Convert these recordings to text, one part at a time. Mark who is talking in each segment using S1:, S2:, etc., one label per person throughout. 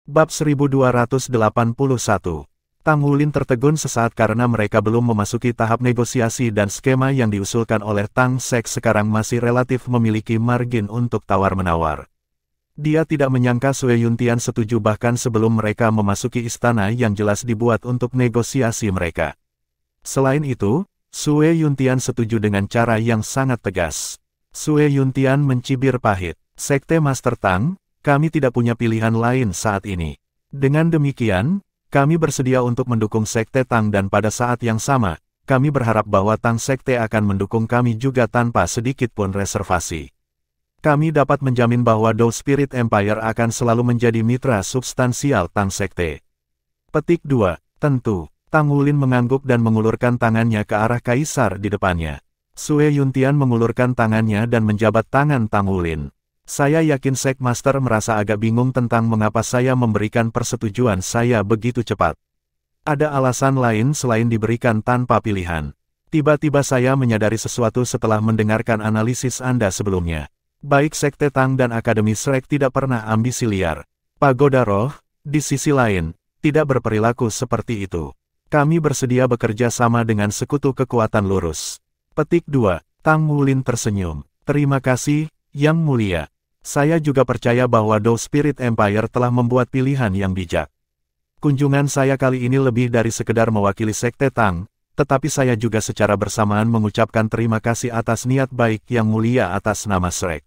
S1: Bab 1281. Tang Wulin tertegun sesaat karena mereka belum memasuki tahap negosiasi dan skema yang diusulkan oleh Tang Sek sekarang masih relatif memiliki margin untuk tawar-menawar. Dia tidak menyangka Sue Yuntian setuju bahkan sebelum mereka memasuki istana yang jelas dibuat untuk negosiasi mereka. Selain itu, Sue Yuntian setuju dengan cara yang sangat tegas. Sue Yuntian mencibir pahit. Sekte Master Tang, kami tidak punya pilihan lain saat ini. Dengan demikian, kami bersedia untuk mendukung Sekte Tang dan pada saat yang sama, kami berharap bahwa Tang Sekte akan mendukung kami juga tanpa sedikit pun reservasi. Kami dapat menjamin bahwa Dou Spirit Empire akan selalu menjadi mitra substansial Tang Sekte. Petik 2. Tentu. Tang Wulin mengangguk dan mengulurkan tangannya ke arah Kaisar di depannya. Sue Yuntian mengulurkan tangannya dan menjabat tangan Tang Wulin. Saya yakin Sek Master merasa agak bingung tentang mengapa saya memberikan persetujuan saya begitu cepat. Ada alasan lain selain diberikan tanpa pilihan. Tiba-tiba saya menyadari sesuatu setelah mendengarkan analisis Anda sebelumnya. Baik Sekte Tang dan Akademi Shrek tidak pernah ambisi liar. Pagoda Roh, di sisi lain, tidak berperilaku seperti itu. Kami bersedia bekerja sama dengan sekutu kekuatan lurus. Petik 2. Tang Wulin tersenyum. Terima kasih, Yang Mulia. Saya juga percaya bahwa Dou Spirit Empire telah membuat pilihan yang bijak. Kunjungan saya kali ini lebih dari sekedar mewakili Sekte Tang, tetapi saya juga secara bersamaan mengucapkan terima kasih atas niat baik Yang Mulia atas nama Shrek.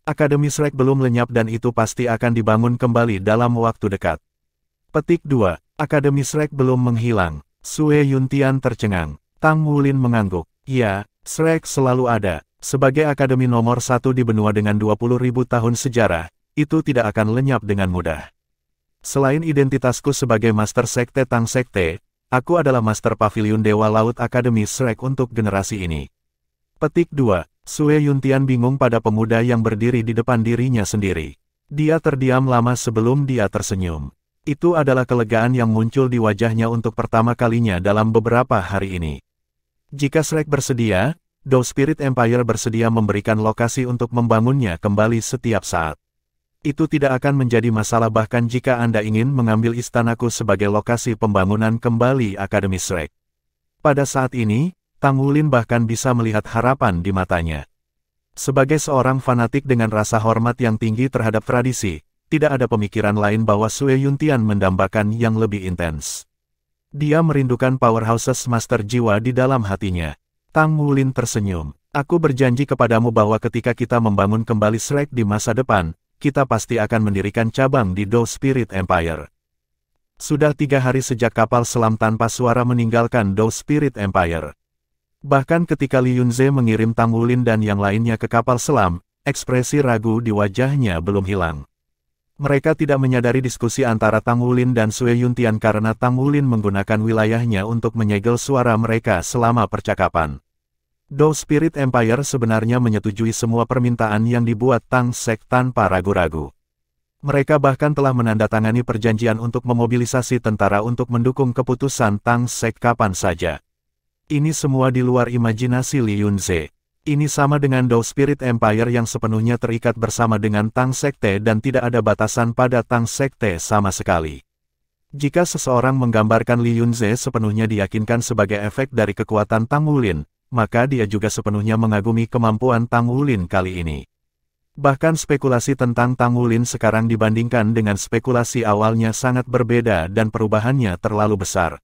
S1: Akademi Shrek belum lenyap dan itu pasti akan dibangun kembali dalam waktu dekat. Petik 2. Akademi Shrek belum menghilang. Sue Yuntian tercengang. Tang Wulin mengangguk. Ya, Shrek selalu ada. Sebagai akademi nomor 1 di benua dengan 20.000 tahun sejarah, itu tidak akan lenyap dengan mudah. Selain identitasku sebagai Master Sekte Tang Sekte, aku adalah Master Pavilion Dewa Laut Akademi Shrek untuk generasi ini. Petik 2. Sue Yuntian bingung pada pemuda yang berdiri di depan dirinya sendiri. Dia terdiam lama sebelum dia tersenyum. Itu adalah kelegaan yang muncul di wajahnya untuk pertama kalinya dalam beberapa hari ini. Jika Shrek bersedia, Dou Spirit Empire bersedia memberikan lokasi untuk membangunnya kembali setiap saat. Itu tidak akan menjadi masalah bahkan jika Anda ingin mengambil istanaku sebagai lokasi pembangunan kembali Akademi Shrek. Pada saat ini, Tang Wulin bahkan bisa melihat harapan di matanya. Sebagai seorang fanatik dengan rasa hormat yang tinggi terhadap tradisi, tidak ada pemikiran lain bahwa Sue Yuntian mendambakan yang lebih intens. Dia merindukan powerhouses master jiwa di dalam hatinya. Tang Wulin tersenyum. Aku berjanji kepadamu bahwa ketika kita membangun kembali Shrek di masa depan, kita pasti akan mendirikan cabang di Dou Spirit Empire. Sudah 3 hari sejak kapal selam tanpa suara meninggalkan Dou Spirit Empire. Bahkan ketika Li Yunze mengirim Tang Wulin dan yang lainnya ke kapal selam, ekspresi ragu di wajahnya belum hilang. Mereka tidak menyadari diskusi antara Tang Wulin dan Sue Yuntian karena Tang Wulin menggunakan wilayahnya untuk menyegel suara mereka selama percakapan. Dou Spirit Empire sebenarnya menyetujui semua permintaan yang dibuat Tang Sek tanpa ragu-ragu. Mereka bahkan telah menandatangani perjanjian untuk memobilisasi tentara untuk mendukung keputusan Tang Sek kapan saja. Ini semua di luar imajinasi Li Yunze. Ini sama dengan Dou Spirit Empire yang sepenuhnya terikat bersama dengan Tang Sekte dan tidak ada batasan pada Tang Sekte sama sekali. Jika seseorang menggambarkan Li Yunze sepenuhnya diyakinkan sebagai efek dari kekuatan Tang Wulin, maka dia juga sepenuhnya mengagumi kemampuan Tang Wulin kali ini. Bahkan spekulasi tentang Tang Wulin sekarang dibandingkan dengan spekulasi awalnya sangat berbeda dan perubahannya terlalu besar.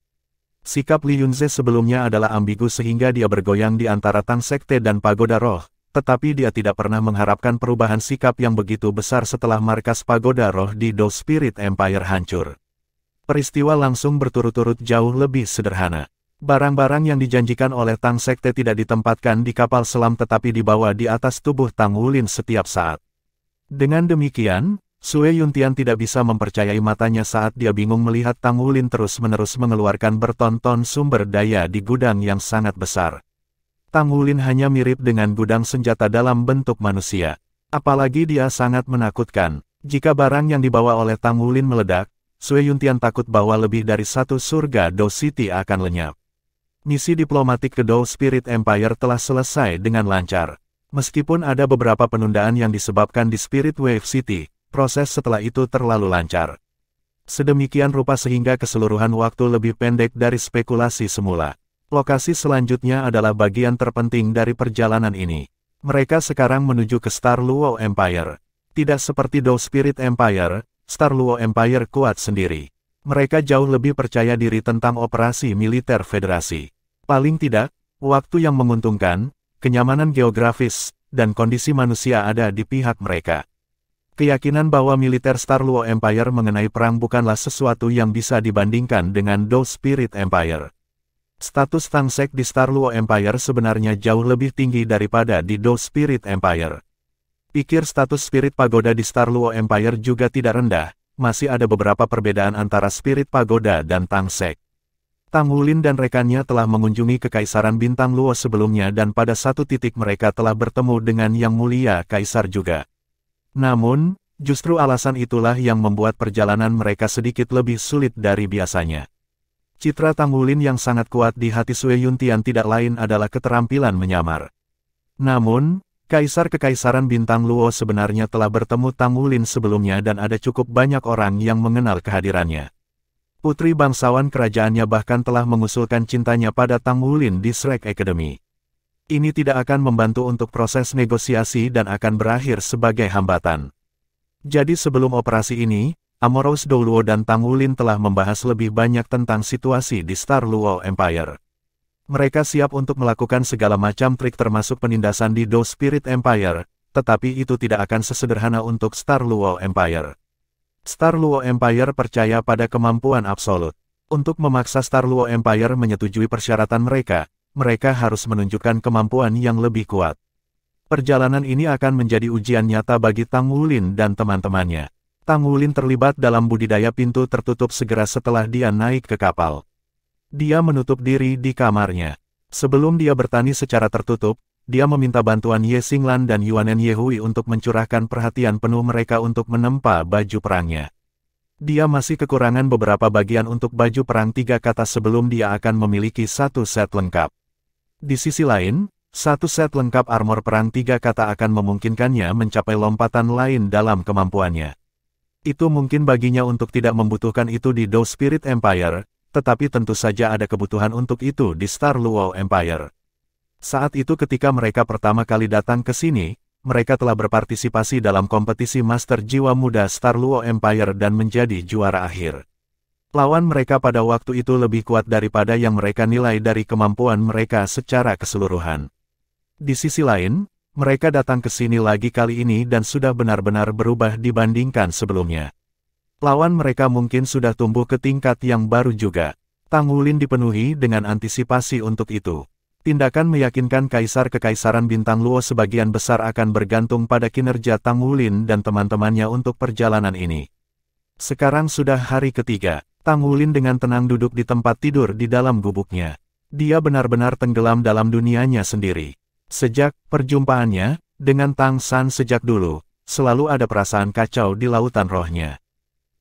S1: Sikap Li Yunze sebelumnya adalah ambigu sehingga dia bergoyang di antara Tang Sekte dan Pagoda Roh, tetapi dia tidak pernah mengharapkan perubahan sikap yang begitu besar setelah markas Pagoda Roh di Dou Spirit Empire hancur. Peristiwa langsung berturut-turut jauh lebih sederhana. Barang-barang yang dijanjikan oleh Tang Sekte tidak ditempatkan di kapal selam tetapi dibawa di atas tubuh Tang Wulin setiap saat. Dengan demikian, Sue Yuntian tidak bisa mempercayai matanya saat dia bingung melihat Tang Wulin terus-menerus mengeluarkan berton-ton sumber daya di gudang yang sangat besar. Tang Wulin hanya mirip dengan gudang senjata dalam bentuk manusia. Apalagi dia sangat menakutkan. Jika barang yang dibawa oleh Tang Wulin meledak, Sue Yuntian takut bahwa lebih dari satu surga Dou City akan lenyap. Misi diplomatik ke Dou Spirit Empire telah selesai dengan lancar. Meskipun ada beberapa penundaan yang disebabkan di Spirit Wave City, proses setelah itu terlalu lancar. Sedemikian rupa sehingga keseluruhan waktu lebih pendek dari spekulasi semula. Lokasi selanjutnya adalah bagian terpenting dari perjalanan ini. Mereka sekarang menuju ke Star Luo Empire. Tidak seperti Dou Spirit Empire, Star Luo Empire kuat sendiri. Mereka jauh lebih percaya diri tentang operasi militer federasi. Paling tidak, waktu yang menguntungkan, kenyamanan geografis, dan kondisi manusia ada di pihak mereka. Keyakinan bahwa militer Star Luo Empire mengenai perang bukanlah sesuatu yang bisa dibandingkan dengan Dou Spirit Empire. Status Tang Sek di Star Luo Empire sebenarnya jauh lebih tinggi daripada di Dou Spirit Empire. Pikir status Spirit Pagoda di Star Luo Empire juga tidak rendah, masih ada beberapa perbedaan antara Spirit Pagoda dan Tang Sek. Tang Wulin dan rekannya telah mengunjungi Kekaisaran Bintang Luo sebelumnya dan pada satu titik mereka telah bertemu dengan Yang Mulia Kaisar juga. Namun, justru alasan itulah yang membuat perjalanan mereka sedikit lebih sulit dari biasanya. Citra Tang Wulin yang sangat kuat di hati Sue Yuntian tidak lain adalah keterampilan menyamar. Namun, Kekaisaran Bintang Luo sebenarnya telah bertemu Tang Wulin sebelumnya dan ada cukup banyak orang yang mengenal kehadirannya. Putri bangsawan kerajaannya bahkan telah mengusulkan cintanya pada Tang Wulin di Shrek Academy. Ini tidak akan membantu untuk proses negosiasi dan akan berakhir sebagai hambatan. Jadi sebelum operasi ini, Amorous Dou Luo dan Tang Wulin telah membahas lebih banyak tentang situasi di Star Luo Empire. Mereka siap untuk melakukan segala macam trik termasuk penindasan di Dou Spirit Empire, tetapi itu tidak akan sesederhana untuk Star Luo Empire. Star Luo Empire percaya pada kemampuan absolut. Untuk memaksa Star Luo Empire menyetujui persyaratan mereka harus menunjukkan kemampuan yang lebih kuat. Perjalanan ini akan menjadi ujian nyata bagi Tang Wulin dan teman-temannya. Tang Wulin terlibat dalam budidaya pintu tertutup segera setelah dia naik ke kapal. Dia menutup diri di kamarnya. Sebelum dia bertani secara tertutup, dia meminta bantuan Ye Xinglan dan Yuanen Yehui untuk mencurahkan perhatian penuh mereka untuk menempa baju perangnya. Dia masih kekurangan beberapa bagian untuk baju perang 3 kata sebelum dia akan memiliki satu set lengkap. Di sisi lain, satu set lengkap armor perang 3 kata akan memungkinkannya mencapai lompatan lain dalam kemampuannya. Itu mungkin baginya untuk tidak membutuhkan itu di Dou Spirit Empire, tetapi tentu saja ada kebutuhan untuk itu di Star Luo Empire. Saat itu ketika mereka pertama kali datang ke sini, mereka telah berpartisipasi dalam kompetisi Master Jiwa Muda Star Luo Empire dan menjadi juara akhir. Lawan mereka pada waktu itu lebih kuat daripada yang mereka nilai dari kemampuan mereka secara keseluruhan. Di sisi lain, mereka datang ke sini lagi kali ini dan sudah benar-benar berubah dibandingkan sebelumnya. Lawan mereka mungkin sudah tumbuh ke tingkat yang baru juga. Tang Wulin dipenuhi dengan antisipasi untuk itu. Tindakan meyakinkan Kekaisaran Bintang Luo sebagian besar akan bergantung pada kinerja Tang Wulin dan teman-temannya untuk perjalanan ini. Sekarang sudah hari ketiga. Tang Wulin dengan tenang duduk di tempat tidur di dalam gubuknya. Dia benar-benar tenggelam dalam dunianya sendiri. Sejak perjumpaannya dengan Tang San sejak dulu, selalu ada perasaan kacau di lautan rohnya.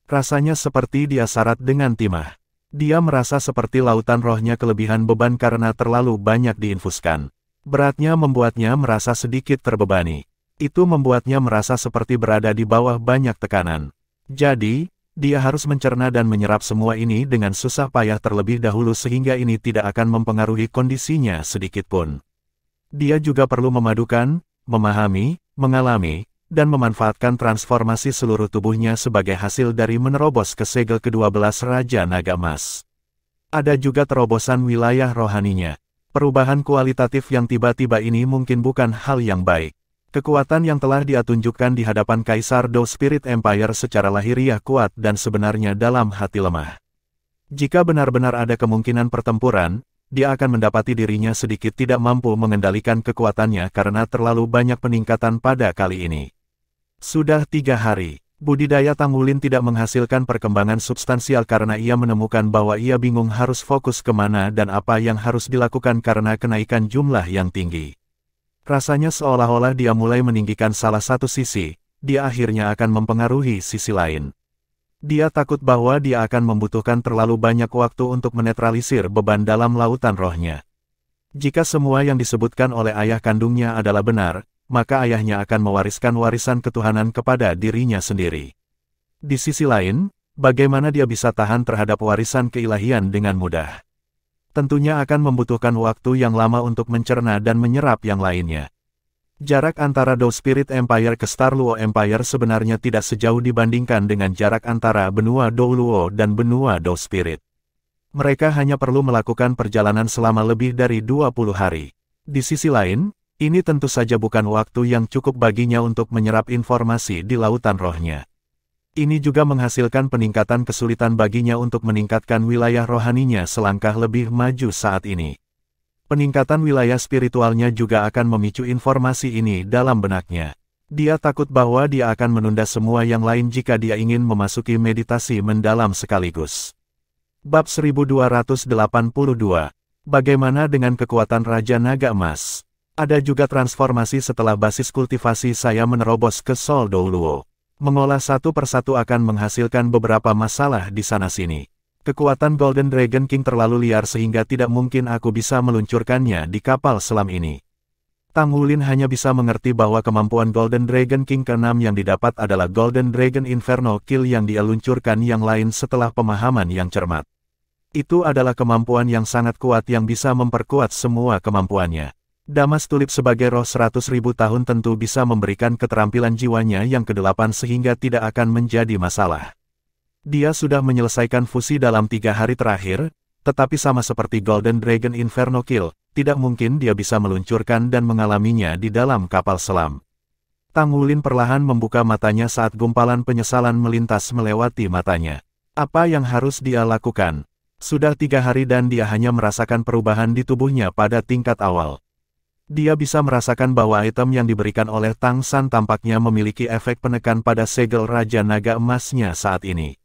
S1: Rasanya seperti dia syarat dengan timah. Dia merasa seperti lautan rohnya kelebihan beban karena terlalu banyak diinfuskan. Beratnya membuatnya merasa sedikit terbebani. Itu membuatnya merasa seperti berada di bawah banyak tekanan. Jadi, dia harus mencerna dan menyerap semua ini dengan susah payah terlebih dahulu sehingga ini tidak akan mempengaruhi kondisinya sedikitpun. Dia juga perlu memadukan, memahami, mengalami, dan memanfaatkan transformasi seluruh tubuhnya sebagai hasil dari menerobos ke segel ke-12 Raja Naga Emas. Ada juga terobosan wilayah rohaninya. Perubahan kualitatif yang tiba-tiba ini mungkin bukan hal yang baik. Kekuatan yang telah dia tunjukkan di hadapan Kaisar Dou Spirit Empire secara lahiriah kuat dan sebenarnya dalam hati lemah. Jika benar-benar ada kemungkinan pertempuran, dia akan mendapati dirinya sedikit tidak mampu mengendalikan kekuatannya karena terlalu banyak peningkatan pada kali ini. Sudah 3 hari, budidaya Tang Wulin tidak menghasilkan perkembangan substansial karena ia menemukan bahwa ia bingung harus fokus kemana dan apa yang harus dilakukan karena kenaikan jumlah yang tinggi. Rasanya seolah-olah dia mulai meninggikan salah satu sisi, dia akhirnya akan mempengaruhi sisi lain. Dia takut bahwa dia akan membutuhkan terlalu banyak waktu untuk menetralisir beban dalam lautan rohnya. Jika semua yang disebutkan oleh ayah kandungnya adalah benar, maka ayahnya akan mewariskan warisan ketuhanan kepada dirinya sendiri. Di sisi lain, bagaimana dia bisa tahan terhadap warisan keilahian dengan mudah? Tentunya akan membutuhkan waktu yang lama untuk mencerna dan menyerap yang lainnya. Jarak antara Dou Spirit Empire ke Star Luo Empire sebenarnya tidak sejauh dibandingkan dengan jarak antara benua Dou Luo dan benua Dou Spirit. Mereka hanya perlu melakukan perjalanan selama lebih dari 20 hari. Di sisi lain, ini tentu saja bukan waktu yang cukup baginya untuk menyerap informasi di lautan rohnya. Ini juga menghasilkan peningkatan kesulitan baginya untuk meningkatkan wilayah rohaninya selangkah lebih maju saat ini. Peningkatan wilayah spiritualnya juga akan memicu informasi ini dalam benaknya. Dia takut bahwa dia akan menunda semua yang lain jika dia ingin memasuki meditasi mendalam sekaligus. Bab 1282. Bagaimana dengan kekuatan Raja Naga Emas? Ada juga transformasi setelah basis kultivasi saya menerobos ke Sol Dou Luo. Mengolah satu persatu akan menghasilkan beberapa masalah di sana-sini. Kekuatan Golden Dragon King terlalu liar sehingga tidak mungkin aku bisa meluncurkannya di kapal selam ini. Tang Wulin hanya bisa mengerti bahwa kemampuan Golden Dragon King ke-6 yang didapat adalah Golden Dragon Inferno Kill yang dia luncurkan yang lain setelah pemahaman yang cermat. Itu adalah kemampuan yang sangat kuat yang bisa memperkuat semua kemampuannya. Damas Tulip sebagai roh 100.000 tahun tentu bisa memberikan keterampilan jiwanya yang ke-8 sehingga tidak akan menjadi masalah. Dia sudah menyelesaikan fusi dalam 3 hari terakhir, tetapi sama seperti Golden Dragon Inferno Kill, tidak mungkin dia bisa meluncurkan dan mengalaminya di dalam kapal selam. Tang Wulin perlahan membuka matanya saat gumpalan penyesalan melintas melewati matanya. Apa yang harus dia lakukan? Sudah 3 hari dan dia hanya merasakan perubahan di tubuhnya pada tingkat awal. Dia bisa merasakan bahwa item yang diberikan oleh Tang San tampaknya memiliki efek penekan pada segel Raja Naga Emasnya saat ini.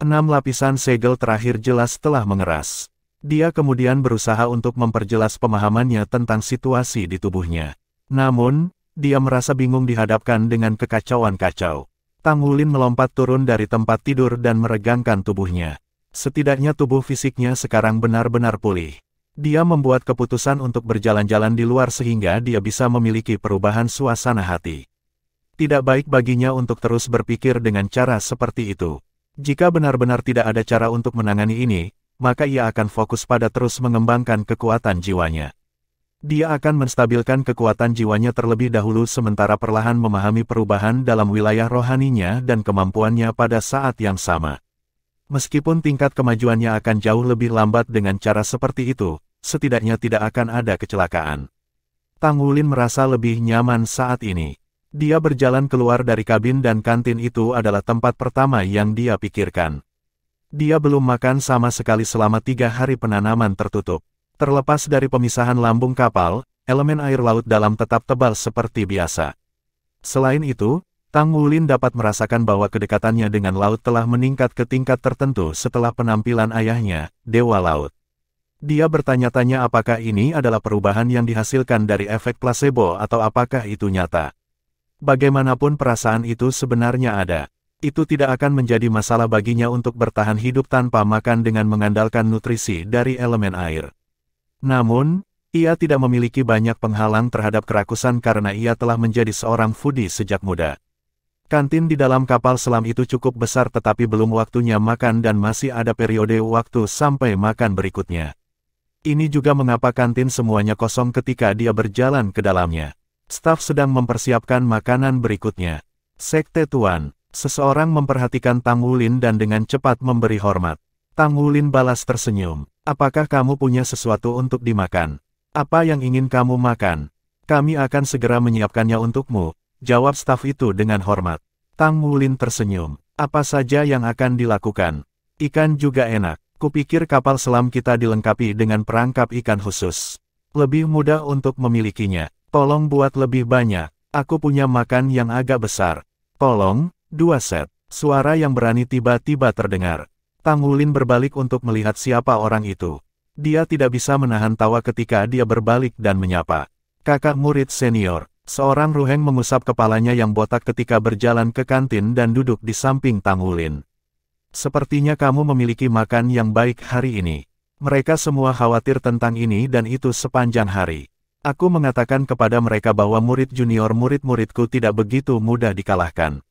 S1: 6 lapisan segel terakhir jelas telah mengeras. Dia kemudian berusaha untuk memperjelas pemahamannya tentang situasi di tubuhnya. Namun, dia merasa bingung dihadapkan dengan kekacauan kacau. Tang Wulin melompat turun dari tempat tidur dan meregangkan tubuhnya. Setidaknya tubuh fisiknya sekarang benar-benar pulih. Dia membuat keputusan untuk berjalan-jalan di luar sehingga dia bisa memiliki perubahan suasana hati. Tidak baik baginya untuk terus berpikir dengan cara seperti itu. Jika benar-benar tidak ada cara untuk menangani ini, maka ia akan fokus pada terus mengembangkan kekuatan jiwanya. Dia akan menstabilkan kekuatan jiwanya terlebih dahulu sementara perlahan memahami perubahan dalam wilayah rohaninya dan kemampuannya pada saat yang sama. Meskipun tingkat kemajuannya akan jauh lebih lambat dengan cara seperti itu, setidaknya tidak akan ada kecelakaan. Tang Wulin merasa lebih nyaman saat ini. Dia berjalan keluar dari kabin dan kantin itu adalah tempat pertama yang dia pikirkan. Dia belum makan sama sekali selama 3 hari penanaman tertutup. Terlepas dari pemisahan lambung kapal, elemen air laut dalam tetap tebal seperti biasa. Selain itu, Tang Wulin dapat merasakan bahwa kedekatannya dengan laut telah meningkat ke tingkat tertentu setelah penampilan ayahnya, Dewa Laut. Dia bertanya-tanya apakah ini adalah perubahan yang dihasilkan dari efek placebo atau apakah itu nyata. Bagaimanapun perasaan itu sebenarnya ada. Itu tidak akan menjadi masalah baginya untuk bertahan hidup tanpa makan dengan mengandalkan nutrisi dari elemen air. Namun, ia tidak memiliki banyak penghalang terhadap kerakusan karena ia telah menjadi seorang foodie sejak muda. Kantin di dalam kapal selam itu cukup besar tetapi belum waktunya makan dan masih ada periode waktu sampai makan berikutnya. Ini juga mengapa kantin semuanya kosong ketika dia berjalan ke dalamnya. Staf sedang mempersiapkan makanan berikutnya. Sekte Tuan, seseorang memperhatikan Tang Wulin dan dengan cepat memberi hormat. Tang Wulin balas tersenyum. Apakah kamu punya sesuatu untuk dimakan? Apa yang ingin kamu makan? Kami akan segera menyiapkannya untukmu, jawab staf itu dengan hormat. Tang Wulin tersenyum. Apa saja yang akan dilakukan? Ikan juga enak. Kupikir kapal selam kita dilengkapi dengan perangkap ikan khusus. Lebih mudah untuk memilikinya. Tolong buat lebih banyak. Aku punya makan yang agak besar. Tolong, 2 set. Suara yang berani tiba-tiba terdengar. Tang Wulin berbalik untuk melihat siapa orang itu. Dia tidak bisa menahan tawa ketika dia berbalik dan menyapa. Kakak murid senior. Seorang ruheng mengusap kepalanya yang botak ketika berjalan ke kantin dan duduk di samping Tang Wulin. Sepertinya kamu memiliki makan yang baik hari ini. Mereka semua khawatir tentang ini dan itu sepanjang hari. Aku mengatakan kepada mereka bahwa murid junior murid-muridku tidak begitu mudah dikalahkan.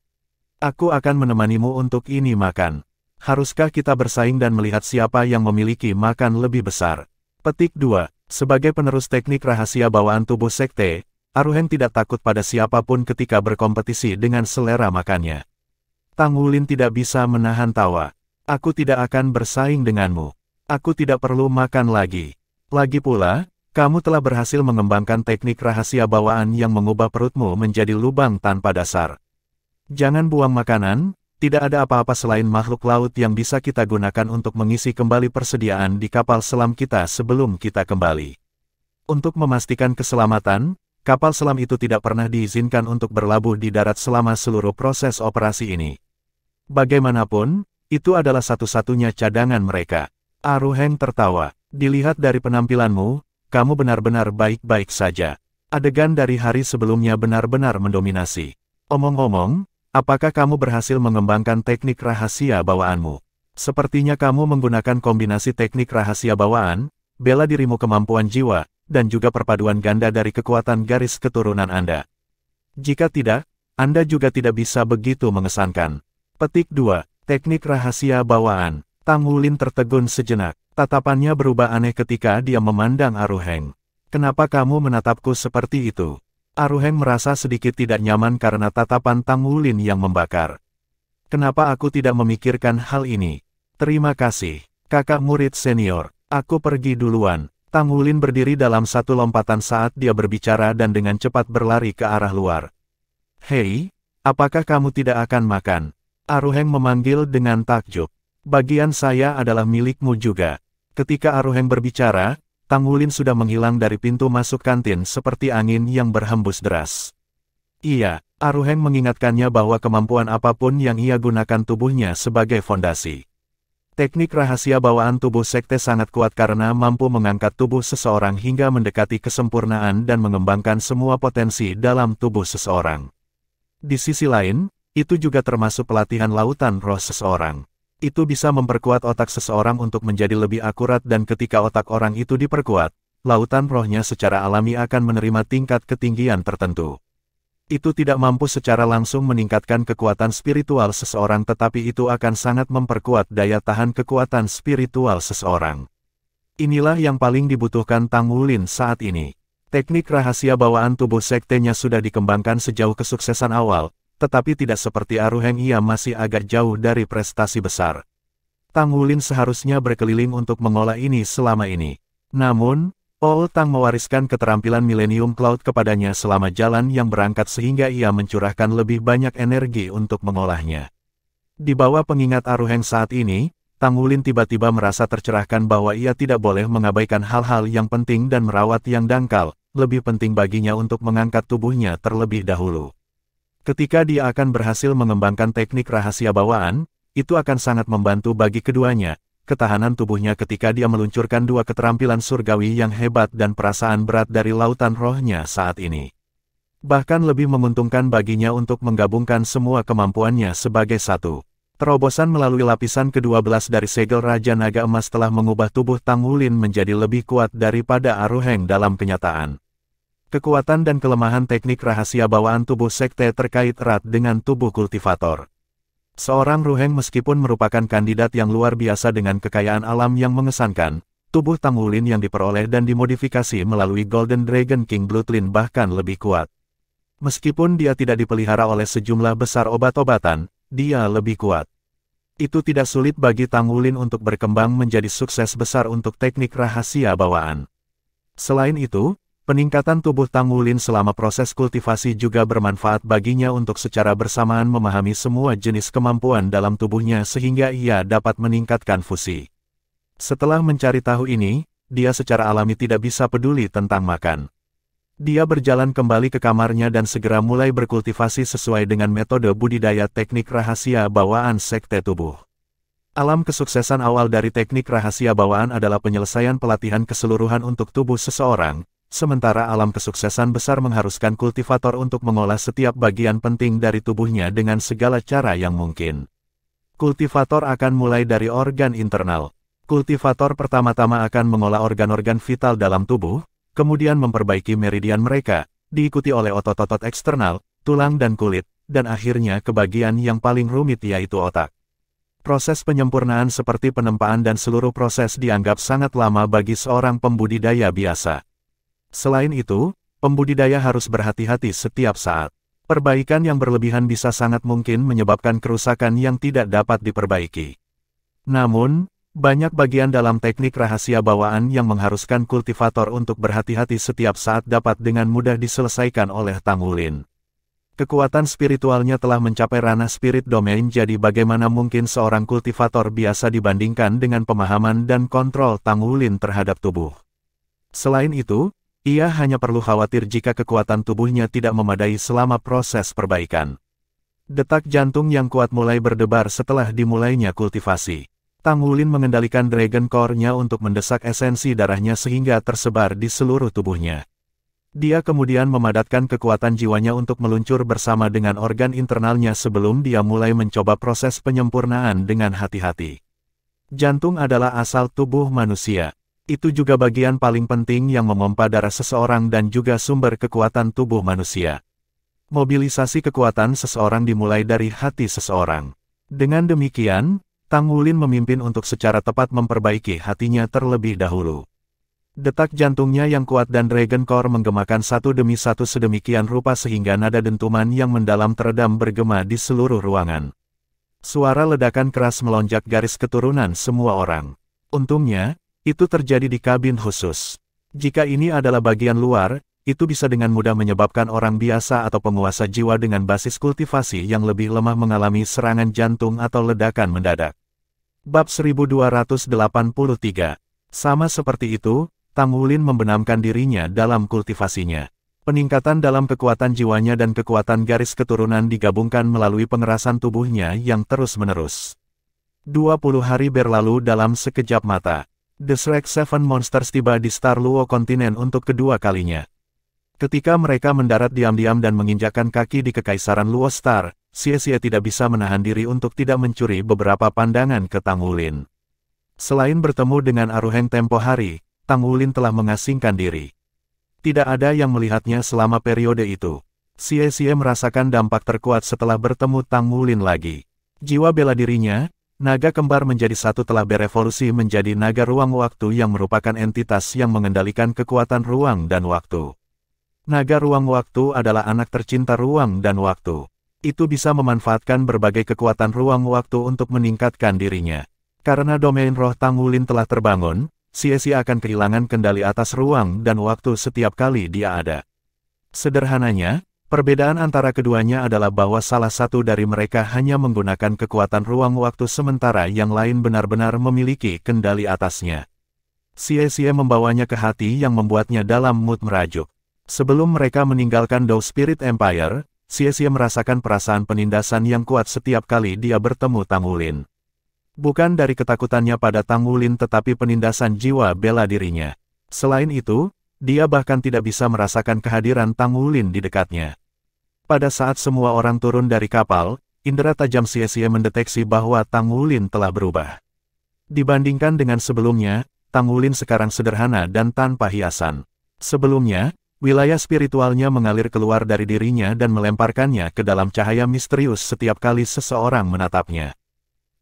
S1: Aku akan menemanimu untuk ini makan. Haruskah kita bersaing dan melihat siapa yang memiliki makan lebih besar? Petik 2. Sebagai penerus teknik rahasia bawaan tubuh sekte, Aruheng tidak takut pada siapapun ketika berkompetisi dengan selera makannya. Tang Wulin tidak bisa menahan tawa. Aku tidak akan bersaing denganmu. Aku tidak perlu makan lagi. Lagi pula, kamu telah berhasil mengembangkan teknik rahasia bawaan yang mengubah perutmu menjadi lubang tanpa dasar. Jangan buang makanan. Tidak ada apa-apa selain makhluk laut yang bisa kita gunakan untuk mengisi kembali persediaan di kapal selam kita sebelum kita kembali. Untuk memastikan keselamatan, kapal selam itu tidak pernah diizinkan untuk berlabuh di darat selama seluruh proses operasi ini. Bagaimanapun, itu adalah satu-satunya cadangan mereka. Aruheng tertawa. Dilihat dari penampilanmu, kamu benar-benar baik-baik saja. Adegan dari hari sebelumnya benar-benar mendominasi. Omong-omong, apakah kamu berhasil mengembangkan teknik rahasia bawaanmu? Sepertinya kamu menggunakan kombinasi teknik rahasia bawaan, bela dirimu kemampuan jiwa, dan juga perpaduan ganda dari kekuatan garis keturunan Anda. Jika tidak, Anda juga tidak bisa begitu mengesankan. Petik 2. Teknik rahasia bawaan. Tang Wulin tertegun sejenak. Tatapannya berubah aneh ketika dia memandang Aruheng. Kenapa kamu menatapku seperti itu? Aruheng merasa sedikit tidak nyaman karena tatapan Tang Wulin yang membakar. Kenapa aku tidak memikirkan hal ini? Terima kasih, kakak murid senior. Aku pergi duluan. Tang Wulin berdiri dalam satu lompatan saat dia berbicara dan dengan cepat berlari ke arah luar. Hei, apakah kamu tidak akan makan? Aruheng memanggil dengan takjub. Bagian saya adalah milikmu juga. Ketika Aruheng berbicara, Tang Wulin sudah menghilang dari pintu masuk kantin seperti angin yang berhembus deras. Iya, Aruheng mengingatkannya bahwa kemampuan apapun yang ia gunakan tubuhnya sebagai fondasi. Teknik rahasia bawaan tubuh sekte sangat kuat karena mampu mengangkat tubuh seseorang hingga mendekati kesempurnaan dan mengembangkan semua potensi dalam tubuh seseorang. Di sisi lain, itu juga termasuk pelatihan lautan roh seseorang. Itu bisa memperkuat otak seseorang untuk menjadi lebih akurat dan ketika otak orang itu diperkuat, lautan rohnya secara alami akan menerima tingkat ketinggian tertentu. Itu tidak mampu secara langsung meningkatkan kekuatan spiritual seseorang tetapi itu akan sangat memperkuat daya tahan kekuatan spiritual seseorang. Inilah yang paling dibutuhkan Tang Wulin saat ini. Teknik rahasia bawaan tubuh sektenya sudah dikembangkan sejauh kesuksesan awal, tetapi tidak seperti Aruheng ia masih agak jauh dari prestasi besar. Tang Wulin seharusnya berkeliling untuk mengolah ini selama ini. Namun, Paul Tang mewariskan keterampilan Millennium Cloud kepadanya selama jalan yang berangkat sehingga ia mencurahkan lebih banyak energi untuk mengolahnya. Di bawah pengingat Aruheng saat ini, Tang Wulin tiba-tiba merasa tercerahkan bahwa ia tidak boleh mengabaikan hal-hal yang penting dan merawat yang dangkal, lebih penting baginya untuk mengangkat tubuhnya terlebih dahulu. Ketika dia akan berhasil mengembangkan teknik rahasia bawaan, itu akan sangat membantu bagi keduanya, ketahanan tubuhnya ketika dia meluncurkan dua keterampilan surgawi yang hebat dan perasaan berat dari lautan rohnya saat ini. Bahkan lebih menguntungkan baginya untuk menggabungkan semua kemampuannya sebagai satu. Terobosan melalui lapisan ke-12 dari segel Raja Naga Emas telah mengubah tubuh Tang Wulin menjadi lebih kuat daripada Aruheng dalam kenyataan. Kekuatan dan kelemahan teknik rahasia bawaan tubuh sekte terkait erat dengan tubuh kultivator. Seorang Ruheng meskipun merupakan kandidat yang luar biasa dengan kekayaan alam yang mengesankan, tubuh Tang Wulin yang diperoleh dan dimodifikasi melalui Golden Dragon King Bloodline bahkan lebih kuat. Meskipun dia tidak dipelihara oleh sejumlah besar obat-obatan, dia lebih kuat. Itu tidak sulit bagi Tang Wulin untuk berkembang menjadi sukses besar untuk teknik rahasia bawaan. Selain itu, peningkatan tubuh Tang Wulin selama proses kultivasi juga bermanfaat baginya untuk secara bersamaan memahami semua jenis kemampuan dalam tubuhnya sehingga ia dapat meningkatkan fusi. Setelah mencari tahu ini, dia secara alami tidak bisa peduli tentang makan. Dia berjalan kembali ke kamarnya dan segera mulai berkultivasi sesuai dengan metode budidaya teknik rahasia bawaan sekte tubuh. Alam kesuksesan awal dari teknik rahasia bawaan adalah penyelesaian pelatihan keseluruhan untuk tubuh seseorang. Sementara alam kesuksesan besar mengharuskan kultivator untuk mengolah setiap bagian penting dari tubuhnya dengan segala cara yang mungkin. Kultivator akan mulai dari organ internal. Kultivator pertama-tama akan mengolah organ-organ vital dalam tubuh, kemudian memperbaiki meridian mereka, diikuti oleh otot-otot eksternal, tulang dan kulit, dan akhirnya ke bagian yang paling rumit yaitu otak. Proses penyempurnaan seperti penempaan dan seluruh proses dianggap sangat lama bagi seorang pembudidaya biasa. Selain itu, pembudidaya harus berhati-hati setiap saat. Perbaikan yang berlebihan bisa sangat mungkin menyebabkan kerusakan yang tidak dapat diperbaiki. Namun, banyak bagian dalam teknik rahasia bawaan yang mengharuskan kultivator untuk berhati-hati setiap saat dapat dengan mudah diselesaikan oleh Tang Wulin. Kekuatan spiritualnya telah mencapai ranah spirit domain, jadi bagaimana mungkin seorang kultivator biasa dibandingkan dengan pemahaman dan kontrol Tang Wulin terhadap tubuh. Selain itu, ia hanya perlu khawatir jika kekuatan tubuhnya tidak memadai selama proses perbaikan. Detak jantung yang kuat mulai berdebar setelah dimulainya kultivasi. Tang Wulin mengendalikan Dragon Core-nya untuk mendesak esensi darahnya sehingga tersebar di seluruh tubuhnya. Dia kemudian memadatkan kekuatan jiwanya untuk meluncur bersama dengan organ internalnya sebelum dia mulai mencoba proses penyempurnaan dengan hati-hati. Jantung adalah asal tubuh manusia. Itu juga bagian paling penting yang memompa darah seseorang dan juga sumber kekuatan tubuh manusia. Mobilisasi kekuatan seseorang dimulai dari hati seseorang. Dengan demikian, Tang Wulin memimpin untuk secara tepat memperbaiki hatinya terlebih dahulu. Detak jantungnya yang kuat dan Dragon Core menggemakan satu demi satu sedemikian rupa sehingga nada dentuman yang mendalam teredam bergema di seluruh ruangan. Suara ledakan keras melonjak garis keturunan semua orang. Untungnya, itu terjadi di kabin khusus. Jika ini adalah bagian luar, itu bisa dengan mudah menyebabkan orang biasa atau penguasa jiwa dengan basis kultivasi yang lebih lemah mengalami serangan jantung atau ledakan mendadak. Bab 1283. Sama seperti itu, Tang Wulin membenamkan dirinya dalam kultivasinya. Peningkatan dalam kekuatan jiwanya dan kekuatan garis keturunan digabungkan melalui pengerasan tubuhnya yang terus-menerus. 20 hari berlalu dalam sekejap mata. The Shrek Seven Monsters tiba di Star Luo Kontinen untuk kedua kalinya. Ketika mereka mendarat diam-diam dan menginjakkan kaki di Kekaisaran Luo Star, Xie tidak bisa menahan diri untuk tidak mencuri beberapa pandangan ke Tang Wulin. Selain bertemu dengan Aruheng tempo hari, Tang Wulin telah mengasingkan diri. Tidak ada yang melihatnya selama periode itu. Xie merasakan dampak terkuat setelah bertemu Tang Wulin lagi. Jiwa bela dirinya, naga kembar menjadi satu telah berevolusi menjadi naga ruang waktu yang merupakan entitas yang mengendalikan kekuatan ruang dan waktu. Naga ruang waktu adalah anak tercinta ruang dan waktu. Itu bisa memanfaatkan berbagai kekuatan ruang waktu untuk meningkatkan dirinya. Karena domain roh Tang Wulin telah terbangun, Xie akan kehilangan kendali atas ruang dan waktu setiap kali dia ada. Sederhananya, perbedaan antara keduanya adalah bahwa salah satu dari mereka hanya menggunakan kekuatan ruang waktu sementara yang lain benar-benar memiliki kendali atasnya. Xie membawanya ke hati yang membuatnya dalam mood merajuk. Sebelum mereka meninggalkan Dao Spirit Empire, Xie merasakan perasaan penindasan yang kuat setiap kali dia bertemu Tang Wulin. Bukan dari ketakutannya pada Tang Wulin tetapi penindasan jiwa bela dirinya. Selain itu, dia bahkan tidak bisa merasakan kehadiran Tang Wulin di dekatnya. Pada saat semua orang turun dari kapal, indera tajam Xie mendeteksi bahwa Tang Wulin telah berubah. Dibandingkan dengan sebelumnya, Tang Wulin sekarang sederhana dan tanpa hiasan. Sebelumnya, wilayah spiritualnya mengalir keluar dari dirinya dan melemparkannya ke dalam cahaya misterius setiap kali seseorang menatapnya.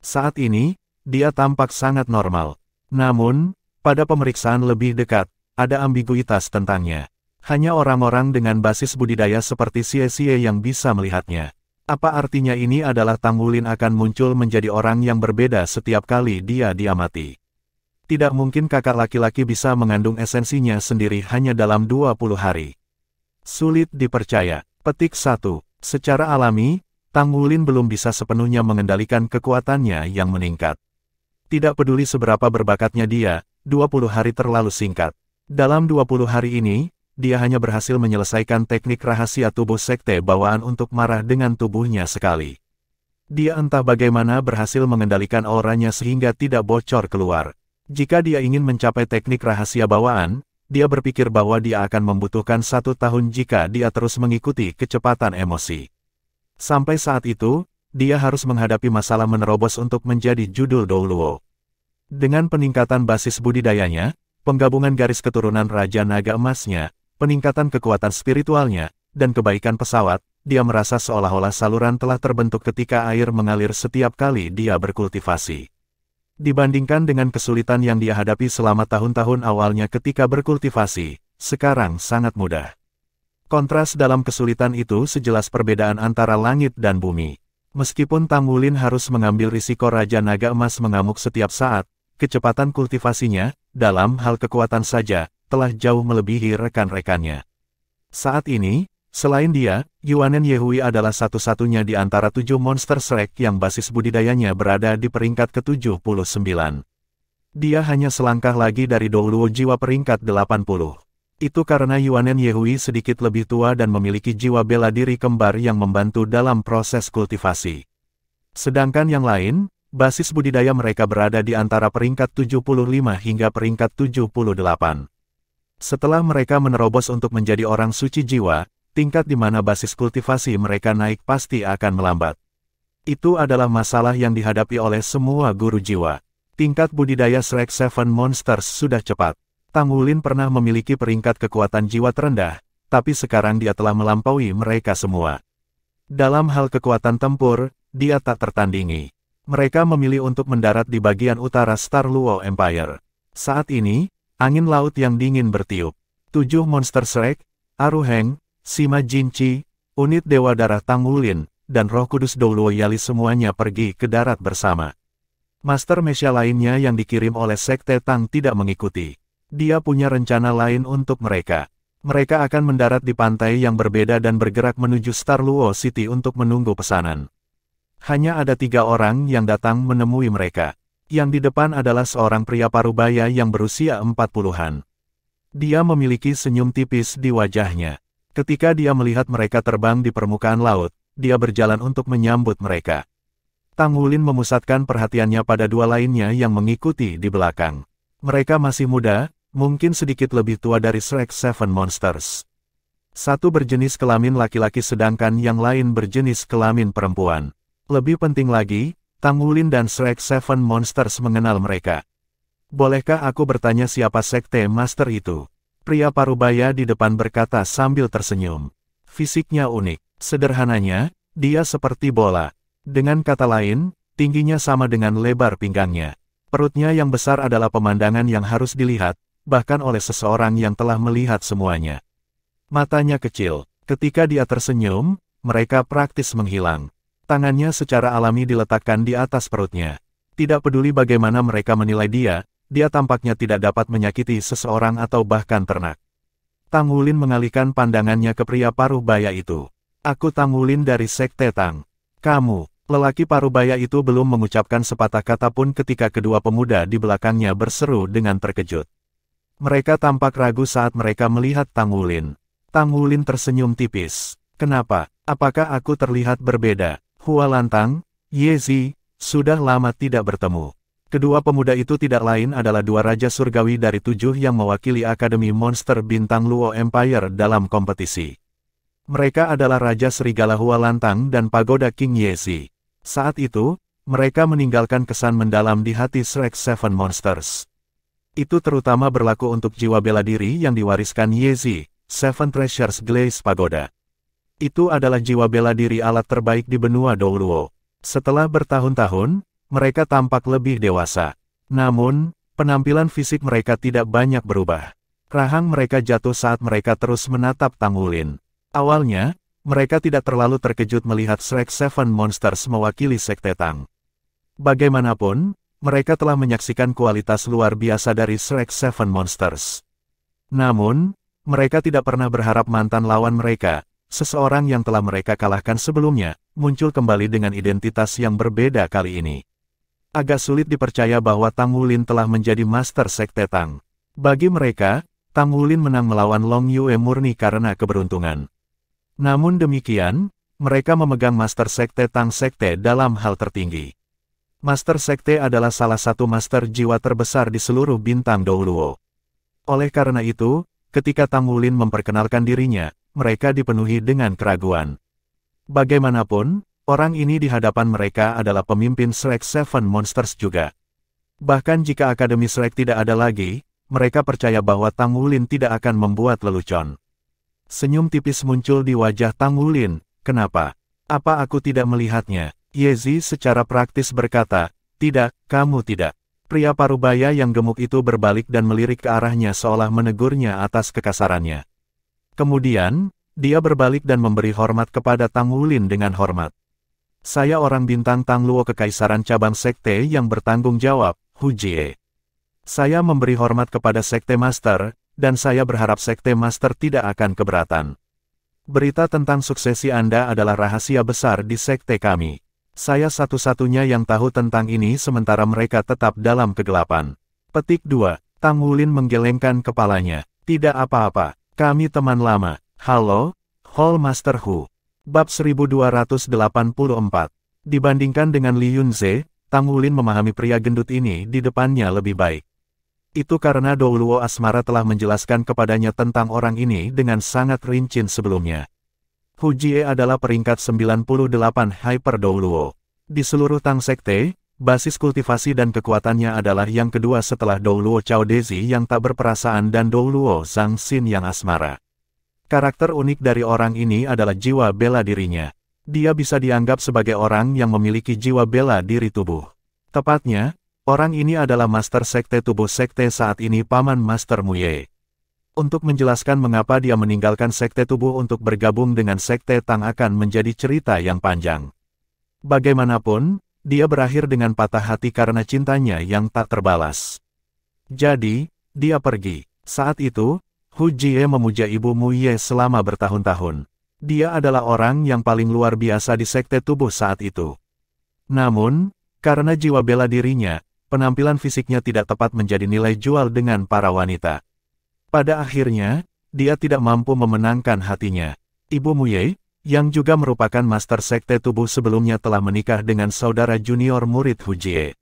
S1: Saat ini, dia tampak sangat normal. Namun, pada pemeriksaan lebih dekat, ada ambiguitas tentangnya. Hanya orang-orang dengan basis budidaya seperti Xie yang bisa melihatnya. Apa artinya ini adalah Tang Wulin akan muncul menjadi orang yang berbeda setiap kali dia diamati. Tidak mungkin kakak laki-laki bisa mengandung esensinya sendiri hanya dalam 20 hari. Sulit dipercaya. Petik 1. Secara alami, Tang Wulin belum bisa sepenuhnya mengendalikan kekuatannya yang meningkat. Tidak peduli seberapa berbakatnya dia, 20 hari terlalu singkat. Dalam 20 hari ini, dia hanya berhasil menyelesaikan teknik rahasia tubuh sekte bawaan untuk marah dengan tubuhnya sekali. Dia entah bagaimana berhasil mengendalikan auranya sehingga tidak bocor keluar. Jika dia ingin mencapai teknik rahasia bawaan, dia berpikir bahwa dia akan membutuhkan 1 tahun jika dia terus mengikuti kecepatan emosi. Sampai saat itu, dia harus menghadapi masalah menerobos untuk menjadi judul Dao Luo. Dengan peningkatan basis budidayanya, penggabungan garis keturunan Raja Naga Emasnya, peningkatan kekuatan spiritualnya, dan kebaikan pesawat, dia merasa seolah-olah saluran telah terbentuk ketika air mengalir setiap kali dia berkultivasi. Dibandingkan dengan kesulitan yang dia hadapi selama tahun-tahun awalnya ketika berkultivasi, sekarang sangat mudah. Kontras dalam kesulitan itu sejelas perbedaan antara langit dan bumi. Meskipun Tang Wulin harus mengambil risiko Raja Naga Emas mengamuk setiap saat, kecepatan kultivasinya, dalam hal kekuatan saja, telah jauh melebihi rekan-rekannya. Saat ini, selain dia, Yuanen Yehui adalah satu-satunya di antara 7 monster Shrek yang basis budidayanya berada di peringkat ke-79. Dia hanya selangkah lagi dari Douluo jiwa peringkat 80. Itu karena Yuanen Yehui sedikit lebih tua dan memiliki jiwa bela diri kembar yang membantu dalam proses kultivasi. Sedangkan yang lain, basis budidaya mereka berada di antara peringkat 75 hingga peringkat 78. Setelah mereka menerobos untuk menjadi orang suci jiwa, tingkat di mana basis kultivasi mereka naik pasti akan melambat. Itu adalah masalah yang dihadapi oleh semua guru jiwa. Tingkat budidaya Shrek 7 Monsters sudah cepat. Tang Wulin pernah memiliki peringkat kekuatan jiwa terendah, tapi sekarang dia telah melampaui mereka semua. Dalam hal kekuatan tempur, dia tak tertandingi. Mereka memilih untuk mendarat di bagian utara Star Luo Empire. Saat ini, angin laut yang dingin bertiup. 7 monster Shrek, Aruheng, Sima Jinchi, unit Dewa Darah Tang Wulin, dan Roh Kudus Douluo Yali semuanya pergi ke darat bersama. Master Mesha lainnya yang dikirim oleh Sekte Tang tidak mengikuti. Dia punya rencana lain untuk mereka. Mereka akan mendarat di pantai yang berbeda dan bergerak menuju Star Luo City untuk menunggu pesanan. Hanya ada 3 orang yang datang menemui mereka. Yang di depan adalah seorang pria parubaya yang berusia 40-an. Dia memiliki senyum tipis di wajahnya. Ketika dia melihat mereka terbang di permukaan laut, dia berjalan untuk menyambut mereka. Tang Wulin memusatkan perhatiannya pada 2 lainnya yang mengikuti di belakang. Mereka masih muda, mungkin sedikit lebih tua dari Shrek 7 Monsters. Satu berjenis kelamin laki-laki sedangkan yang lain berjenis kelamin perempuan. Lebih penting lagi, Tang Wulin dan Shrek 7 Monsters mengenal mereka. Bolehkah aku bertanya siapa Sekte Master itu? Pria parubaya di depan berkata sambil tersenyum. Fisiknya unik. Sederhananya, dia seperti bola. Dengan kata lain, tingginya sama dengan lebar pinggangnya. Perutnya yang besar adalah pemandangan yang harus dilihat, bahkan oleh seseorang yang telah melihat semuanya. Matanya kecil. Ketika dia tersenyum, mereka praktis menghilang. Tangannya secara alami diletakkan di atas perutnya. Tidak peduli bagaimana mereka menilai dia tampaknya tidak dapat menyakiti seseorang atau bahkan ternak. Tang Wulin mengalihkan pandangannya ke pria parubaya itu. Aku Tang Wulin dari Sekte Tang. Kamu, lelaki parubaya itu belum mengucapkan sepatah kata pun ketika kedua pemuda di belakangnya berseru dengan terkejut. Mereka tampak ragu saat mereka melihat Tang Wulin. Tang Wulin tersenyum tipis. Kenapa? Apakah aku terlihat berbeda? Hua Lantang, Ye Zi, sudah lama tidak bertemu. Kedua pemuda itu tidak lain adalah 2 raja surgawi dari 7 yang mewakili Akademi Monster Bintang Luo Empire dalam kompetisi. Mereka adalah Raja Serigala Hua Lantang dan Pagoda King Ye Zi. Saat itu, mereka meninggalkan kesan mendalam di hati Shrek 7 Monsters. Itu terutama berlaku untuk jiwa bela diri yang diwariskan Ye Zi, 7 Treasures Glaze Pagoda. Itu adalah jiwa bela diri alat terbaik di benua Douluo. Setelah bertahun-tahun, mereka tampak lebih dewasa. Namun, penampilan fisik mereka tidak banyak berubah. Rahang mereka jatuh saat mereka terus menatap Tang Wulin. Awalnya, mereka tidak terlalu terkejut melihat Shrek 7 Monsters mewakili Sekte Tang. Bagaimanapun, mereka telah menyaksikan kualitas luar biasa dari Shrek 7 Monsters. Namun, mereka tidak pernah berharap mantan lawan mereka, seseorang yang telah mereka kalahkan sebelumnya, muncul kembali dengan identitas yang berbeda kali ini. Agak sulit dipercaya bahwa Tang Wulin telah menjadi Master Sekte Tang. Bagi mereka, Tang Wulin menang melawan Long Yue murni karena keberuntungan. Namun demikian, mereka memegang Master Sekte Tang Sekte dalam hal tertinggi. Master Sekte adalah salah satu master jiwa terbesar di seluruh bintang Douluo. Oleh karena itu, ketika Tang Wulin memperkenalkan dirinya, mereka dipenuhi dengan keraguan. Bagaimanapun, orang ini di hadapan mereka adalah pemimpin Shrek 7 Monsters juga. Bahkan jika Akademi Shrek tidak ada lagi, mereka percaya bahwa Tang Wulin tidak akan membuat lelucon. Senyum tipis muncul di wajah Tang Wulin, kenapa? Apa aku tidak melihatnya? Yezi secara praktis berkata, tidak, kamu tidak. Pria parubaya yang gemuk itu berbalik dan melirik ke arahnya seolah menegurnya atas kekasarannya. Kemudian, dia berbalik dan memberi hormat kepada Tang Wulin dengan hormat. Saya orang bintang Tang Luo Kekaisaran Cabang Sekte yang bertanggung jawab, Hu Jie. Saya memberi hormat kepada Sekte Master, dan saya berharap Sekte Master tidak akan keberatan. Berita tentang suksesi Anda adalah rahasia besar di sekte kami. Saya satu-satunya yang tahu tentang ini sementara mereka tetap dalam kegelapan. Petik 2. Tang Wulin menggelengkan kepalanya. Tidak apa-apa, kami teman lama. Halo, Hall Master Hu. Bab 1284. Dibandingkan dengan Li Yunze, Tang Wulin memahami pria gendut ini di depannya lebih baik. Itu karena Dou Luo Asmara telah menjelaskan kepadanya tentang orang ini dengan sangat rinci sebelumnya. Hu Jie adalah peringkat 98 Hyper Dou Luo. Di seluruh Tang Sekte, basis kultivasi dan kekuatannya adalah yang kedua setelah Dou Luo Cao Dezi yang tak berperasaan dan Dou Luo Zhang Xin yang asmara. Karakter unik dari orang ini adalah jiwa bela dirinya. Dia bisa dianggap sebagai orang yang memiliki jiwa bela diri tubuh. Tepatnya, orang ini adalah Master Sekte Tubuh Sekte saat ini Paman Master Muye. Untuk menjelaskan mengapa dia meninggalkan Sekte Tubuh untuk bergabung dengan Sekte Tang akan menjadi cerita yang panjang. Bagaimanapun, dia berakhir dengan patah hati karena cintanya yang tak terbalas. Jadi, dia pergi. Saat itu, Hu Jie memuja Ibu Muye selama bertahun-tahun. Dia adalah orang yang paling luar biasa di Sekte Tubuh saat itu. Namun, karena jiwa bela dirinya, penampilan fisiknya tidak tepat menjadi nilai jual dengan para wanita. Pada akhirnya, dia tidak mampu memenangkan hatinya. Ibu Muye, yang juga merupakan Master Sekte Tubuh sebelumnya telah menikah dengan saudara junior murid Hu Jie.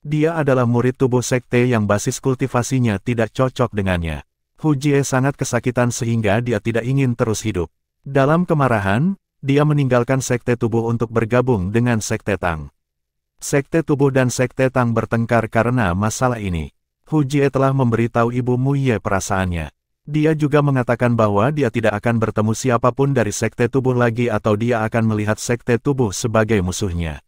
S1: Dia adalah murid tubuh Sekte yang basis kultivasinya tidak cocok dengannya. Hu Jie sangat kesakitan sehingga dia tidak ingin terus hidup. Dalam kemarahan, dia meninggalkan Sekte Tubuh untuk bergabung dengan Sekte Tang. Sekte Tubuh dan Sekte Tang bertengkar karena masalah ini. Hu Jie telah memberitahu Ibu Muye perasaannya. Dia juga mengatakan bahwa dia tidak akan bertemu siapapun dari Sekte Tubuh lagi atau dia akan melihat Sekte Tubuh sebagai musuhnya.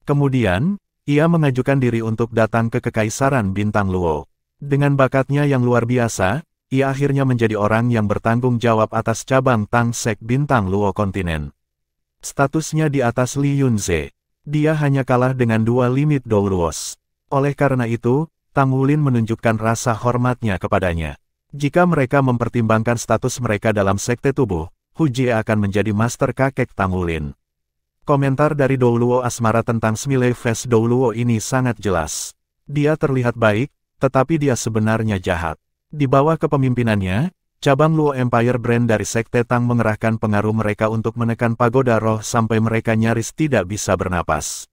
S1: Kemudian, ia mengajukan diri untuk datang ke Kekaisaran Bintang Luo. Dengan bakatnya yang luar biasa, ia akhirnya menjadi orang yang bertanggung jawab atas cabang Tang Sek Bintang Luo kontinen. Statusnya di atas Li Yunze. Dia hanya kalah dengan 2 limit Dou Luos. Oleh karena itu, Tang Wulin menunjukkan rasa hormatnya kepadanya. Jika mereka mempertimbangkan status mereka dalam Sekte Tubuh, Hu Jie akan menjadi Master Kakek Tang Wulin. Komentar dari Dou Luo Asmara tentang Smiley Face Dou Luo ini sangat jelas. Dia terlihat baik, tetapi dia sebenarnya jahat. Di bawah kepemimpinannya, cabang Luo Empire Brand dari Sekte Tang mengerahkan pengaruh mereka untuk menekan pagoda roh sampai mereka nyaris tidak bisa bernapas.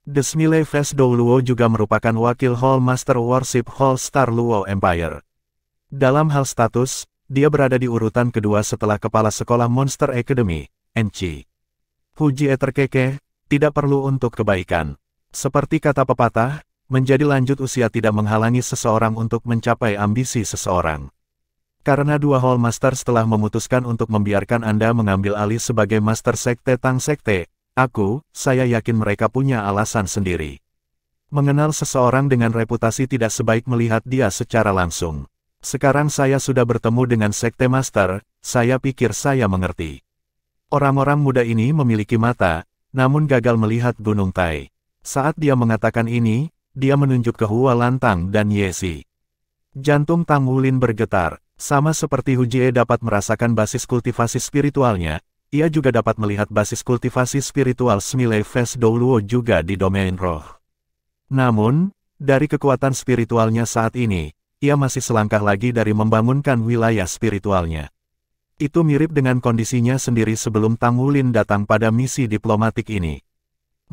S1: The Smiley Face Dou Luo juga merupakan wakil Hall Master Worship Hall Star Luo Empire. Dalam hal status, dia berada di urutan kedua setelah Kepala Sekolah Monster Academy, NC. Hu Jie terkekeh, tidak perlu untuk kebaikan. Seperti kata pepatah, menjadi lanjut usia tidak menghalangi seseorang untuk mencapai ambisi seseorang. Karena 2 Hall Master telah memutuskan untuk membiarkan Anda mengambil alih sebagai Master Sekte Tang Sekte, saya yakin mereka punya alasan sendiri. Mengenal seseorang dengan reputasi tidak sebaik melihat dia secara langsung. Sekarang saya sudah bertemu dengan Sekte Master, saya pikir saya mengerti. Orang-orang muda ini memiliki mata, namun gagal melihat Gunung Tai. Saat dia mengatakan ini, dia menunjuk ke Hua Lantang dan Yesi. Jantung Tang Wulin bergetar, sama seperti Hu Jie dapat merasakan basis kultivasi spiritualnya. Ia juga dapat melihat basis kultivasi spiritual Smiley Face Dou Luo juga di domain roh. Namun, dari kekuatan spiritualnya saat ini, ia masih selangkah lagi dari membangunkan wilayah spiritualnya. Itu mirip dengan kondisinya sendiri sebelum Tang Wulin datang pada misi diplomatik ini.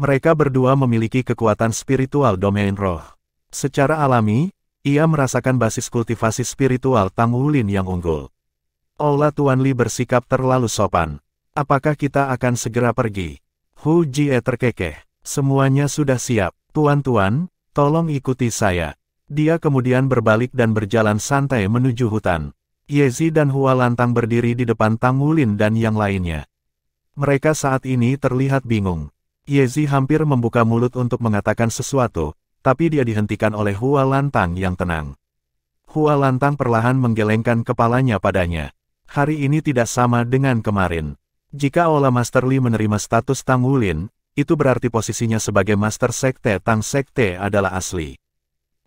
S1: Mereka berdua memiliki kekuatan spiritual domain roh. Secara alami, ia merasakan basis kultivasi spiritual Tang Wulin yang unggul. Aula Tuan Li bersikap terlalu sopan. Apakah kita akan segera pergi? Hu Jie terkekeh. Semuanya sudah siap. Tuan-tuan, tolong ikuti saya. Dia kemudian berbalik dan berjalan santai menuju hutan. Yezi dan Hua Lantang berdiri di depan Tang Wulin dan yang lainnya. Mereka saat ini terlihat bingung. Yezi hampir membuka mulut untuk mengatakan sesuatu, tapi dia dihentikan oleh Hua Lantang yang tenang. Hua Lantang perlahan menggelengkan kepalanya padanya. Hari ini tidak sama dengan kemarin. Jika Aula Master Li menerima status Tang Wulin, itu berarti posisinya sebagai Master Sekte Tang Sekte adalah asli.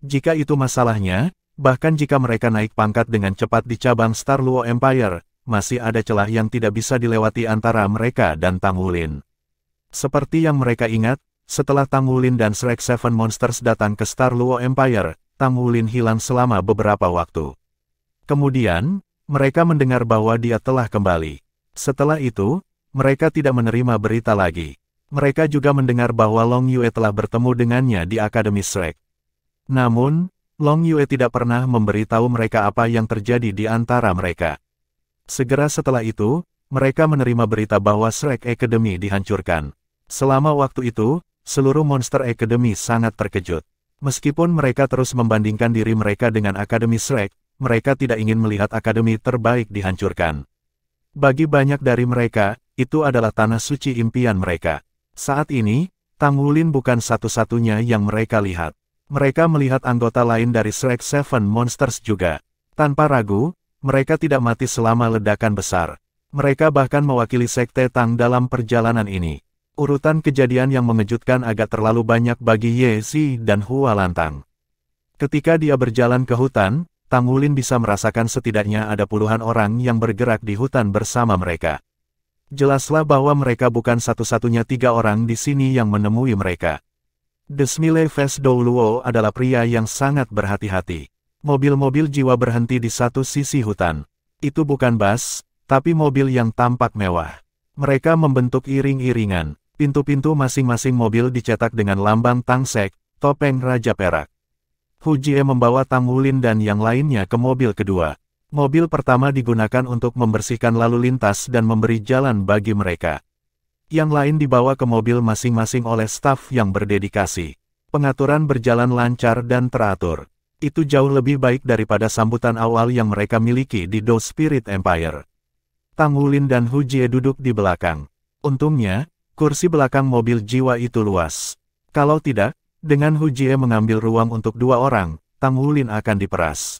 S1: Jika itu masalahnya, bahkan jika mereka naik pangkat dengan cepat di cabang Star Luo Empire, masih ada celah yang tidak bisa dilewati antara mereka dan Tang Wulin. Seperti yang mereka ingat, setelah Tang Wulin dan Shrek Seven Monsters datang ke Star Luo Empire, Tang Wulin hilang selama beberapa waktu. Kemudian, mereka mendengar bahwa dia telah kembali. Setelah itu, mereka tidak menerima berita lagi. Mereka juga mendengar bahwa Long Yue telah bertemu dengannya di Akademi Shrek. Namun, Long Yue tidak pernah memberitahu mereka apa yang terjadi di antara mereka. Segera setelah itu, mereka menerima berita bahwa Shrek Academy dihancurkan. Selama waktu itu, seluruh Monster Academy sangat terkejut. Meskipun mereka terus membandingkan diri mereka dengan Akademi Shrek, mereka tidak ingin melihat Akademi terbaik dihancurkan. Bagi banyak dari mereka, itu adalah tanah suci impian mereka. Saat ini, Tang Wulin bukan satu-satunya yang mereka lihat. Mereka melihat anggota lain dari Shrek Seven Monsters juga. Tanpa ragu, mereka tidak mati selama ledakan besar. Mereka bahkan mewakili Sekte Tang dalam perjalanan ini. Urutan kejadian yang mengejutkan agak terlalu banyak bagi Ye Zi dan Hua Lantang. Ketika dia berjalan ke hutan, Tang Wulin bisa merasakan setidaknya ada puluhan orang yang bergerak di hutan bersama mereka. Jelaslah bahwa mereka bukan satu-satunya 3 orang di sini yang menemui mereka. Desmile Ves Douluo adalah pria yang sangat berhati-hati. Mobil-mobil jiwa berhenti di satu sisi hutan. Itu bukan bus, tapi mobil yang tampak mewah. Mereka membentuk iring-iringan. Pintu-pintu masing-masing mobil dicetak dengan lambang Tangsek, topeng Raja Perak. Hu Jie membawa Tang Wulin dan yang lainnya ke mobil kedua. Mobil pertama digunakan untuk membersihkan lalu lintas dan memberi jalan bagi mereka. Yang lain dibawa ke mobil masing-masing oleh staf yang berdedikasi. Pengaturan berjalan lancar dan teratur. Itu jauh lebih baik daripada sambutan awal yang mereka miliki di Do Spirit Empire. Tang Wulin dan Hu Jie duduk di belakang. Untungnya, kursi belakang mobil jiwa itu luas. Kalau tidak, dengan Hu Jie mengambil ruang untuk 2 orang, Tang Wulin akan diperas.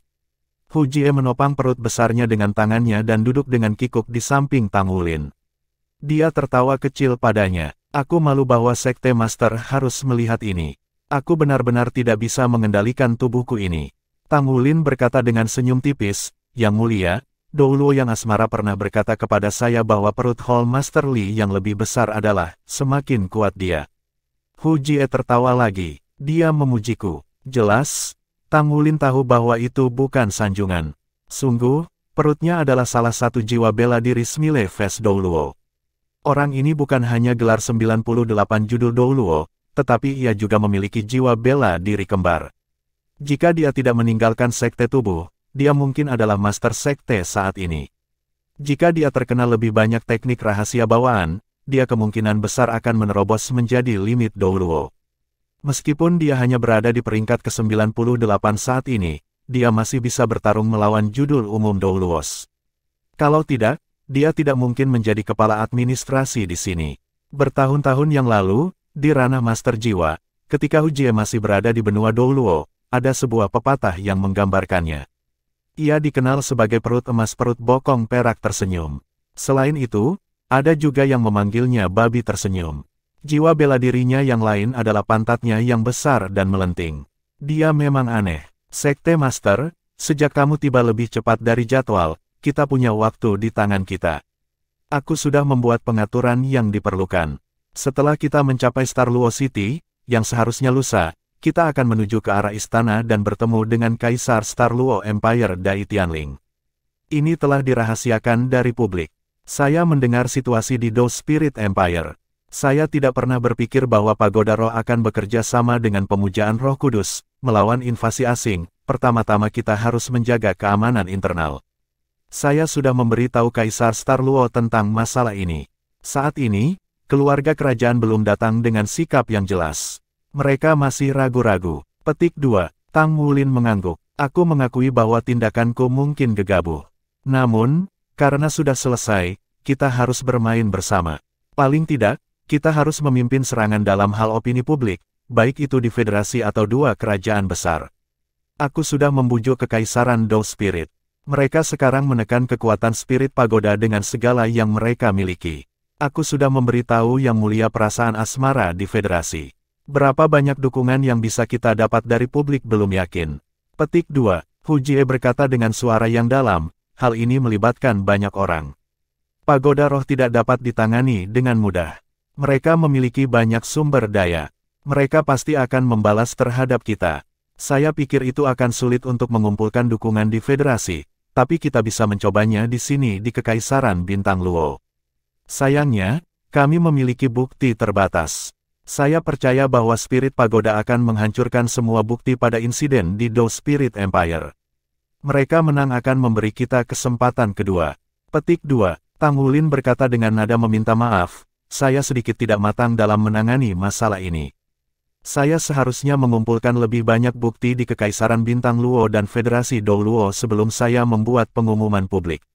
S1: Hu Jie menopang perut besarnya dengan tangannya dan duduk dengan kikuk di samping Tang Wulin. Dia tertawa kecil padanya. Aku malu bahwa Sekte Master harus melihat ini. Aku benar-benar tidak bisa mengendalikan tubuhku ini. Tang Wulin berkata dengan senyum tipis, Yang mulia, Douluo yang asmara pernah berkata kepada saya bahwa perut Hall Master Li yang lebih besar adalah, semakin kuat dia. Hu Jie tertawa lagi. Dia memujiku. Jelas, Tang Wulin tahu bahwa itu bukan sanjungan. Sungguh, perutnya adalah salah satu jiwa bela diri Smile Ves Douluo. Orang ini bukan hanya gelar 98 judul Douluo, tetapi ia juga memiliki jiwa bela diri kembar. Jika dia tidak meninggalkan sekte tubuh, dia mungkin adalah master sekte saat ini. Jika dia terkenal lebih banyak teknik rahasia bawaan, dia kemungkinan besar akan menerobos menjadi limit Douluo. Meskipun dia hanya berada di peringkat ke-98 saat ini, dia masih bisa bertarung melawan judul umum Douluos. Kalau tidak, dia tidak mungkin menjadi kepala administrasi di sini. Bertahun-tahun yang lalu, di ranah Master Jiwa, ketika Hu Jie masih berada di benua Douluo, ada sebuah pepatah yang menggambarkannya. Ia dikenal sebagai perut emas perut bokong perak tersenyum. Selain itu, ada juga yang memanggilnya babi tersenyum. Jiwa bela dirinya yang lain adalah pantatnya yang besar dan melenting. Dia memang aneh. Sekte Master, sejak kamu tiba lebih cepat dari jadwal, kita punya waktu di tangan kita. Aku sudah membuat pengaturan yang diperlukan. Setelah kita mencapai Star Luo City, yang seharusnya lusa, kita akan menuju ke arah istana dan bertemu dengan Kaisar Star Luo Empire Dai Tianling. Ini telah dirahasiakan dari publik. Saya mendengar situasi di Do Spirit Empire. Saya tidak pernah berpikir bahwa Pagoda Roh akan bekerja sama dengan Pemujaan Roh Kudus, melawan invasi asing. Pertama-tama kita harus menjaga keamanan internal. Saya sudah memberitahu Kaisar Star Luo tentang masalah ini. Saat ini, keluarga kerajaan belum datang dengan sikap yang jelas. Mereka masih ragu-ragu. Petik 2. Tang Wulin mengangguk. Aku mengakui bahwa tindakanku mungkin gegabah. Namun, karena sudah selesai, kita harus bermain bersama. Paling tidak, kita harus memimpin serangan dalam hal opini publik, baik itu di federasi atau dua kerajaan besar. Aku sudah membujuk kekaisaran Dou Spirit. Mereka sekarang menekan kekuatan spirit pagoda dengan segala yang mereka miliki. Aku sudah memberitahu Yang Mulia perasaan asmara di federasi. Berapa banyak dukungan yang bisa kita dapat dari publik belum yakin. Petik 2. Hu Jie berkata dengan suara yang dalam, hal ini melibatkan banyak orang. Pagoda roh tidak dapat ditangani dengan mudah. Mereka memiliki banyak sumber daya. Mereka pasti akan membalas terhadap kita. Saya pikir itu akan sulit untuk mengumpulkan dukungan di federasi, tapi kita bisa mencobanya di sini di Kekaisaran Bintang Luo. Sayangnya, kami memiliki bukti terbatas. Saya percaya bahwa Spirit Pagoda akan menghancurkan semua bukti pada insiden di Dou Spirit Empire. Mereka menang akan memberi kita kesempatan kedua. Petik 2. Tang Wulin berkata dengan nada meminta maaf, saya sedikit tidak matang dalam menangani masalah ini. Saya seharusnya mengumpulkan lebih banyak bukti di Kekaisaran Bintang Luo dan Federasi Dou Luo sebelum saya membuat pengumuman publik.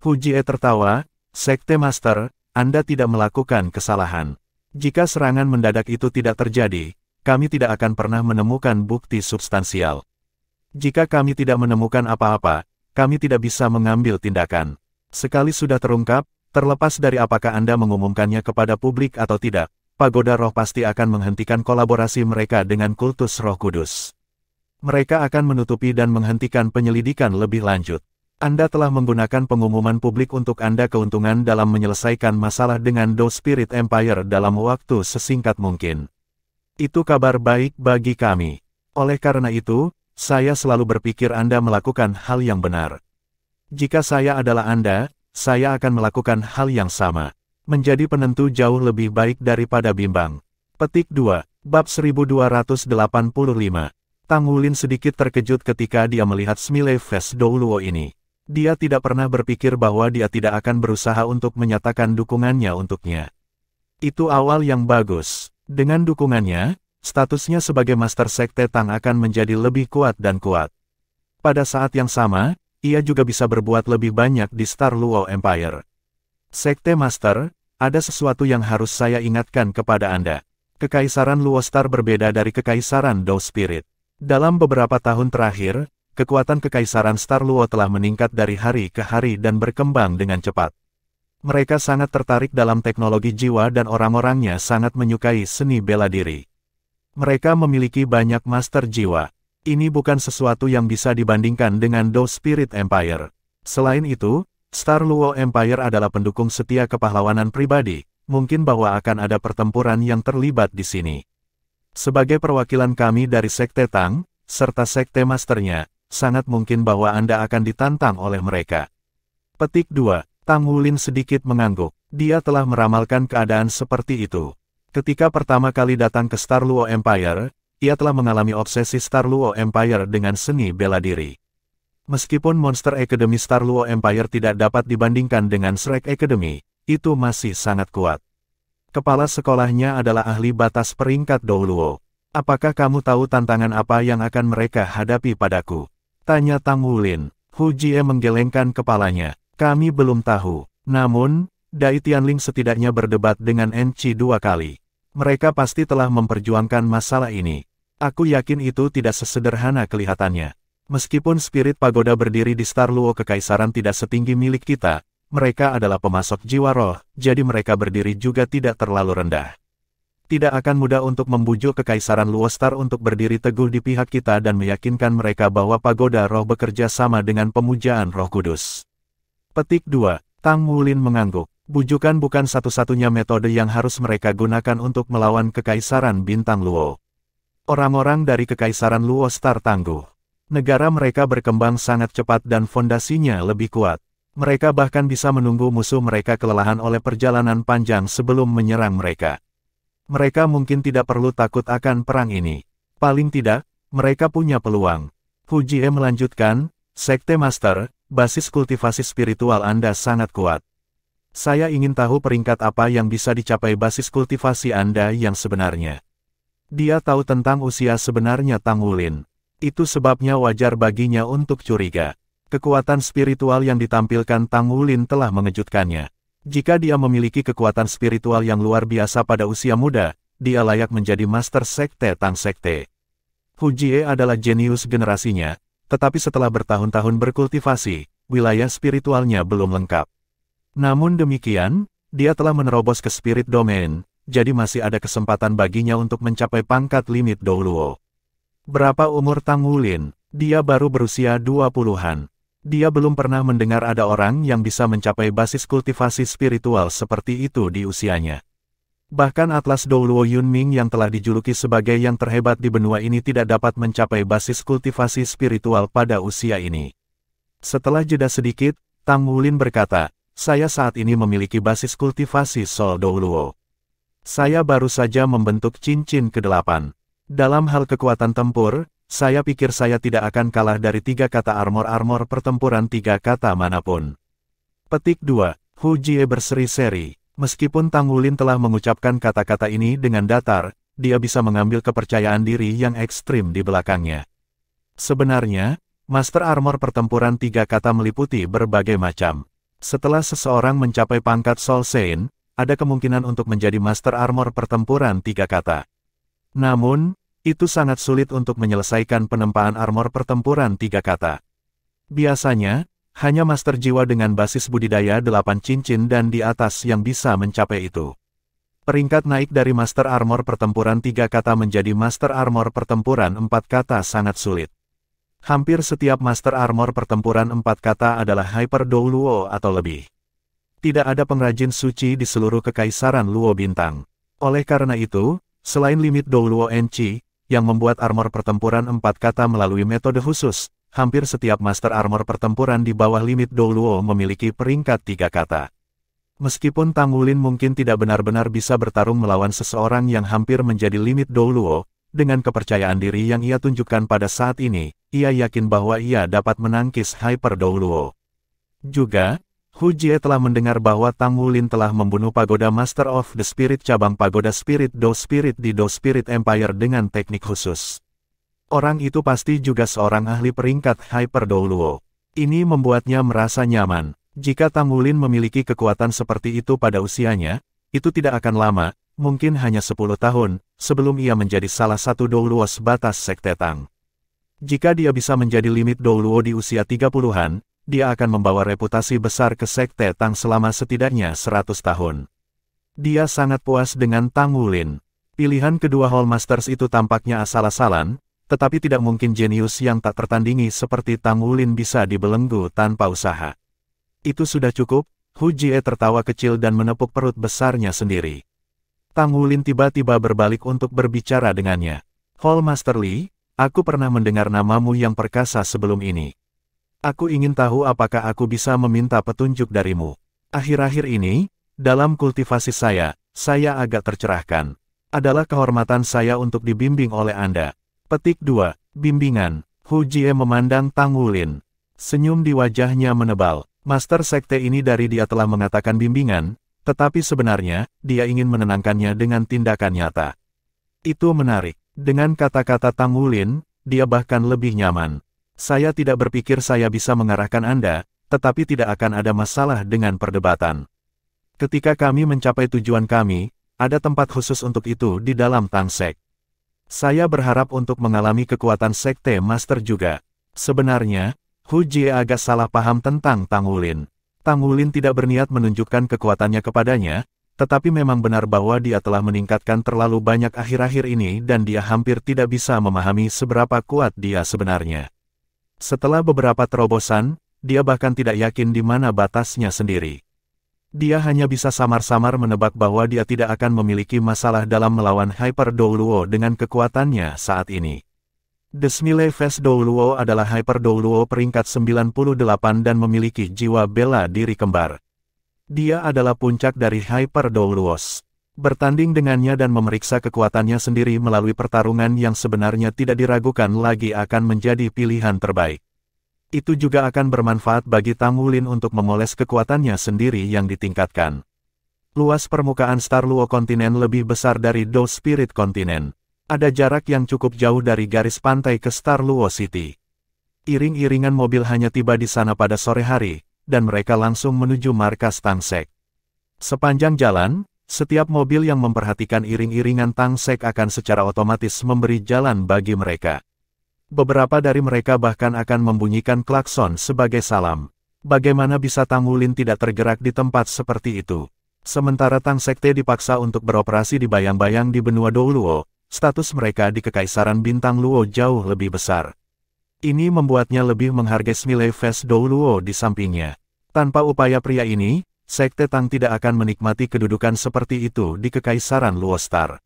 S1: Hu Jie tertawa, Sekte Master, Anda tidak melakukan kesalahan. Jika serangan mendadak itu tidak terjadi, kami tidak akan pernah menemukan bukti substansial. Jika kami tidak menemukan apa-apa, kami tidak bisa mengambil tindakan. Sekali sudah terungkap, terlepas dari apakah Anda mengumumkannya kepada publik atau tidak, Pagoda Roh pasti akan menghentikan kolaborasi mereka dengan kultus Roh Kudus. Mereka akan menutupi dan menghentikan penyelidikan lebih lanjut. Anda telah menggunakan pengumuman publik untuk Anda keuntungan dalam menyelesaikan masalah dengan Dou Spirit Empire dalam waktu sesingkat mungkin. Itu kabar baik bagi kami. Oleh karena itu, saya selalu berpikir Anda melakukan hal yang benar. Jika saya adalah Anda, saya akan melakukan hal yang sama. Menjadi penentu jauh lebih baik daripada bimbang. Petik 2. Bab 1285. Tang Wulin sedikit terkejut ketika dia melihat Smiley Face Dou Luo ini. Dia tidak pernah berpikir bahwa dia tidak akan berusaha untuk menyatakan dukungannya untuknya. Itu awal yang bagus. Dengan dukungannya, statusnya sebagai Master Sekte Tang akan menjadi lebih kuat dan kuat. Pada saat yang sama, ia juga bisa berbuat lebih banyak di Star Luo Empire. Sekte Master, ada sesuatu yang harus saya ingatkan kepada Anda. Kekaisaran Luo Star berbeda dari Kekaisaran Dou Spirit. Dalam beberapa tahun terakhir, kekuatan Kekaisaran Star Luo telah meningkat dari hari ke hari dan berkembang dengan cepat. Mereka sangat tertarik dalam teknologi jiwa dan orang-orangnya sangat menyukai seni bela diri. Mereka memiliki banyak master jiwa. Ini bukan sesuatu yang bisa dibandingkan dengan Dou Spirit Empire. Selain itu, Star Luo Empire adalah pendukung setia kepahlawanan pribadi, mungkin bahwa akan ada pertempuran yang terlibat di sini. Sebagai perwakilan kami dari Sekte Tang, serta Sekte Masternya, sangat mungkin bahwa Anda akan ditantang oleh mereka. Petik 2. Tang Wulin sedikit mengangguk. Dia telah meramalkan keadaan seperti itu. Ketika pertama kali datang ke Star Luo Empire, ia telah mengalami obsesi Star Luo Empire dengan seni bela diri. Meskipun Monster Academy Star Luo Empire tidak dapat dibandingkan dengan Shrek Academy, itu masih sangat kuat. Kepala sekolahnya adalah ahli batas peringkat Dou Luo. Apakah kamu tahu tantangan apa yang akan mereka hadapi padaku? Tanya Tang Wulin. Hu Jie menggelengkan kepalanya. Kami belum tahu. Namun, Dai Tianling setidaknya berdebat dengan Enci 2 kali. Mereka pasti telah memperjuangkan masalah ini. Aku yakin itu tidak sesederhana kelihatannya. Meskipun Spirit Pagoda berdiri di Star Luo Kekaisaran tidak setinggi milik kita, mereka adalah pemasok jiwa roh, jadi mereka berdiri juga tidak terlalu rendah. Tidak akan mudah untuk membujuk Kekaisaran Luo Star untuk berdiri teguh di pihak kita dan meyakinkan mereka bahwa Pagoda Roh bekerja sama dengan pemujaan Roh Kudus. Petik 2. Tang Wulin mengangguk. Bujukan bukan satu-satunya metode yang harus mereka gunakan untuk melawan Kekaisaran Bintang Luo. Orang-orang dari Kekaisaran Luo Star tangguh. Negara mereka berkembang sangat cepat dan fondasinya lebih kuat. Mereka bahkan bisa menunggu musuh mereka kelelahan oleh perjalanan panjang sebelum menyerang mereka. Mereka mungkin tidak perlu takut akan perang ini. Paling tidak, mereka punya peluang. Hu Jie melanjutkan, Sekte Master, basis kultivasi spiritual Anda sangat kuat. Saya ingin tahu peringkat apa yang bisa dicapai basis kultivasi Anda yang sebenarnya. Dia tahu tentang usia sebenarnya Tang Wulin. Itu sebabnya wajar baginya untuk curiga. Kekuatan spiritual yang ditampilkan Tang Wulin telah mengejutkannya. Jika dia memiliki kekuatan spiritual yang luar biasa pada usia muda, dia layak menjadi Master Sekte Tang Sekte. Hu Jie adalah jenius generasinya, tetapi setelah bertahun-tahun berkultivasi, wilayah spiritualnya belum lengkap. Namun demikian, dia telah menerobos ke Spirit Domain, jadi masih ada kesempatan baginya untuk mencapai pangkat limit Douluo. Berapa umur Tang Wulin? Dia baru berusia 20-an. Dia belum pernah mendengar ada orang yang bisa mencapai basis kultivasi spiritual seperti itu di usianya. Bahkan Atlas Douluo Yunming yang telah dijuluki sebagai yang terhebat di benua ini tidak dapat mencapai basis kultivasi spiritual pada usia ini. Setelah jeda sedikit, Tang Wulin berkata, saya saat ini memiliki basis kultivasi Soul Douluo. Saya baru saja membentuk cincin ke-8. Dalam hal kekuatan tempur, saya pikir saya tidak akan kalah dari 3 kata armor pertempuran 3 kata manapun. Petik 2. Hu Jie berseri-seri. Meskipun Tang Wulin telah mengucapkan kata-kata ini dengan datar, dia bisa mengambil kepercayaan diri yang ekstrim di belakangnya. Sebenarnya, Master Armor pertempuran 3 kata meliputi berbagai macam. Setelah seseorang mencapai pangkat Soul Saint, ada kemungkinan untuk menjadi Master Armor pertempuran 3 kata. Namun, itu sangat sulit untuk menyelesaikan penempaan armor pertempuran 3 kata. Biasanya, hanya master jiwa dengan basis budidaya 8 cincin dan di atas yang bisa mencapai itu. Peringkat naik dari Master Armor pertempuran 3 kata menjadi Master Armor pertempuran 4 kata sangat sulit. Hampir setiap Master Armor pertempuran 4 kata adalah Hyper Douluo atau lebih. Tidak ada pengrajin suci di seluruh kekaisaran Luo Bintang. Oleh karena itu, selain limit Douluo Enchi, yang membuat armor pertempuran 4 kata melalui metode khusus, hampir setiap Master Armor pertempuran di bawah limit Douluo memiliki peringkat 3 kata. Meskipun Tang Wulin mungkin tidak benar-benar bisa bertarung melawan seseorang yang hampir menjadi limit Douluo, dengan kepercayaan diri yang ia tunjukkan pada saat ini, ia yakin bahwa ia dapat menangkis Hyper Douluo. Juga, Hu Jie telah mendengar bahwa Tang Wulin telah membunuh Pagoda Master of the Spirit cabang Pagoda Spirit Do Spirit di Do Spirit Empire dengan teknik khusus. Orang itu pasti juga seorang ahli peringkat Hyper Douluo. Ini membuatnya merasa nyaman. Jika Tang Wulin memiliki kekuatan seperti itu pada usianya, itu tidak akan lama, mungkin hanya 10 tahun, sebelum ia menjadi salah satu Douluo sebatas Sekte Tang. Jika dia bisa menjadi limit Douluo di usia 30-an, dia akan membawa reputasi besar ke Sekte Tang selama setidaknya 100 tahun. Dia sangat puas dengan Tang Wulin. Pilihan kedua Hall Masters itu tampaknya asal-asalan, tetapi tidak mungkin jenius yang tak tertandingi seperti Tang Wulin bisa dibelenggu tanpa usaha. Itu sudah cukup, Hu Jie tertawa kecil dan menepuk perut besarnya sendiri. Tang Wulin tiba-tiba berbalik untuk berbicara dengannya. Hall Master Li, aku pernah mendengar namamu yang perkasa sebelum ini. Aku ingin tahu apakah aku bisa meminta petunjuk darimu. Akhir-akhir ini, dalam kultivasi saya agak tercerahkan. Adalah kehormatan saya untuk dibimbing oleh Anda. Petik 2. Bimbingan. Hu Jie memandang Tang Wulin. Senyum di wajahnya menebal. Master Sekte ini dari dia telah mengatakan bimbingan, tetapi sebenarnya, dia ingin menenangkannya dengan tindakan nyata. Itu menarik. Dengan kata-kata Tang Wulin, dia bahkan lebih nyaman. Saya tidak berpikir saya bisa mengarahkan Anda, tetapi tidak akan ada masalah dengan perdebatan. Ketika kami mencapai tujuan kami, ada tempat khusus untuk itu di dalam Tang Sek. Saya berharap untuk mengalami kekuatan Sekte Master juga. Sebenarnya, Hu Jie agak salah paham tentang Tang Wulin. Tang Wulin tidak berniat menunjukkan kekuatannya kepadanya, tetapi memang benar bahwa dia telah meningkatkan terlalu banyak akhir-akhir ini dan dia hampir tidak bisa memahami seberapa kuat dia sebenarnya. Setelah beberapa terobosan, dia bahkan tidak yakin di mana batasnya sendiri. Dia hanya bisa samar-samar menebak bahwa dia tidak akan memiliki masalah dalam melawan Hyper Douluo dengan kekuatannya saat ini. Desmile Face Douluo adalah Hyper Douluo peringkat 98 dan memiliki jiwa bela diri kembar. Dia adalah puncak dari Hyper Douluos. Bertanding dengannya dan memeriksa kekuatannya sendiri melalui pertarungan yang sebenarnya tidak diragukan lagi akan menjadi pilihan terbaik. Itu juga akan bermanfaat bagi Tang Wulin untuk memoles kekuatannya sendiri yang ditingkatkan. Luas permukaan Star Luo kontinen lebih besar dari Do Spirit kontinen. Ada jarak yang cukup jauh dari garis pantai ke Star Luo City. Iring-iringan mobil hanya tiba di sana pada sore hari, dan mereka langsung menuju markas Tang Sek. Sepanjang jalan, setiap mobil yang memperhatikan iring-iringan Tang Sek akan secara otomatis memberi jalan bagi mereka. Beberapa dari mereka bahkan akan membunyikan klakson sebagai salam. Bagaimana bisa Tang Wulin tidak tergerak di tempat seperti itu? Sementara Tang Sekte dipaksa untuk beroperasi di bayang-bayang di benua Douluo, status mereka di Kekaisaran Bintang Luo jauh lebih besar. Ini membuatnya lebih menghargai Smiley Face Douluo di sampingnya. Tanpa upaya pria ini, Sekte Tang tidak akan menikmati kedudukan seperti itu di Kekaisaran Luo Star.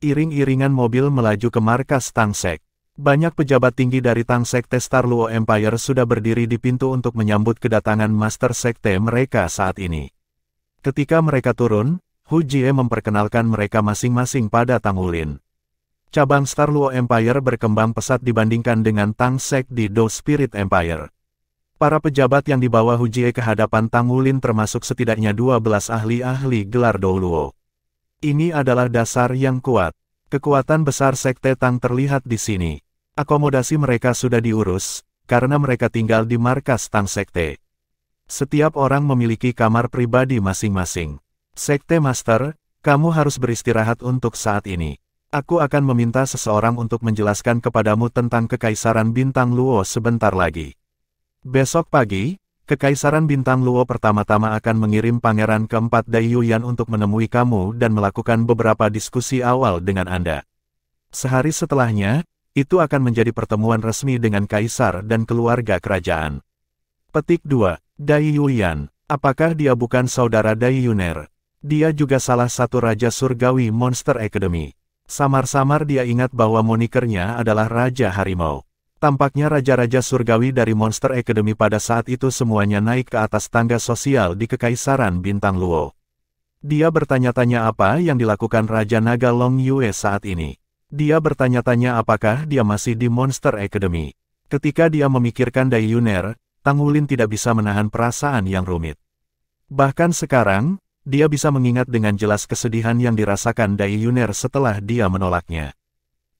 S1: Iring-iringan mobil melaju ke markas Tang Sek. Banyak pejabat tinggi dari Tang Sekte Star Luo Empire sudah berdiri di pintu untuk menyambut kedatangan Master Sekte mereka saat ini. Ketika mereka turun, Hu Jie memperkenalkan mereka masing-masing pada Tang Wulin. Cabang Star Luo Empire berkembang pesat dibandingkan dengan Tang Sek di Do Spirit Empire. Para pejabat yang dibawa Hu Jie ke hadapan Tang Wulin termasuk setidaknya 12 ahli-ahli gelar Douluo. Ini adalah dasar yang kuat. Kekuatan besar Sekte Tang terlihat di sini. Akomodasi mereka sudah diurus, karena mereka tinggal di markas Tang Sekte. Setiap orang memiliki kamar pribadi masing-masing. Sekte Master, kamu harus beristirahat untuk saat ini. Aku akan meminta seseorang untuk menjelaskan kepadamu tentang Kekaisaran Bintang Luo sebentar lagi. Besok pagi, Kekaisaran Bintang Luo pertama-tama akan mengirim Pangeran keempat Dai Yuyan untuk menemui kamu dan melakukan beberapa diskusi awal dengan Anda. Sehari setelahnya, itu akan menjadi pertemuan resmi dengan Kaisar dan keluarga kerajaan. Petik 2. Dai Yuyan. Apakah dia bukan saudara Dai Yuner? Dia juga salah satu Raja Surgawi Monster Academy. Samar-samar dia ingat bahwa monikernya adalah Raja Harimau. Tampaknya raja-raja surgawi dari Monster Academy pada saat itu semuanya naik ke atas tangga sosial di Kekaisaran Bintang Luo. Dia bertanya-tanya apa yang dilakukan Raja Naga Long Yue saat ini. Dia bertanya-tanya apakah dia masih di Monster Academy. Ketika dia memikirkan Dai Yuner, Tang Wulin tidak bisa menahan perasaan yang rumit. Bahkan sekarang, dia bisa mengingat dengan jelas kesedihan yang dirasakan Dai Yuner setelah dia menolaknya.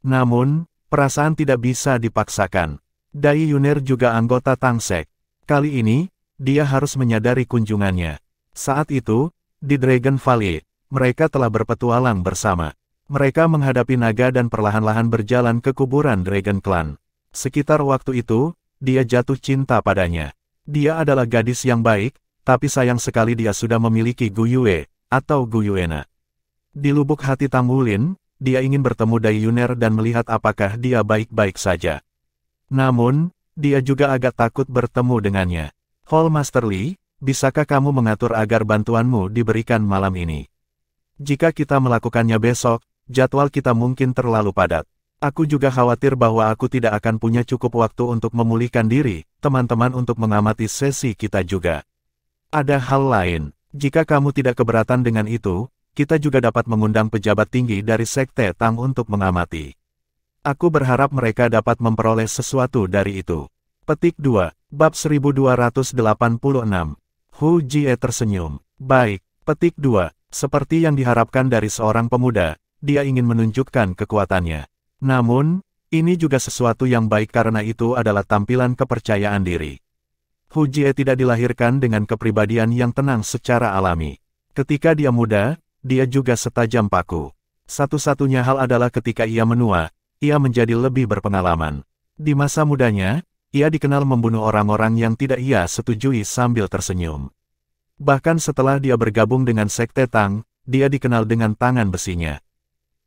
S1: Namun, perasaan tidak bisa dipaksakan. Dai Yuner juga anggota Tang Sek. Kali ini, dia harus menyadari kunjungannya. Saat itu, di Dragon Valley, mereka telah berpetualang bersama. Mereka menghadapi naga dan perlahan-lahan berjalan ke kuburan Dragon Clan. Sekitar waktu itu, dia jatuh cinta padanya. Dia adalah gadis yang baik, tapi sayang sekali dia sudah memiliki Gu Yue, atau Gu Yuena. Di lubuk hati Tang Wulin, dia ingin bertemu Dai Yuner dan melihat apakah dia baik-baik saja. Namun, dia juga agak takut bertemu dengannya. Hall Master Li, bisakah kamu mengatur agar bantuanmu diberikan malam ini? Jika kita melakukannya besok, jadwal kita mungkin terlalu padat. Aku juga khawatir bahwa aku tidak akan punya cukup waktu untuk memulihkan diri, teman-teman untuk mengamati sesi kita juga. Ada hal lain, jika kamu tidak keberatan dengan itu, kita juga dapat mengundang pejabat tinggi dari Sekte Tang untuk mengamati. Aku berharap mereka dapat memperoleh sesuatu dari itu. Petik 2, Bab 1286. Hu Jie tersenyum. Baik, petik 2, seperti yang diharapkan dari seorang pemuda, dia ingin menunjukkan kekuatannya. Namun, ini juga sesuatu yang baik karena itu adalah tampilan kepercayaan diri. Hu Jie tidak dilahirkan dengan kepribadian yang tenang secara alami. Ketika dia muda, dia juga setajam paku. Satu-satunya hal adalah ketika ia menua, ia menjadi lebih berpengalaman. Di masa mudanya, ia dikenal membunuh orang-orang yang tidak ia setujui sambil tersenyum. Bahkan setelah dia bergabung dengan Sekte Tang, dia dikenal dengan tangan besinya.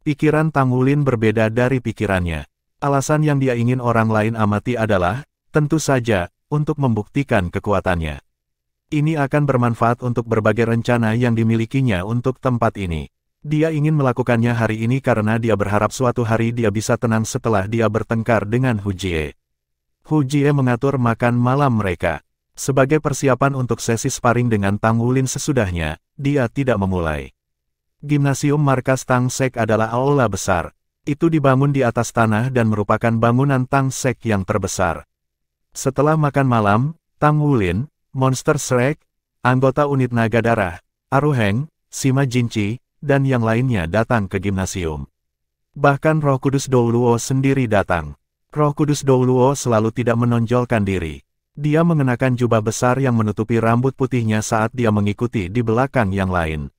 S1: Pikiran Tang Wulin berbeda dari pikirannya. Alasan yang dia ingin orang lain amati adalah, tentu saja, untuk membuktikan kekuatannya. Ini akan bermanfaat untuk berbagai rencana yang dimilikinya untuk tempat ini. Dia ingin melakukannya hari ini karena dia berharap suatu hari dia bisa tenang setelah dia bertengkar dengan Hu Jie. Hu Jie mengatur makan malam mereka. Sebagai persiapan untuk sesi sparring dengan Tang Wulin sesudahnya, dia tidak memulai. Gimnasium markas Tang Sek adalah aula besar. Itu dibangun di atas tanah dan merupakan bangunan Tang Sek yang terbesar. Setelah makan malam, Tang Wulin, Monster Shrek, anggota unit naga darah, Aruheng, Sima Jinchi, dan yang lainnya datang ke gimnasium. Bahkan Roh Kudus Douluo sendiri datang. Roh Kudus Douluo selalu tidak menonjolkan diri. Dia mengenakan jubah besar yang menutupi rambut putihnya saat dia mengikuti di belakang yang lain.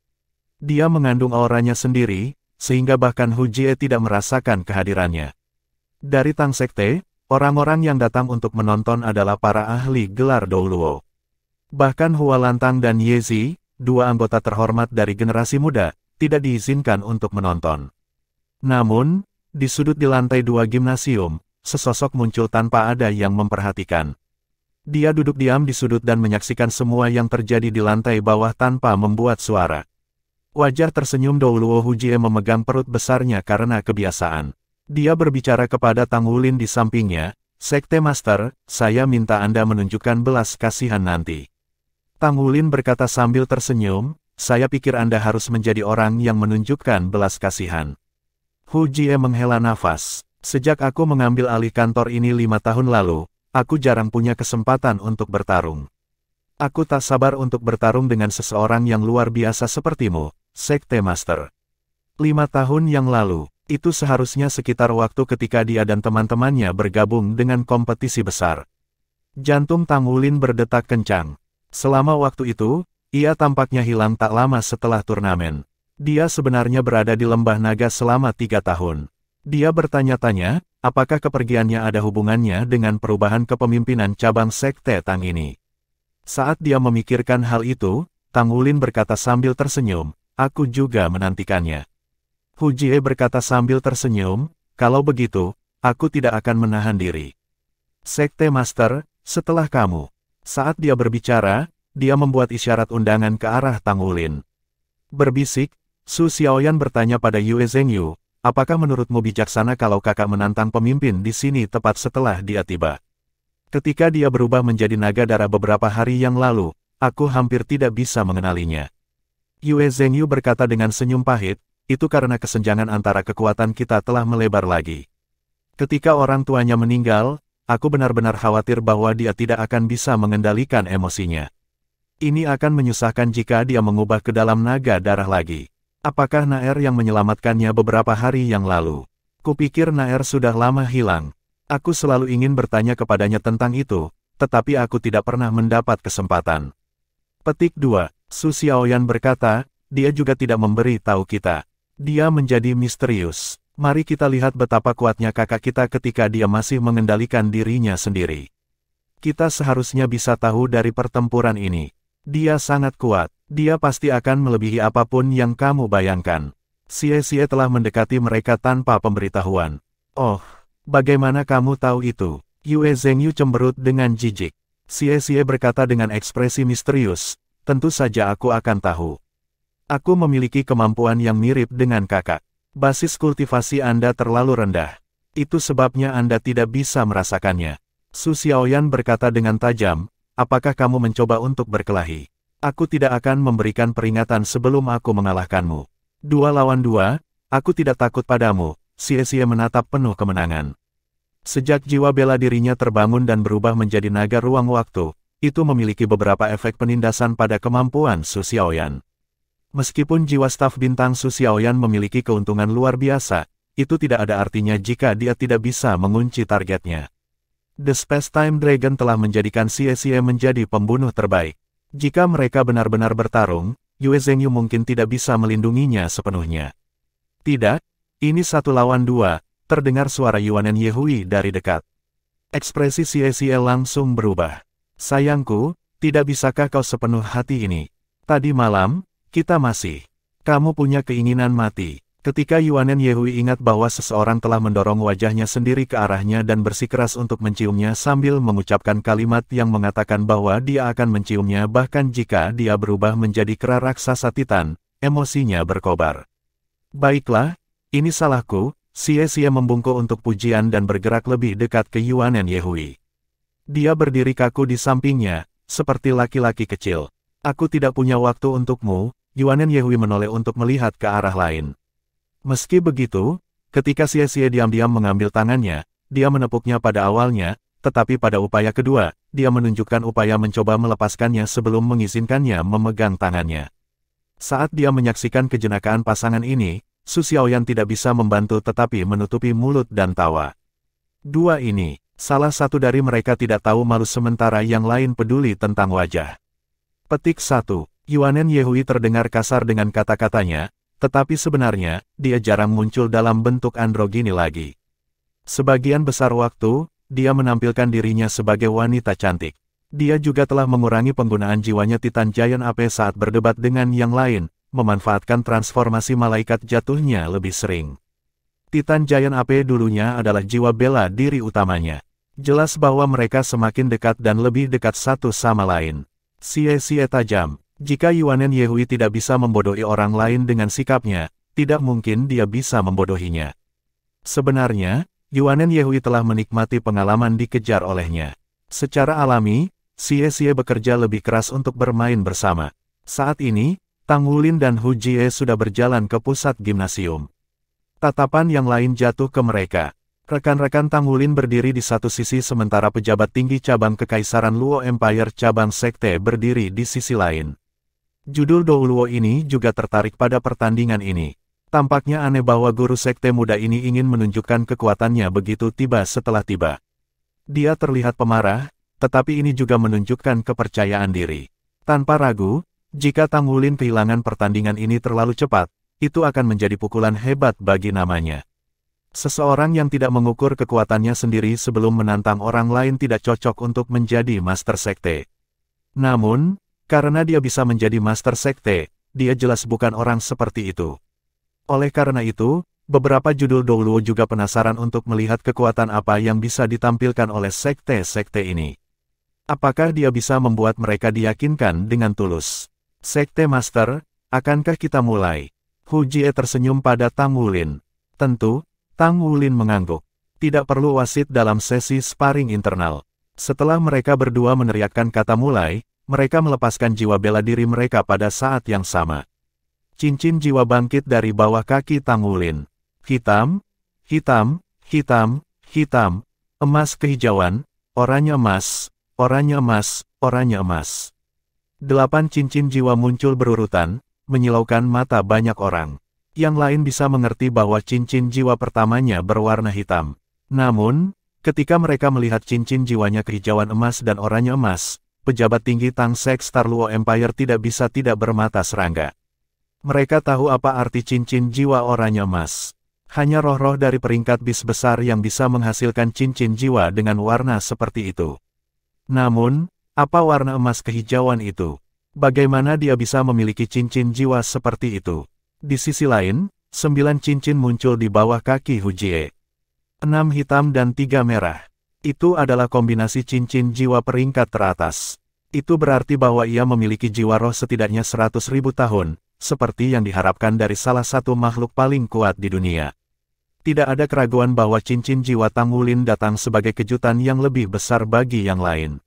S1: Dia mengandung auranya sendiri, sehingga bahkan Hu Jie tidak merasakan kehadirannya. Dari Tang Sekte, orang-orang yang datang untuk menonton adalah para ahli gelar Douluo. Bahkan Hua Lantang dan Ye Zi, dua anggota terhormat dari generasi muda, tidak diizinkan untuk menonton. Namun, di sudut di lantai 2 gimnasium, sesosok muncul tanpa ada yang memperhatikan. Dia duduk diam di sudut dan menyaksikan semua yang terjadi di lantai bawah tanpa membuat suara. Wajah tersenyum Douluo Hu Jie memegang perut besarnya karena kebiasaan. Dia berbicara kepada Tang Wulin di sampingnya, "Sekte Master, saya minta Anda menunjukkan belas kasihan nanti." Tang Wulin berkata sambil tersenyum, "Saya pikir Anda harus menjadi orang yang menunjukkan belas kasihan." Hu Jie menghela nafas. "Sejak aku mengambil alih kantor ini 5 tahun lalu, aku jarang punya kesempatan untuk bertarung. Aku tak sabar untuk bertarung dengan seseorang yang luar biasa sepertimu, Sekte Master." 5 tahun yang lalu, itu seharusnya sekitar waktu ketika dia dan teman-temannya bergabung dengan kompetisi besar. Jantung Tang Wulin berdetak kencang. Selama waktu itu, ia tampaknya hilang tak lama setelah turnamen. Dia sebenarnya berada di Lembah Naga selama 3 tahun. Dia bertanya-tanya, apakah kepergiannya ada hubungannya dengan perubahan kepemimpinan cabang Sekte Tang ini. Saat dia memikirkan hal itu, Tang Wulin berkata sambil tersenyum, "Aku juga menantikannya." Hu Jie berkata sambil tersenyum, "Kalau begitu, aku tidak akan menahan diri." "Sekte Master, setelah kamu." Saat dia berbicara, dia membuat isyarat undangan ke arah Tang Wulin. Berbisik, Su Xiaoyan bertanya pada Yue Zhengyu, "Apakah menurutmu bijaksana kalau kakak menantang pemimpin di sini tepat setelah dia tiba? Ketika dia berubah menjadi naga darah beberapa hari yang lalu, aku hampir tidak bisa mengenalinya." Yue Zhengyu berkata dengan senyum pahit, "Itu karena kesenjangan antara kekuatan kita telah melebar lagi. Ketika orang tuanya meninggal, aku benar-benar khawatir bahwa dia tidak akan bisa mengendalikan emosinya. Ini akan menyusahkan jika dia mengubah ke dalam naga darah lagi. Apakah Naer yang menyelamatkannya beberapa hari yang lalu? Kupikir Naer sudah lama hilang. Aku selalu ingin bertanya kepadanya tentang itu, tetapi aku tidak pernah mendapat kesempatan." Petik 2. Su Xiaoyan berkata, "Dia juga tidak memberi tahu kita. Dia menjadi misterius. Mari kita lihat betapa kuatnya kakak kita ketika dia masih mengendalikan dirinya sendiri. Kita seharusnya bisa tahu dari pertempuran ini. Dia sangat kuat. Dia pasti akan melebihi apapun yang kamu bayangkan." Xie telah mendekati mereka tanpa pemberitahuan. "Oh, bagaimana kamu tahu itu?" Yue Zhengyu cemberut dengan jijik. Xie berkata dengan ekspresi misterius, "Tentu saja aku akan tahu. Aku memiliki kemampuan yang mirip dengan kakak. Basis kultivasi Anda terlalu rendah. Itu sebabnya Anda tidak bisa merasakannya." Su Xiaoyan berkata dengan tajam, "Apakah kamu mencoba untuk berkelahi? Aku tidak akan memberikan peringatan sebelum aku mengalahkanmu. 2 lawan 2, aku tidak takut padamu." Xie menatap penuh kemenangan. Sejak jiwa bela dirinya terbangun dan berubah menjadi naga ruang waktu, itu memiliki beberapa efek penindasan pada kemampuan Su Xiaoyan. Meskipun jiwa staf bintang Su Xiaoyan memiliki keuntungan luar biasa, itu tidak ada artinya jika dia tidak bisa mengunci targetnya. The Space-Time Dragon telah menjadikan Xie menjadi pembunuh terbaik. Jika mereka benar-benar bertarung, Yue Zhengyu mungkin tidak bisa melindunginya sepenuhnya. "Tidak, ini 1 lawan 2, terdengar suara Yuanen Yehui dari dekat. Ekspresi Xie langsung berubah. "Sayangku, tidak bisakah kau sepenuh hati ini? Tadi malam, kita masih. Kamu punya keinginan mati." Ketika Yuanen Yehui ingat bahwa seseorang telah mendorong wajahnya sendiri ke arahnya dan bersikeras untuk menciumnya sambil mengucapkan kalimat yang mengatakan bahwa dia akan menciumnya bahkan jika dia berubah menjadi kera raksasa Titan, emosinya berkobar. "Baiklah, ini salahku." Xie membungkuk untuk pujian dan bergerak lebih dekat ke Yuanen Yehui. Dia berdiri kaku di sampingnya, seperti laki-laki kecil. "Aku tidak punya waktu untukmu." Yuanen Yehui menoleh untuk melihat ke arah lain. Meski begitu, ketika Xie diam-diam mengambil tangannya, dia menepuknya pada awalnya, tetapi pada upaya kedua, dia menunjukkan upaya mencoba melepaskannya sebelum mengizinkannya memegang tangannya. Saat dia menyaksikan kejenakaan pasangan ini, Su Xiaoyan tidak bisa membantu tetapi menutupi mulut dan tawa. "Dua ini, Salah satu dari mereka tidak tahu malu sementara yang lain peduli tentang wajah. Petik 1. Yuanen Yehui terdengar kasar dengan kata-katanya, tetapi sebenarnya, dia jarang muncul dalam bentuk androgini lagi. Sebagian besar waktu, dia menampilkan dirinya sebagai wanita cantik. Dia juga telah mengurangi penggunaan jiwanya Titan Giant AP saat berdebat dengan yang lain, memanfaatkan transformasi malaikat jatuhnya lebih sering. Titan Giant AP dulunya adalah jiwa bela diri utamanya. Jelas bahwa mereka semakin dekat dan lebih dekat satu sama lain. Sia-sia tajam. Jika Yuanen Yehui tidak bisa membodohi orang lain dengan sikapnya, tidak mungkin dia bisa membodohinya. Sebenarnya, Yuanen Yehui telah menikmati pengalaman dikejar olehnya. Secara alami, Sia-sia bekerja lebih keras untuk bermain bersama. Saat ini, Tang Wulin dan Hu Jie sudah berjalan ke pusat gimnasium. Tatapan yang lain jatuh ke mereka. Rekan-rekan Tang Wulin berdiri di satu sisi sementara pejabat tinggi cabang Kekaisaran Luo Empire cabang sekte berdiri di sisi lain. Judul Dou Luo ini juga tertarik pada pertandingan ini. Tampaknya aneh bahwa guru sekte muda ini ingin menunjukkan kekuatannya begitu tiba setelah tiba. Dia terlihat pemarah, tetapi ini juga menunjukkan kepercayaan diri. Tanpa ragu, jika Tang Wulin kehilangan pertandingan ini terlalu cepat, itu akan menjadi pukulan hebat bagi namanya. Seseorang yang tidak mengukur kekuatannya sendiri sebelum menantang orang lain tidak cocok untuk menjadi master sekte. Namun, karena dia bisa menjadi master sekte, dia jelas bukan orang seperti itu. Oleh karena itu, beberapa judul Dou Luo juga penasaran untuk melihat kekuatan apa yang bisa ditampilkan oleh sekte-sekte ini. Apakah dia bisa membuat mereka diyakinkan dengan tulus? Sekte Master, akankah kita mulai? Hu Jie tersenyum pada Tang Wulin. Tentu, Tang Wulin mengangguk. Tidak perlu wasit dalam sesi sparring internal. Setelah mereka berdua meneriakkan kata mulai, mereka melepaskan jiwa bela diri mereka pada saat yang sama. Cincin jiwa bangkit dari bawah kaki Tang Wulin. Hitam, hitam, hitam, hitam, emas kehijauan, oranye emas, oranye emas, oranye emas. 8 cincin jiwa muncul berurutan, menyilaukan mata banyak orang. Yang lain bisa mengerti bahwa cincin jiwa pertamanya berwarna hitam. Namun, ketika mereka melihat cincin jiwanya kehijauan emas dan oranye emas, pejabat tinggi Tang Sek Star Luo Empire tidak bisa tidak bermata serangga. Mereka tahu apa arti cincin jiwa oranye emas. Hanya roh-roh dari peringkat bis besar yang bisa menghasilkan cincin jiwa dengan warna seperti itu. Namun, apa warna emas kehijauan itu? Bagaimana dia bisa memiliki cincin jiwa seperti itu? Di sisi lain, 9 cincin muncul di bawah kaki Hu Jie. 6 hitam dan 3 merah. Itu adalah kombinasi cincin jiwa peringkat teratas. Itu berarti bahwa ia memiliki jiwa roh setidaknya 100.000 tahun, seperti yang diharapkan dari salah satu makhluk paling kuat di dunia. Tidak ada keraguan bahwa cincin jiwa Tang Wulin datang sebagai kejutan yang lebih besar bagi yang lain.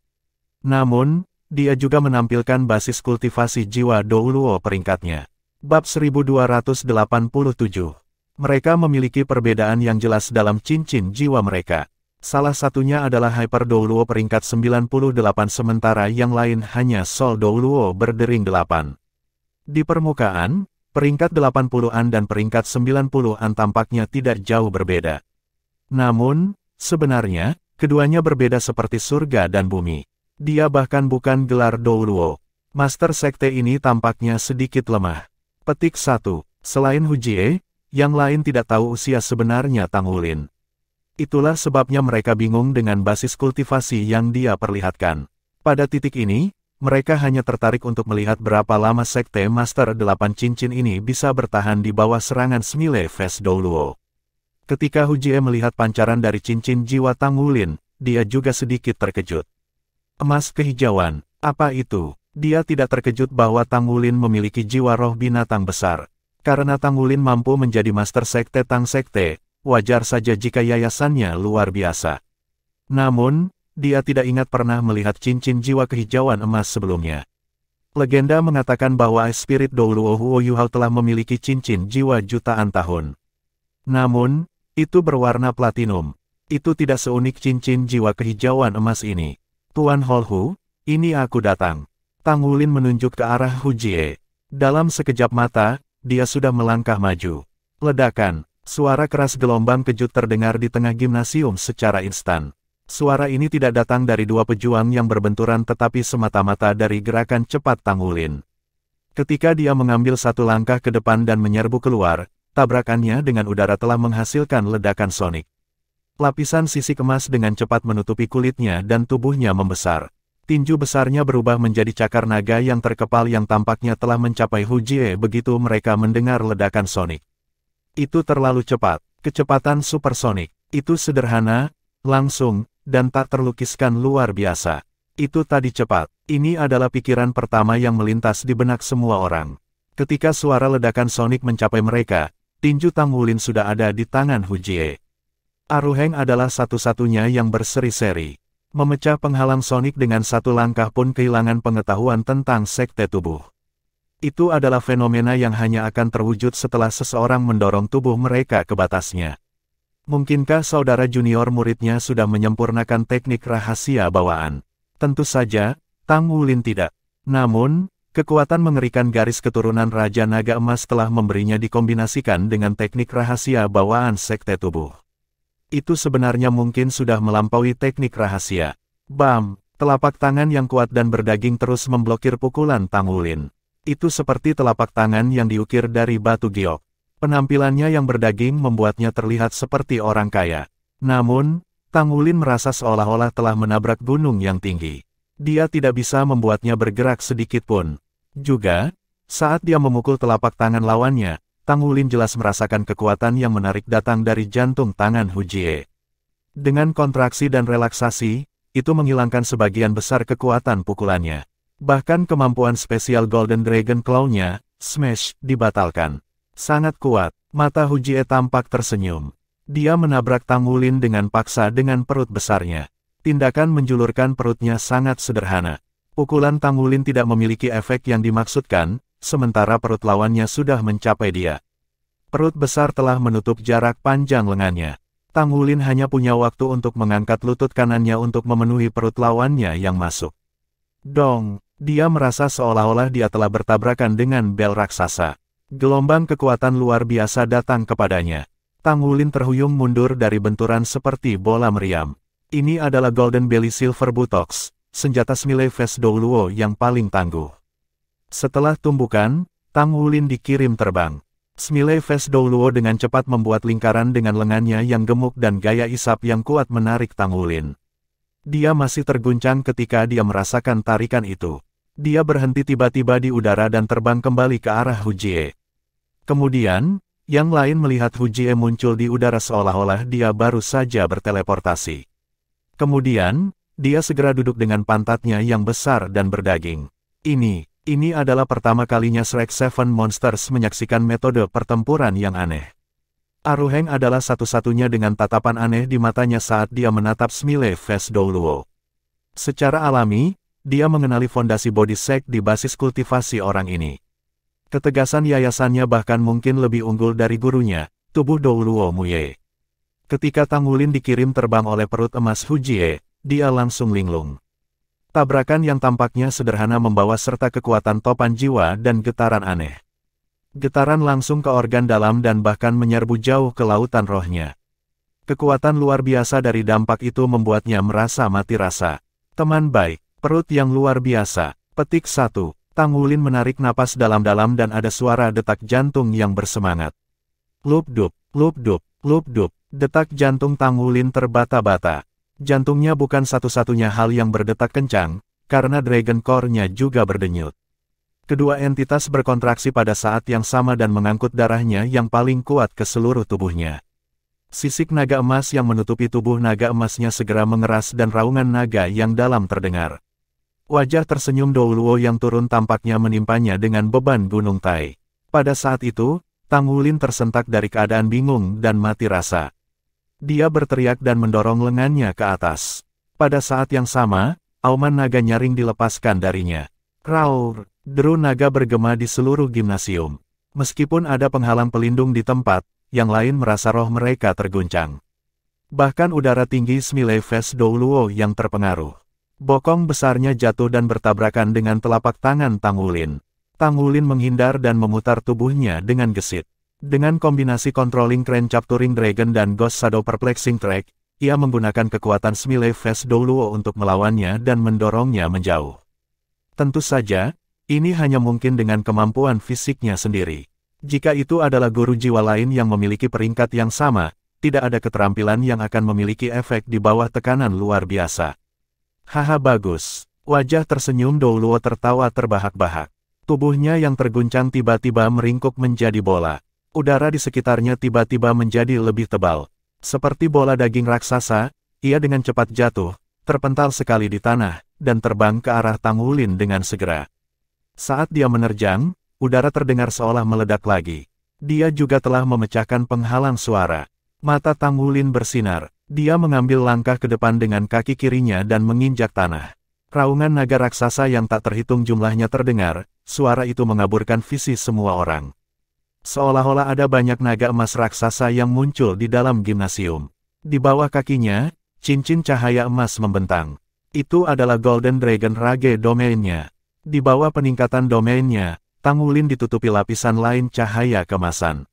S1: Namun, dia juga menampilkan basis kultivasi jiwa Dou Luo peringkatnya. Bab 1287. Mereka memiliki perbedaan yang jelas dalam cincin jiwa mereka. Salah satunya adalah Hyper Dou Luo peringkat 98 sementara yang lain hanya Soul Dou Luo berdering 8. Di permukaan, peringkat 80-an dan peringkat 90-an tampaknya tidak jauh berbeda. Namun, sebenarnya, keduanya berbeda seperti surga dan bumi. Dia bahkan bukan gelar Dou Luo. Master sekte ini tampaknya sedikit lemah. Petik 1. Selain Hu Jie, yang lain tidak tahu usia sebenarnya Tang Wulin. Itulah sebabnya mereka bingung dengan basis kultivasi yang dia perlihatkan. Pada titik ini, mereka hanya tertarik untuk melihat berapa lama sekte Master 8 cincin ini bisa bertahan di bawah serangan Smile Face Dou Luo. Ketika Hu Jie melihat pancaran dari cincin jiwa Tang Wulin, dia juga sedikit terkejut. Emas kehijauan, apa itu? Dia tidak terkejut bahwa Tang Wulin memiliki jiwa roh binatang besar. Karena Tang Wulin mampu menjadi master sekte Tang Sekte, wajar saja jika yayasannya luar biasa. Namun, dia tidak ingat pernah melihat cincin jiwa kehijauan emas sebelumnya. Legenda mengatakan bahwa Spirit Dou Luo Huo Yuhao telah memiliki cincin jiwa jutaan tahun. Namun, itu berwarna platinum. Itu tidak seunik cincin jiwa kehijauan emas ini. Tuan Holhu, ini aku datang. Tang Wulin menunjuk ke arah Hu Jie. Dalam sekejap mata, dia sudah melangkah maju. Ledakan, suara keras gelombang kejut terdengar di tengah gimnasium secara instan. Suara ini tidak datang dari dua pejuang yang berbenturan tetapi semata-mata dari gerakan cepat Tang Wulin. Ketika dia mengambil satu langkah ke depan dan menyerbu keluar, tabrakannya dengan udara telah menghasilkan ledakan sonik. Lapisan sisik emas dengan cepat menutupi kulitnya dan tubuhnya membesar. Tinju besarnya berubah menjadi cakar naga yang terkepal yang tampaknya telah mencapai Hu Jie begitu mereka mendengar ledakan sonik. Itu terlalu cepat. Kecepatan supersonik. Itu sederhana, langsung, dan tak terlukiskan luar biasa. Itu tadi cepat. Ini adalah pikiran pertama yang melintas di benak semua orang. Ketika suara ledakan sonik mencapai mereka, tinju Tang Wulin sudah ada di tangan Hu Jie. Aruheng adalah satu-satunya yang berseri-seri. Memecah penghalang sonik dengan satu langkah pun kehilangan pengetahuan tentang sekte tubuh. Itu adalah fenomena yang hanya akan terwujud setelah seseorang mendorong tubuh mereka ke batasnya. Mungkinkah saudara junior muridnya sudah menyempurnakan teknik rahasia bawaan? Tentu saja, Tang Wulin tidak. Namun, kekuatan mengerikan garis keturunan Raja Naga Emas telah memberinya dikombinasikan dengan teknik rahasia bawaan sekte tubuh. Itu sebenarnya mungkin sudah melampaui teknik rahasia. Bam! Telapak tangan yang kuat dan berdaging terus memblokir pukulan Tang Wulin. Itu seperti telapak tangan yang diukir dari batu giok. Penampilannya yang berdaging membuatnya terlihat seperti orang kaya. Namun, Tang Wulin merasa seolah-olah telah menabrak gunung yang tinggi. Dia tidak bisa membuatnya bergerak sedikit pun. Juga, saat dia memukul telapak tangan lawannya, Tang Wulin jelas merasakan kekuatan yang menarik datang dari jantung tangan Hu Jie. Dengan kontraksi dan relaksasi, itu menghilangkan sebagian besar kekuatan pukulannya. Bahkan kemampuan spesial Golden Dragon Claw-nya, Smash, dibatalkan. Sangat kuat, mata Hu Jie tampak tersenyum. Dia menabrak Tang Wulin dengan paksa dengan perut besarnya. Tindakan menjulurkan perutnya sangat sederhana. Pukulan Tang Wulin tidak memiliki efek yang dimaksudkan, sementara perut lawannya sudah mencapai dia. Perut besar telah menutup jarak panjang lengannya. Tang Wulin hanya punya waktu untuk mengangkat lutut kanannya untuk memenuhi perut lawannya yang masuk. Dong, dia merasa seolah-olah dia telah bertabrakan dengan bel raksasa. Gelombang kekuatan luar biasa datang kepadanya. Tang Wulin terhuyung mundur dari benturan seperti bola meriam. Ini adalah Golden Belly Silver Buttocks, senjata Smiley Face Douluo yang paling tangguh. Setelah tumbukan, Tang Wulin dikirim terbang. Smiley Face Douluo dengan cepat membuat lingkaran dengan lengannya yang gemuk dan gaya isap yang kuat menarik Tang Wulin. Dia masih terguncang ketika dia merasakan tarikan itu. Dia berhenti tiba-tiba di udara dan terbang kembali ke arah Hu Jie. Kemudian, yang lain melihat Hu Jie muncul di udara seolah-olah dia baru saja berteleportasi. Kemudian, dia segera duduk dengan pantatnya yang besar dan berdaging. Ini adalah pertama kalinya Shrek Seven Monsters menyaksikan metode pertempuran yang aneh. Aruheng adalah satu-satunya dengan tatapan aneh di matanya saat dia menatap Smiley Face Douluo. Secara alami, dia mengenali fondasi body sect di basis kultivasi orang ini. Ketegasan yayasannya bahkan mungkin lebih unggul dari gurunya, tubuh Douluo Muye. Ketika Tang Wulin dikirim terbang oleh perut emas Hu Jie, dia langsung linglung. Tabrakan yang tampaknya sederhana membawa serta kekuatan topan jiwa dan getaran aneh. Getaran langsung ke organ dalam dan bahkan menyerbu jauh ke lautan rohnya. Kekuatan luar biasa dari dampak itu membuatnya merasa mati rasa. Teman baik, perut yang luar biasa. Petik 1. Tang Wulin menarik napas dalam-dalam dan ada suara detak jantung yang bersemangat. Lup-dup, lup-dup, lup-dup. Detak jantung Tang Wulin terbata-bata. Jantungnya bukan satu-satunya hal yang berdetak kencang, karena Dragon Core-nya juga berdenyut. Kedua entitas berkontraksi pada saat yang sama dan mengangkut darahnya yang paling kuat ke seluruh tubuhnya. Sisik naga emas yang menutupi tubuh naga emasnya segera mengeras dan raungan naga yang dalam terdengar. Wajah tersenyum Douluo yang turun tampaknya menimpanya dengan beban gunung Tai. Pada saat itu, Tang Wulin tersentak dari keadaan bingung dan mati rasa. Dia berteriak dan mendorong lengannya ke atas. Pada saat yang sama, auman naga nyaring dilepaskan darinya. Raur! Deru naga bergema di seluruh gimnasium. Meskipun ada penghalang pelindung di tempat, yang lain merasa roh mereka terguncang. Bahkan udara tinggi Smiley Face Douluo yang terpengaruh. Bokong besarnya jatuh dan bertabrakan dengan telapak tangan Tang Wulin. Tang Wulin menghindar dan memutar tubuhnya dengan gesit. Dengan kombinasi Controlling Crane Capturing Dragon dan Ghost Shadow Perplexing Track, ia menggunakan kekuatan Smiley Face Douluo untuk melawannya dan mendorongnya menjauh. Tentu saja, ini hanya mungkin dengan kemampuan fisiknya sendiri. Jika itu adalah guru jiwa lain yang memiliki peringkat yang sama, tidak ada keterampilan yang akan memiliki efek di bawah tekanan luar biasa. Haha, bagus. Wajah tersenyum Douluo tertawa terbahak-bahak. Tubuhnya yang terguncang tiba-tiba meringkuk menjadi bola. Udara di sekitarnya tiba-tiba menjadi lebih tebal. Seperti bola daging raksasa, ia dengan cepat jatuh, terpental sekali di tanah, dan terbang ke arah Tang Wulin dengan segera. Saat dia menerjang, udara terdengar seolah meledak lagi. Dia juga telah memecahkan penghalang suara. Mata Tang Wulin bersinar. Dia mengambil langkah ke depan dengan kaki kirinya dan menginjak tanah. Raungan naga raksasa yang tak terhitung jumlahnya terdengar, suara itu mengaburkan visi semua orang. Seolah-olah ada banyak naga emas raksasa yang muncul di dalam gimnasium. Di bawah kakinya, cincin cahaya emas membentang. Itu adalah Golden Dragon Rage domainnya. Di bawah peningkatan domainnya, Tang Wulin ditutupi lapisan lain cahaya kemasan.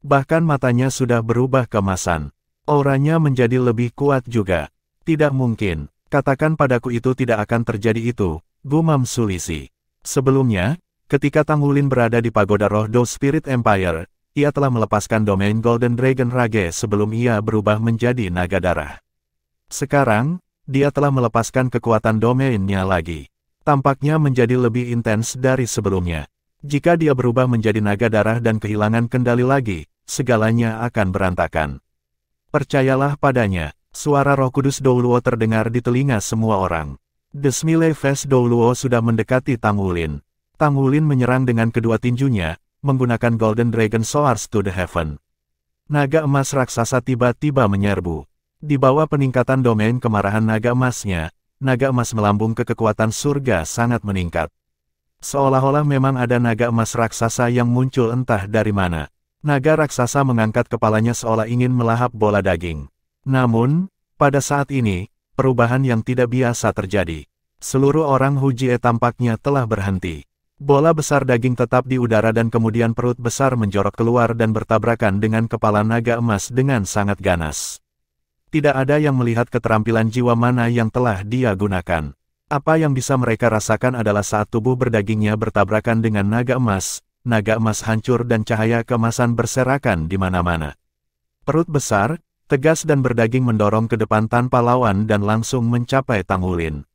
S1: Bahkan matanya sudah berubah kemasan. Auranya menjadi lebih kuat juga. Tidak mungkin, katakan padaku itu tidak akan terjadi itu, gumam Sulisi. Sebelumnya, ketika Tang Wulin berada di pagoda roh Do Spirit Empire, ia telah melepaskan domain Golden Dragon Rage sebelum ia berubah menjadi naga darah. Sekarang, dia telah melepaskan kekuatan domainnya lagi. Tampaknya menjadi lebih intens dari sebelumnya. Jika dia berubah menjadi naga darah dan kehilangan kendali lagi, segalanya akan berantakan. Percayalah padanya, suara Roh Kudus Douluo terdengar di telinga semua orang. The Smiley Face Douluo sudah mendekati Tang Wulin. Tang Wulin menyerang dengan kedua tinjunya, menggunakan Golden Dragon Swords to the Heaven. Naga emas raksasa tiba-tiba menyerbu. Di bawah peningkatan domain kemarahan naga emasnya, naga emas melambung ke kekuatan surga sangat meningkat. Seolah-olah memang ada naga emas raksasa yang muncul entah dari mana. Naga raksasa mengangkat kepalanya seolah ingin melahap bola daging. Namun, pada saat ini, perubahan yang tidak biasa terjadi. Seluruh orang Hujie tampaknya telah berhenti. Bola besar daging tetap di udara dan kemudian perut besar menjorok keluar dan bertabrakan dengan kepala naga emas dengan sangat ganas. Tidak ada yang melihat keterampilan jiwa mana yang telah dia gunakan. Apa yang bisa mereka rasakan adalah saat tubuh berdagingnya bertabrakan dengan naga emas hancur dan cahaya keemasan berserakan di mana-mana. Perut besar, tegas dan berdaging mendorong ke depan tanpa lawan dan langsung mencapai Tang Wulin.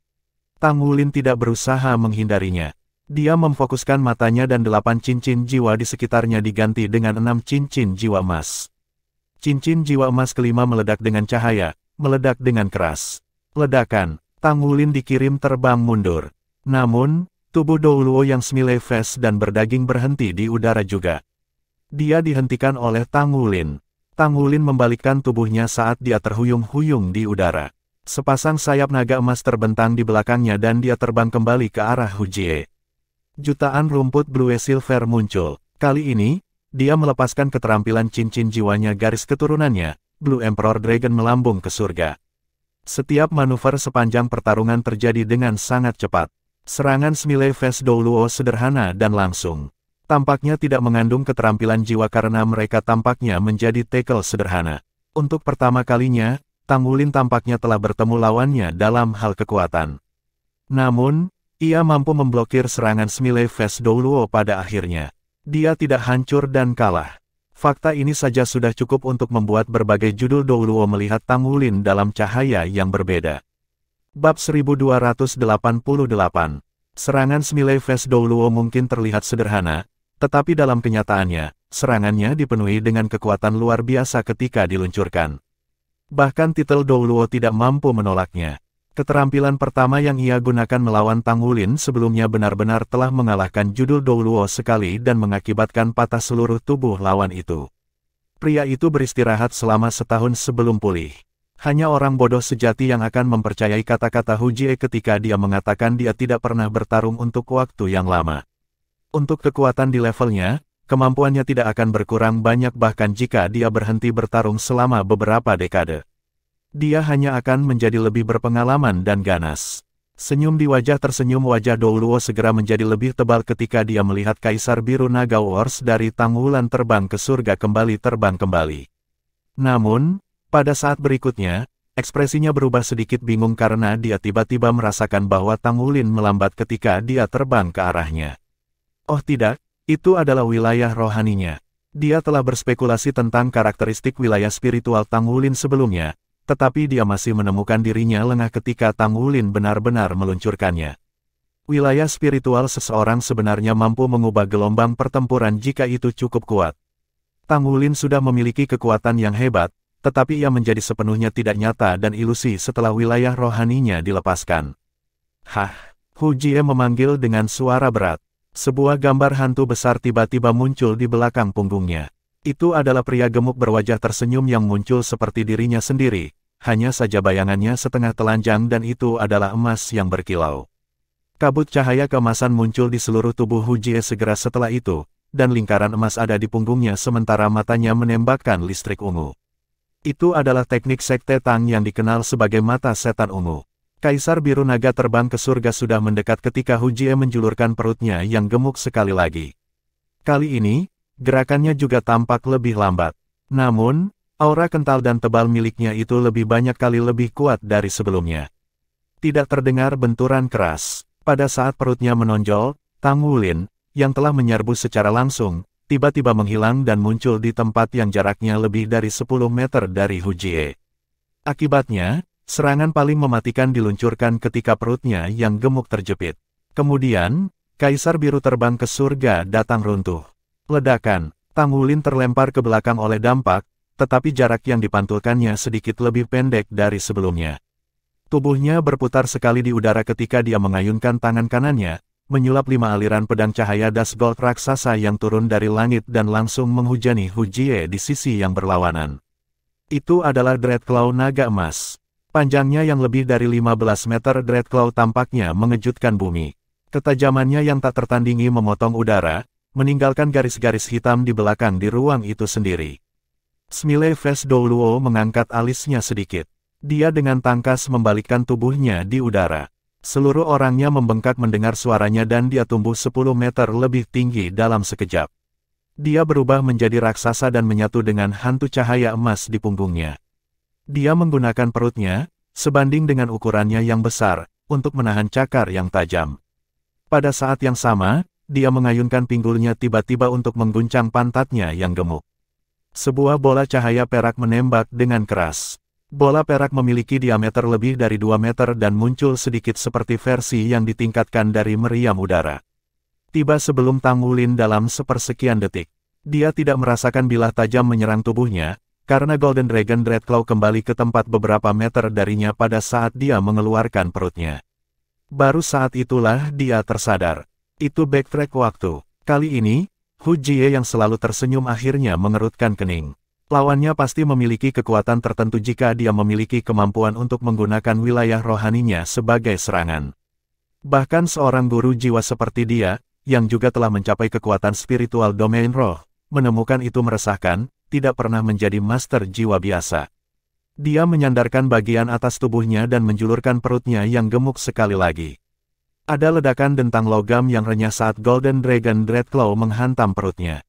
S1: Tang Wulin tidak berusaha menghindarinya. Dia memfokuskan matanya dan 8 cincin jiwa di sekitarnya diganti dengan 6 cincin jiwa emas. Cincin jiwa emas kelima meledak dengan cahaya, meledak dengan keras. Ledakan, Tang Wulin dikirim terbang mundur. Namun, tubuh Douluo yang Smiley Face dan berdaging berhenti di udara juga. Dia dihentikan oleh Tang Wulin. Tang Wulin membalikkan tubuhnya saat dia terhuyung-huyung di udara. Sepasang sayap naga emas terbentang di belakangnya dan dia terbang kembali ke arah Hujie. Jutaan rumput Blue Silver muncul. Kali ini, dia melepaskan keterampilan cincin jiwanya garis keturunannya, Blue Emperor Dragon melambung ke surga. Setiap manuver sepanjang pertarungan terjadi dengan sangat cepat. Serangan Smiley Face Douluo sederhana dan langsung. Tampaknya tidak mengandung keterampilan jiwa karena mereka tampaknya menjadi tackle sederhana. Untuk pertama kalinya, Tang Wulin tampaknya telah bertemu lawannya dalam hal kekuatan. Namun, ia mampu memblokir serangan Smiley Face Douluo pada akhirnya. Dia tidak hancur dan kalah. Fakta ini saja sudah cukup untuk membuat berbagai judul Douluo melihat Tang Wulin dalam cahaya yang berbeda. Bab 1288. Serangan Smiley Face Douluo mungkin terlihat sederhana, tetapi dalam kenyataannya, serangannya dipenuhi dengan kekuatan luar biasa ketika diluncurkan. Bahkan titel Douluo tidak mampu menolaknya. Keterampilan pertama yang ia gunakan melawan Tang Wulin sebelumnya benar-benar telah mengalahkan judul Douluo sekali dan mengakibatkan patah seluruh tubuh lawan itu. Pria itu beristirahat selama setahun sebelum pulih. Hanya orang bodoh sejati yang akan mempercayai kata-kata Hujie ketika dia mengatakan dia tidak pernah bertarung untuk waktu yang lama. Untuk kekuatan di levelnya, kemampuannya tidak akan berkurang banyak bahkan jika dia berhenti bertarung selama beberapa dekade. Dia hanya akan menjadi lebih berpengalaman dan ganas. Senyum di wajah tersenyum wajah Douluo segera menjadi lebih tebal ketika dia melihat Kaisar Biru Naga Wars dari Tang Wulin terbang ke surga terbang kembali. Namun, pada saat berikutnya, Ekspresinya berubah sedikit bingung karena dia tiba-tiba merasakan bahwa Tang Wulin melambat ketika dia terbang ke arahnya. Oh tidak, itu adalah wilayah rohaninya. Dia telah berspekulasi tentang karakteristik wilayah spiritual Tang Wulin sebelumnya, tetapi dia masih menemukan dirinya lengah ketika Tang Wulin benar-benar meluncurkannya. Wilayah spiritual seseorang sebenarnya mampu mengubah gelombang pertempuran jika itu cukup kuat. Tang Wulin sudah memiliki kekuatan yang hebat, tetapi ia menjadi sepenuhnya tidak nyata dan ilusi setelah wilayah rohaninya dilepaskan. Hah, Hu Jie memanggil dengan suara berat. Sebuah gambar hantu besar tiba-tiba muncul di belakang punggungnya. Itu adalah pria gemuk berwajah tersenyum yang muncul seperti dirinya sendiri, hanya saja bayangannya setengah telanjang dan itu adalah emas yang berkilau. Kabut cahaya keemasan muncul di seluruh tubuh Hu Jie segera setelah itu, dan lingkaran emas ada di punggungnya sementara matanya menembakkan listrik ungu. Itu adalah teknik Sekte Tang yang dikenal sebagai mata setan ungu. Kaisar Biru Naga terbang ke surga sudah mendekat ketika Hu Jie menjulurkan perutnya yang gemuk sekali lagi. Kali ini, gerakannya juga tampak lebih lambat. Namun, aura kental dan tebal miliknya itu lebih banyak kali lebih kuat dari sebelumnya. Tidak terdengar benturan keras. Pada saat perutnya menonjol, Tang Wulin, yang telah menyerbu secara langsung, tiba-tiba menghilang dan muncul di tempat yang jaraknya lebih dari 10 meter dari Hu Jie. Akibatnya, serangan paling mematikan diluncurkan ketika perutnya yang gemuk terjepit. Kemudian, Kaisar Biru terbang ke surga datang runtuh. Ledakan, Tang Wulin terlempar ke belakang oleh dampak, tetapi jarak yang dipantulkannya sedikit lebih pendek dari sebelumnya. Tubuhnya berputar sekali di udara ketika dia mengayunkan tangan kanannya, menyulap 5 aliran pedang cahaya das gold raksasa yang turun dari langit dan langsung menghujani Hu Jie di sisi yang berlawanan. Itu adalah Dreadclaw naga emas. Panjangnya yang lebih dari 15 meter Dreadclaw tampaknya mengejutkan bumi. Ketajamannya yang tak tertandingi memotong udara, meninggalkan garis-garis hitam di belakang di ruang itu sendiri. Smiley Face Douluo mengangkat alisnya sedikit. Dia dengan tangkas membalikkan tubuhnya di udara. Seluruh orangnya membengkak mendengar suaranya dan dia tumbuh 10 meter lebih tinggi dalam sekejap. Dia berubah menjadi raksasa dan menyatu dengan hantu cahaya emas di punggungnya. Dia menggunakan perutnya, sebanding dengan ukurannya yang besar, untuk menahan cakar yang tajam. Pada saat yang sama, dia mengayunkan pinggulnya tiba-tiba untuk mengguncang pantatnya yang gemuk. Sebuah bola cahaya perak menembak dengan keras. Bola perak memiliki diameter lebih dari 2 meter dan muncul sedikit seperti versi yang ditingkatkan dari meriam udara. Tiba sebelum Tang Wulin dalam sepersekian detik. Dia tidak merasakan bilah tajam menyerang tubuhnya, karena Golden Dragon Dreadclaw kembali ke tempat beberapa meter darinya pada saat dia mengeluarkan perutnya. Baru saat itulah dia tersadar. Itu backtrack waktu. Kali ini, Hu Jie yang selalu tersenyum akhirnya mengerutkan kening. Lawannya pasti memiliki kekuatan tertentu jika dia memiliki kemampuan untuk menggunakan wilayah rohaninya sebagai serangan. Bahkan seorang guru jiwa seperti dia, yang juga telah mencapai kekuatan spiritual domain roh, menemukan itu meresahkan, tidak pernah menjadi master jiwa biasa. Dia menyandarkan bagian atas tubuhnya dan menjulurkan perutnya yang gemuk sekali lagi. Ada ledakan dentang logam yang renyah saat Golden Dragon Dreadclaw menghantam perutnya.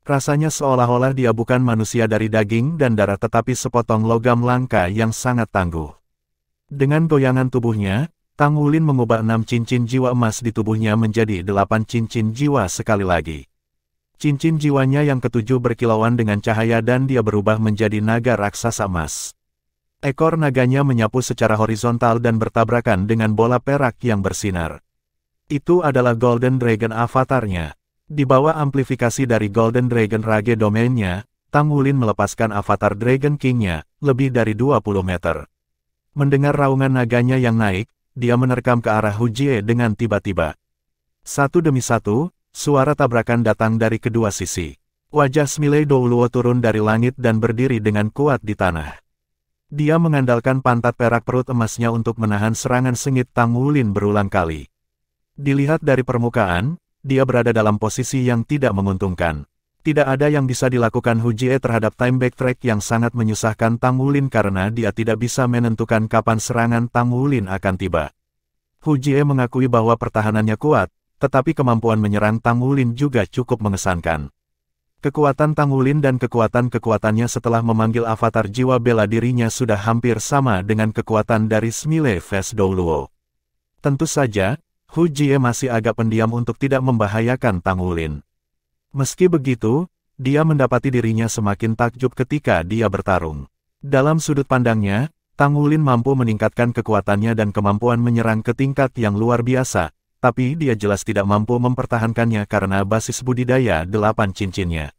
S1: Rasanya seolah-olah dia bukan manusia dari daging dan darah tetapi sepotong logam langka yang sangat tangguh. Dengan goyangan tubuhnya, Tang Wulin mengubah 6 cincin jiwa emas di tubuhnya menjadi 8 cincin jiwa sekali lagi. Cincin jiwanya yang ketujuh berkilauan dengan cahaya dan dia berubah menjadi naga raksasa emas. Ekor naganya menyapu secara horizontal dan bertabrakan dengan bola perak yang bersinar. Itu adalah Golden Dragon avatarnya. Di bawah amplifikasi dari Golden Dragon Rage domainnya, Tang Wulin melepaskan avatar Dragon King-nya, lebih dari 20 meter. Mendengar raungan naganya yang naik, dia menerkam ke arah Hu Jie dengan tiba-tiba. Satu demi satu, suara tabrakan datang dari kedua sisi. Wajah Smiley Douluo turun dari langit dan berdiri dengan kuat di tanah. Dia mengandalkan pantat perak perut emasnya untuk menahan serangan sengit Tang Wulin berulang kali. Dilihat dari permukaan, dia berada dalam posisi yang tidak menguntungkan. Tidak ada yang bisa dilakukan Hu Jie terhadap time backtrack yang sangat menyusahkan Tang Wulin karena dia tidak bisa menentukan kapan serangan Tang Wulin akan tiba. Hu Jie mengakui bahwa pertahanannya kuat, tetapi kemampuan menyerang Tang Wulin juga cukup mengesankan. Kekuatan Tangulin dan kekuatan-kekuatannya setelah memanggil avatar jiwa bela dirinya sudah hampir sama dengan kekuatan dari Smile Face Douluo. Tentu saja, Hu Jie masih agak pendiam untuk tidak membahayakan Tangulin. Meski begitu, dia mendapati dirinya semakin takjub ketika dia bertarung. Dalam sudut pandangnya, Tangulin mampu meningkatkan kekuatannya dan kemampuan menyerang ke tingkat yang luar biasa, tapi dia jelas tidak mampu mempertahankannya karena basis budidaya 8 cincinnya.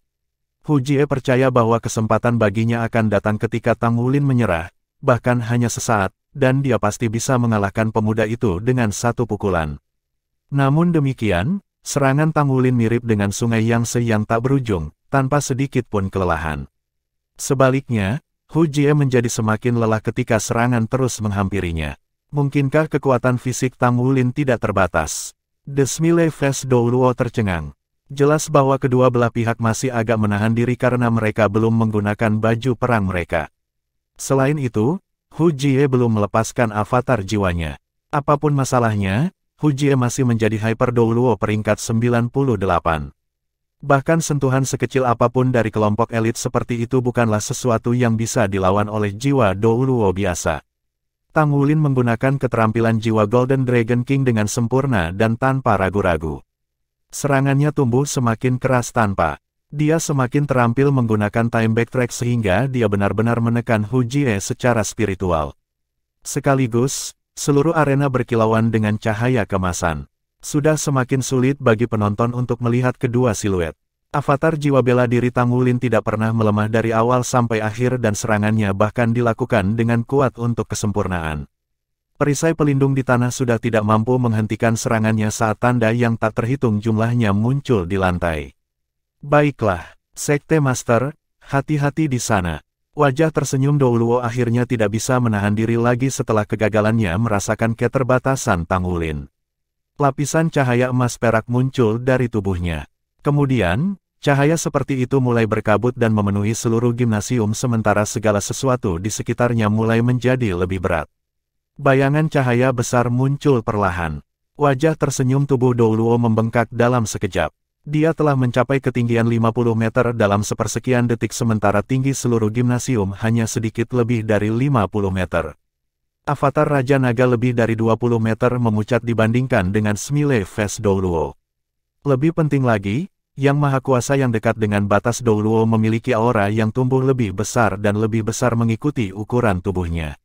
S1: Hu Jie percaya bahwa kesempatan baginya akan datang ketika Tangulin menyerah, bahkan hanya sesaat, dan dia pasti bisa mengalahkan pemuda itu dengan satu pukulan. Namun demikian, serangan Tangulin mirip dengan sungai Yangtze yang tak berujung, tanpa sedikit pun kelelahan. Sebaliknya, Hu Jie menjadi semakin lelah ketika serangan terus menghampirinya. Mungkinkah kekuatan fisik Tangulin tidak terbatas? The Smile Face Douluo tercengang. Jelas bahwa kedua belah pihak masih agak menahan diri karena mereka belum menggunakan baju perang mereka. Selain itu, Hu Jie belum melepaskan avatar jiwanya. Apapun masalahnya, Hu Jie masih menjadi Hyper Douluo peringkat 98. Bahkan sentuhan sekecil apapun dari kelompok elit seperti itu bukanlah sesuatu yang bisa dilawan oleh jiwa Douluo biasa. Tangulin menggunakan keterampilan jiwa Golden Dragon King dengan sempurna dan tanpa ragu-ragu. Serangannya tumbuh semakin keras tanpa. Dia semakin terampil menggunakan time backtrack sehingga dia benar-benar menekan Hu Jie secara spiritual. Sekaligus, seluruh arena berkilauan dengan cahaya kemasan. Sudah semakin sulit bagi penonton untuk melihat kedua siluet. Avatar jiwa bela diri Tangulin tidak pernah melemah dari awal sampai akhir dan serangannya bahkan dilakukan dengan kuat untuk kesempurnaan. Perisai pelindung di tanah sudah tidak mampu menghentikan serangannya saat tanda yang tak terhitung jumlahnya muncul di lantai. Baiklah, Sekte Master, hati-hati di sana. Wajah tersenyum Douluo akhirnya tidak bisa menahan diri lagi setelah kegagalannya merasakan keterbatasan Tangulin. Lapisan cahaya emas perak muncul dari tubuhnya. Kemudian, cahaya seperti itu mulai berkabut dan memenuhi seluruh gimnasium sementara segala sesuatu di sekitarnya mulai menjadi lebih berat. Bayangan cahaya besar muncul perlahan. Wajah tersenyum tubuh Douluo membengkak dalam sekejap. Dia telah mencapai ketinggian 50 meter dalam sepersekian detik sementara tinggi seluruh gimnasium hanya sedikit lebih dari 50 meter. Avatar Raja Naga lebih dari 20 meter memucat dibandingkan dengan Smile Face Douluo. Lebih penting lagi, Yang Maha Kuasa yang dekat dengan batas Douluo memiliki aura yang tumbuh lebih besar dan lebih besar mengikuti ukuran tubuhnya.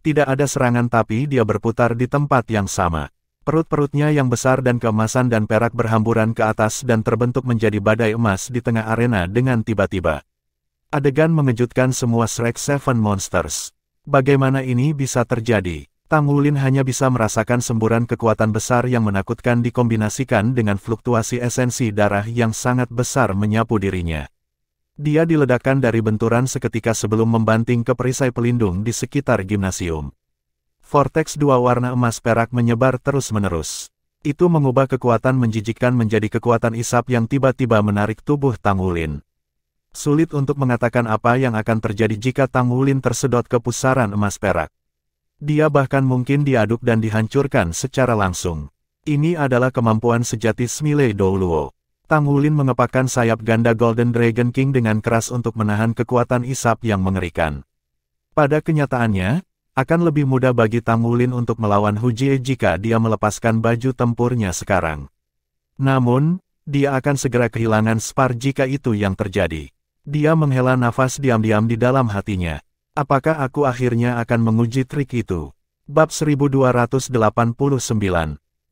S1: Tidak ada serangan tapi dia berputar di tempat yang sama. Perut-perutnya yang besar dan keemasan dan perak berhamburan ke atas dan terbentuk menjadi badai emas di tengah arena dengan tiba-tiba. Adegan mengejutkan semua Shrek Seven Monsters. Bagaimana ini bisa terjadi? Tangulin hanya bisa merasakan semburan kekuatan besar yang menakutkan dikombinasikan dengan fluktuasi esensi darah yang sangat besar menyapu dirinya. Dia diledakkan dari benturan seketika sebelum membanting ke perisai pelindung di sekitar gimnasium. Vortex dua warna emas perak menyebar terus-menerus. Itu mengubah kekuatan menjijikkan menjadi kekuatan isap yang tiba-tiba menarik tubuh Tangulin. Sulit untuk mengatakan apa yang akan terjadi jika Tangulin tersedot ke pusaran emas perak. Dia bahkan mungkin diaduk dan dihancurkan secara langsung. Ini adalah kemampuan sejati Smile Douluo. Tangulin mengepakkan sayap ganda Golden Dragon King dengan keras untuk menahan kekuatan isap yang mengerikan. Pada kenyataannya, akan lebih mudah bagi Tangulin untuk melawan Hu Jie jika dia melepaskan baju tempurnya sekarang. Namun, dia akan segera kehilangan Spar jika itu yang terjadi. Dia menghela nafas diam-diam di dalam hatinya. Apakah aku akhirnya akan menguji trik itu? Bab 1289.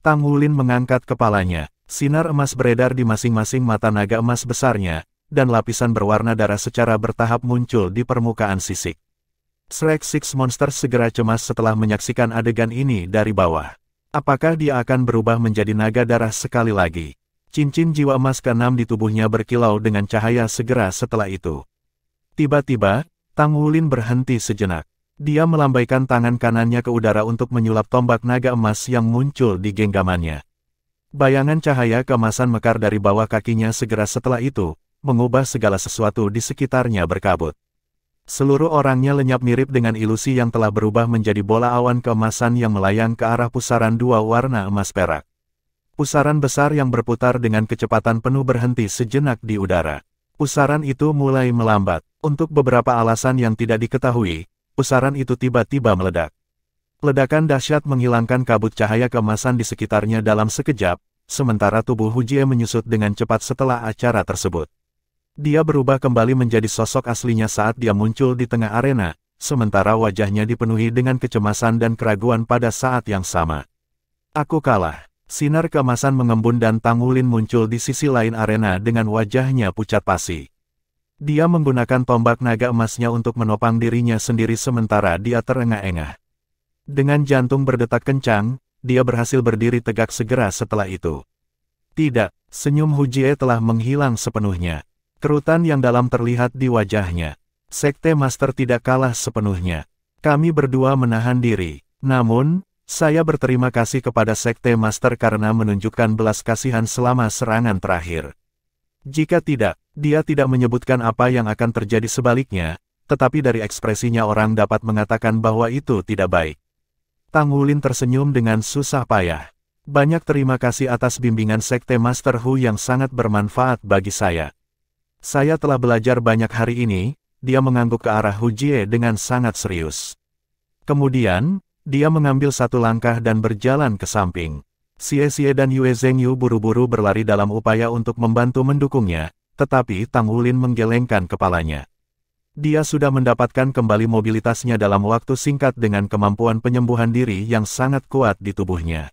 S1: Tangulin mengangkat kepalanya. Sinar emas beredar di masing-masing mata naga emas besarnya, dan lapisan berwarna darah secara bertahap muncul di permukaan sisik. Shrek Six Monsters segera cemas setelah menyaksikan adegan ini dari bawah. Apakah dia akan berubah menjadi naga darah sekali lagi? Cincin jiwa emas ke-6 di tubuhnya berkilau dengan cahaya segera setelah itu. Tiba-tiba, Tangulin berhenti sejenak. Dia melambaikan tangan kanannya ke udara untuk menyulap tombak naga emas yang muncul di genggamannya. Bayangan cahaya keemasan mekar dari bawah kakinya segera setelah itu, mengubah segala sesuatu di sekitarnya berkabut. Seluruh orangnya lenyap mirip dengan ilusi yang telah berubah menjadi bola awan keemasan yang melayang ke arah pusaran dua warna emas perak. Pusaran besar yang berputar dengan kecepatan penuh berhenti sejenak di udara. Pusaran itu mulai melambat. Untuk beberapa alasan yang tidak diketahui, pusaran itu tiba-tiba meledak. Ledakan dahsyat menghilangkan kabut cahaya keemasan di sekitarnya dalam sekejap, sementara tubuh Hu Jie menyusut dengan cepat setelah acara tersebut. Dia berubah kembali menjadi sosok aslinya saat dia muncul di tengah arena, sementara wajahnya dipenuhi dengan kecemasan dan keraguan pada saat yang sama. Aku kalah. Sinar keemasan mengembun dan Tang Wulin muncul di sisi lain arena dengan wajahnya pucat pasi. Dia menggunakan tombak naga emasnya untuk menopang dirinya sendiri sementara dia terengah-engah. Dengan jantung berdetak kencang, dia berhasil berdiri tegak segera setelah itu. Tidak, senyum Hu Jie telah menghilang sepenuhnya. Kerutan yang dalam terlihat di wajahnya. Sekte Master tidak kalah sepenuhnya. Kami berdua menahan diri. Namun, saya berterima kasih kepada Sekte Master karena menunjukkan belas kasihan selama serangan terakhir. Jika tidak, dia tidak menyebutkan apa yang akan terjadi sebaliknya, tetapi dari ekspresinya orang dapat mengatakan bahwa itu tidak baik. Tang Wulin tersenyum dengan susah payah. Banyak terima kasih atas bimbingan Sekte Master Hu yang sangat bermanfaat bagi saya. Saya telah belajar banyak hari ini. Dia mengangguk ke arah Hu Jie dengan sangat serius. Kemudian, dia mengambil satu langkah dan berjalan ke samping. Xie Xie dan Yue Zhengyu buru-buru berlari dalam upaya untuk membantu mendukungnya, tetapi Tang Wulin menggelengkan kepalanya. Dia sudah mendapatkan kembali mobilitasnya dalam waktu singkat dengan kemampuan penyembuhan diri yang sangat kuat di tubuhnya.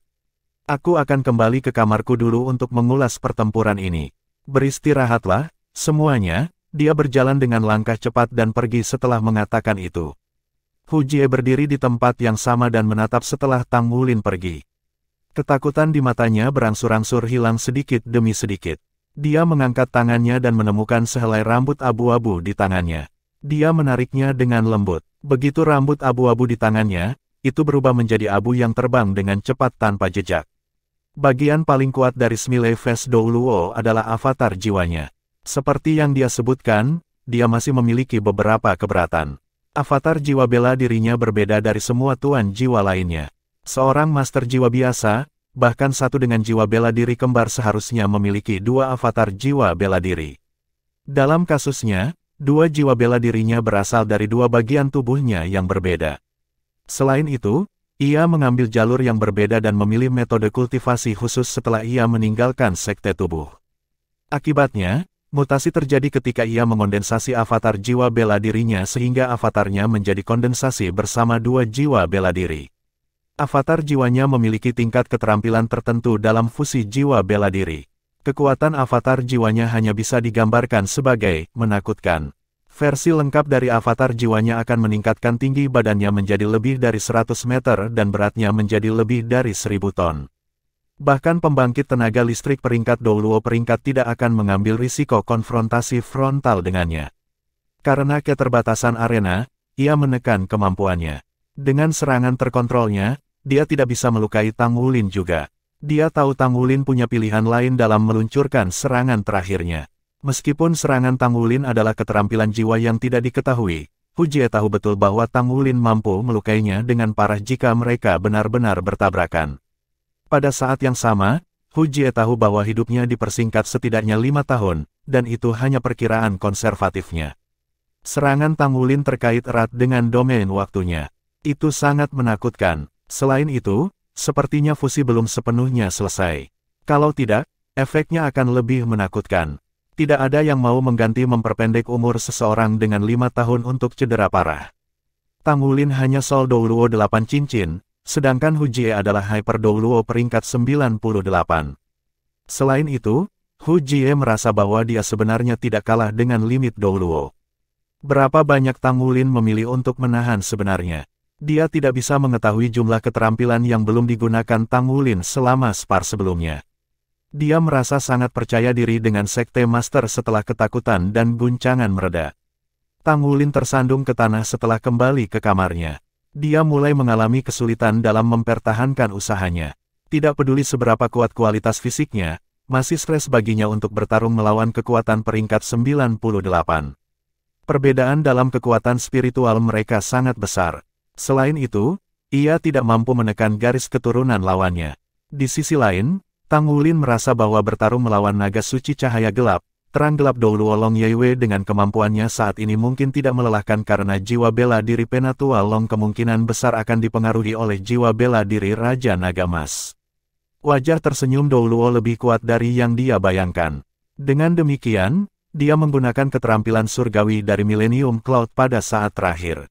S1: Aku akan kembali ke kamarku dulu untuk mengulas pertempuran ini. Beristirahatlah, semuanya. Dia berjalan dengan langkah cepat dan pergi setelah mengatakan itu. Hu Jie berdiri di tempat yang sama dan menatap setelah Tang Wulin pergi. Ketakutan di matanya berangsur-angsur hilang sedikit demi sedikit. Dia mengangkat tangannya dan menemukan sehelai rambut abu-abu di tangannya. Dia menariknya dengan lembut. Begitu rambut abu-abu di tangannya, itu berubah menjadi abu yang terbang dengan cepat tanpa jejak. Bagian paling kuat dari Smiley Face Dou Luo adalah avatar jiwanya. Seperti yang dia sebutkan, dia masih memiliki beberapa keberatan. Avatar jiwa bela dirinya berbeda dari semua tuan jiwa lainnya. Seorang master jiwa biasa, bahkan satu dengan jiwa bela diri kembar seharusnya memiliki dua avatar jiwa bela diri. Dalam kasusnya, dua jiwa bela dirinya berasal dari dua bagian tubuhnya yang berbeda. Selain itu, ia mengambil jalur yang berbeda dan memilih metode kultivasi khusus setelah ia meninggalkan sekte tubuh. Akibatnya, mutasi terjadi ketika ia mengondensasi avatar jiwa bela dirinya sehingga avatarnya menjadi kondensasi bersama dua jiwa bela diri. Avatar jiwanya memiliki tingkat keterampilan tertentu dalam fusi jiwa bela diri. Kekuatan avatar jiwanya hanya bisa digambarkan sebagai menakutkan. Versi lengkap dari avatar jiwanya akan meningkatkan tinggi badannya menjadi lebih dari 100 meter dan beratnya menjadi lebih dari 1000 ton. Bahkan pembangkit tenaga listrik peringkat Dou Luo peringkat tidak akan mengambil risiko konfrontasi frontal dengannya. Karena keterbatasan arena, ia menekan kemampuannya. Dengan serangan terkontrolnya, dia tidak bisa melukai Tang Wulin juga. Dia tahu Tang Wulin punya pilihan lain dalam meluncurkan serangan terakhirnya. Meskipun serangan Tang Wulin adalah keterampilan jiwa yang tidak diketahui, Hu Jie tahu betul bahwa Tang Wulin mampu melukainya dengan parah jika mereka benar-benar bertabrakan. Pada saat yang sama, Hu Jie tahu bahwa hidupnya dipersingkat setidaknya 5 tahun, dan itu hanya perkiraan konservatifnya. Serangan Tang Wulin terkait erat dengan domain waktunya. Itu sangat menakutkan. Selain itu, sepertinya fusi belum sepenuhnya selesai. Kalau tidak, efeknya akan lebih menakutkan. Tidak ada yang mau mengganti memperpendek umur seseorang dengan 5 tahun untuk cedera parah. Tang Wulin hanya Sol Dou Luo 8 cincin, sedangkan Hu Jie adalah Hyper Dou Luo peringkat 98. Selain itu, Hu Jie merasa bahwa dia sebenarnya tidak kalah dengan limit Dou Luo. Berapa banyak Tang Wulin memilih untuk menahan sebenarnya? Dia tidak bisa mengetahui jumlah keterampilan yang belum digunakan Tang Wulin selama spar sebelumnya. Dia merasa sangat percaya diri dengan Sekte Master setelah ketakutan dan guncangan mereda. Tang Wulin tersandung ke tanah setelah kembali ke kamarnya. Dia mulai mengalami kesulitan dalam mempertahankan usahanya. Tidak peduli seberapa kuat kualitas fisiknya, masih stres baginya untuk bertarung melawan kekuatan peringkat 98. Perbedaan dalam kekuatan spiritual mereka sangat besar. Selain itu, ia tidak mampu menekan garis keturunan lawannya. Di sisi lain, Tang Wulin merasa bahwa bertarung melawan naga suci cahaya gelap, terang gelap Douluo Long Yeiwei dengan kemampuannya saat ini mungkin tidak melelahkan karena jiwa bela diri Penatua Long kemungkinan besar akan dipengaruhi oleh jiwa bela diri Raja Naga Emas. Wajah tersenyum Douluo lebih kuat dari yang dia bayangkan. Dengan demikian, dia menggunakan keterampilan surgawi dari Millennium Cloud pada saat terakhir.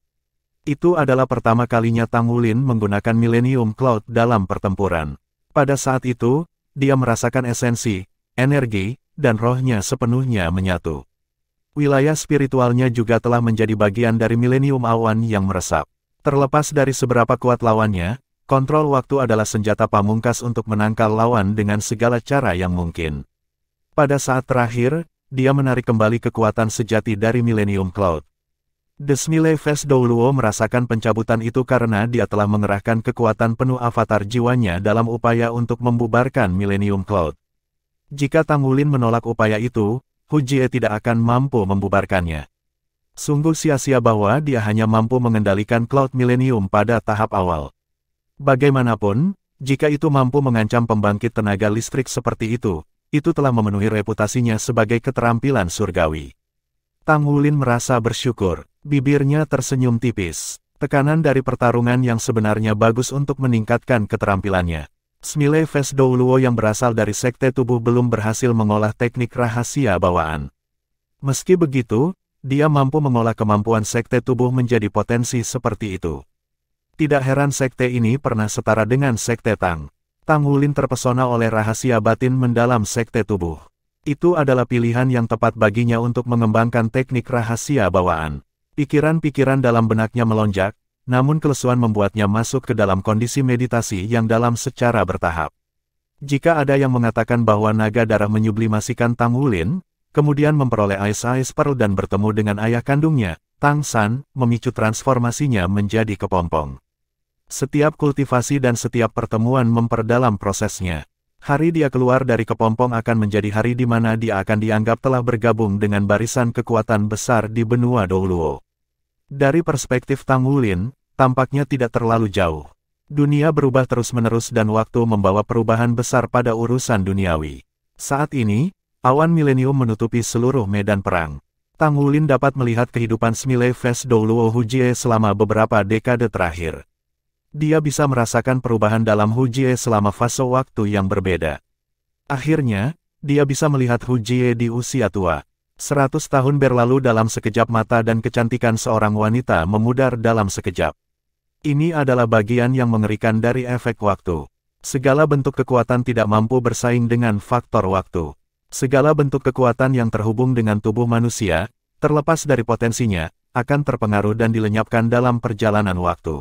S1: Itu adalah pertama kalinya Tang Wulin menggunakan Millennium Cloud dalam pertempuran. Pada saat itu, dia merasakan esensi, energi, dan rohnya sepenuhnya menyatu. Wilayah spiritualnya juga telah menjadi bagian dari Millennium Awan yang meresap. Terlepas dari seberapa kuat lawannya, kontrol waktu adalah senjata pamungkas untuk menangkal lawan dengan segala cara yang mungkin. Pada saat terakhir, dia menarik kembali kekuatan sejati dari Millennium Cloud. Desmile Ves Douluo merasakan pencabutan itu karena dia telah mengerahkan kekuatan penuh avatar jiwanya dalam upaya untuk membubarkan Millennium Cloud. Jika Tang Wulin menolak upaya itu, Hu Jie tidak akan mampu membubarkannya. Sungguh sia-sia bahwa dia hanya mampu mengendalikan Cloud Millennium pada tahap awal. Bagaimanapun, jika itu mampu mengancam pembangkit tenaga listrik seperti itu telah memenuhi reputasinya sebagai keterampilan surgawi. Tang Wulin merasa bersyukur, bibirnya tersenyum tipis. Tekanan dari pertarungan yang sebenarnya bagus untuk meningkatkan keterampilannya. Smile Ves Douluo yang berasal dari Sekte Tubuh belum berhasil mengolah teknik rahasia bawaan. Meski begitu, dia mampu mengolah kemampuan Sekte Tubuh menjadi potensi seperti itu. Tidak heran sekte ini pernah setara dengan Sekte Tang. Tang Wulin terpesona oleh rahasia batin mendalam Sekte Tubuh. Itu adalah pilihan yang tepat baginya untuk mengembangkan teknik rahasia bawaan. Pikiran-pikiran dalam benaknya melonjak, namun kelesuan membuatnya masuk ke dalam kondisi meditasi yang dalam secara bertahap. Jika ada yang mengatakan bahwa naga darah menyublimasikan Tang Wulin, kemudian memperoleh Ice Pearl dan bertemu dengan ayah kandungnya, Tang San, memicu transformasinya menjadi kepompong. Setiap kultivasi dan setiap pertemuan memperdalam prosesnya. Hari dia keluar dari kepompong akan menjadi hari di mana dia akan dianggap telah bergabung dengan barisan kekuatan besar di benua Douluo. Dari perspektif Tang Wulin, tampaknya tidak terlalu jauh. Dunia berubah terus-menerus dan waktu membawa perubahan besar pada urusan duniawi. Saat ini, awan milenium menutupi seluruh medan perang. Tang Wulin dapat melihat kehidupan Smile Ves Douluo Hu Jie selama beberapa dekade terakhir. Dia bisa merasakan perubahan dalam Hu Jie selama fase waktu yang berbeda. Akhirnya, dia bisa melihat Hu Jie di usia tua. 100 tahun berlalu dalam sekejap mata dan kecantikan seorang wanita memudar dalam sekejap. Ini adalah bagian yang mengerikan dari efek waktu. Segala bentuk kekuatan tidak mampu bersaing dengan faktor waktu. Segala bentuk kekuatan yang terhubung dengan tubuh manusia, terlepas dari potensinya, akan terpengaruh dan dilenyapkan dalam perjalanan waktu.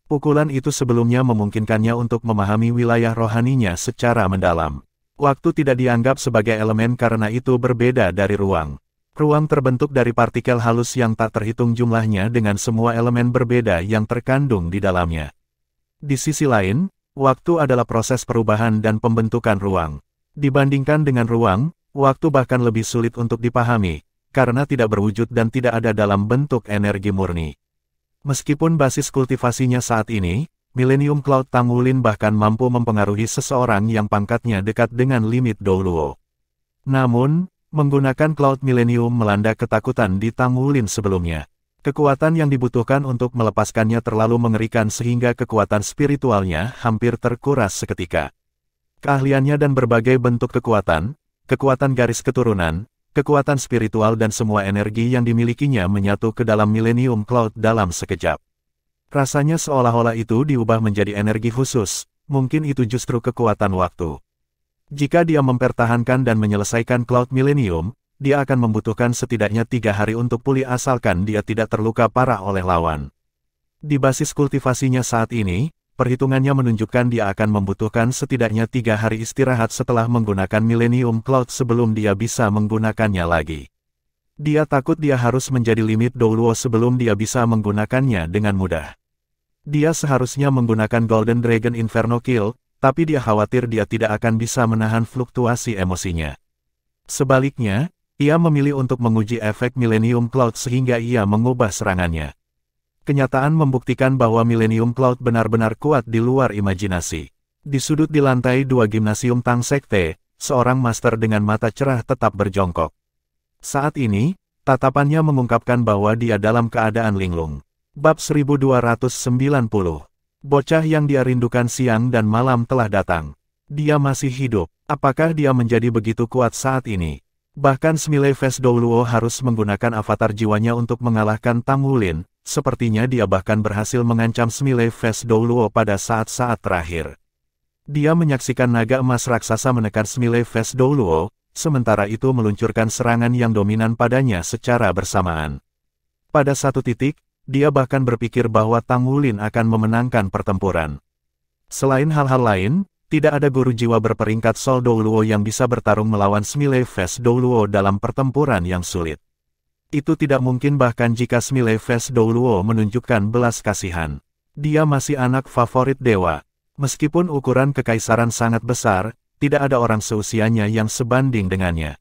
S1: Pukulan itu sebelumnya memungkinkannya untuk memahami wilayah rohaninya secara mendalam. Waktu tidak dianggap sebagai elemen karena itu berbeda dari ruang. Ruang terbentuk dari partikel halus yang tak terhitung jumlahnya dengan semua elemen berbeda yang terkandung di dalamnya. Di sisi lain, waktu adalah proses perubahan dan pembentukan ruang. Dibandingkan dengan ruang, waktu bahkan lebih sulit untuk dipahami, karena tidak berwujud dan tidak ada dalam bentuk energi murni. Meskipun basis kultivasinya saat ini, Millennium Cloud Tang Wulin bahkan mampu mempengaruhi seseorang yang pangkatnya dekat dengan limit Douluo. Namun, menggunakan Cloud Millennium melanda ketakutan di Tang Wulin sebelumnya. Kekuatan yang dibutuhkan untuk melepaskannya terlalu mengerikan sehingga kekuatan spiritualnya hampir terkuras seketika. Keahliannya dan berbagai bentuk kekuatan garis keturunan, kekuatan spiritual dan semua energi yang dimilikinya menyatu ke dalam Millennium Cloud dalam sekejap. Rasanya seolah-olah itu diubah menjadi energi khusus, mungkin itu justru kekuatan waktu. Jika dia mempertahankan dan menyelesaikan Cloud Millennium, dia akan membutuhkan setidaknya 3 hari untuk pulih asalkan dia tidak terluka parah oleh lawan. Di basis kultivasinya saat ini, perhitungannya menunjukkan dia akan membutuhkan setidaknya 3 hari istirahat setelah menggunakan Millennium Cloud sebelum dia bisa menggunakannya lagi. Dia takut dia harus menjadi limit Douluo sebelum dia bisa menggunakannya dengan mudah. Dia seharusnya menggunakan Golden Dragon Inferno Kill, tapi dia khawatir dia tidak akan bisa menahan fluktuasi emosinya. Sebaliknya, ia memilih untuk menguji efek Millennium Cloud sehingga ia mengubah serangannya. Kenyataan membuktikan bahwa Millennium Cloud benar-benar kuat di luar imajinasi. Di sudut di lantai 2 gimnasium Tang Sekte, seorang master dengan mata cerah tetap berjongkok. Saat ini, tatapannya mengungkapkan bahwa dia dalam keadaan linglung. Bab 1290. Bocah yang dia rindukan siang dan malam telah datang. Dia masih hidup. Apakah dia menjadi begitu kuat saat ini? Bahkan Smiley Face Douluo harus menggunakan avatar jiwanya untuk mengalahkan Tang Wulin. Sepertinya dia bahkan berhasil mengancam Smiley Face Douluo pada saat-saat terakhir. Dia menyaksikan naga emas raksasa menekan Smiley Face Douluo, sementara itu meluncurkan serangan yang dominan padanya secara bersamaan. Pada satu titik, dia bahkan berpikir bahwa Tang Wulin akan memenangkan pertempuran. Selain hal-hal lain, tidak ada guru jiwa berperingkat Sol Douluo yang bisa bertarung melawan Smiley Face Douluo dalam pertempuran yang sulit. Itu tidak mungkin bahkan jika Smiley Face Douluo menunjukkan belas kasihan. Dia masih anak favorit dewa. Meskipun ukuran kekaisaran sangat besar, tidak ada orang seusianya yang sebanding dengannya.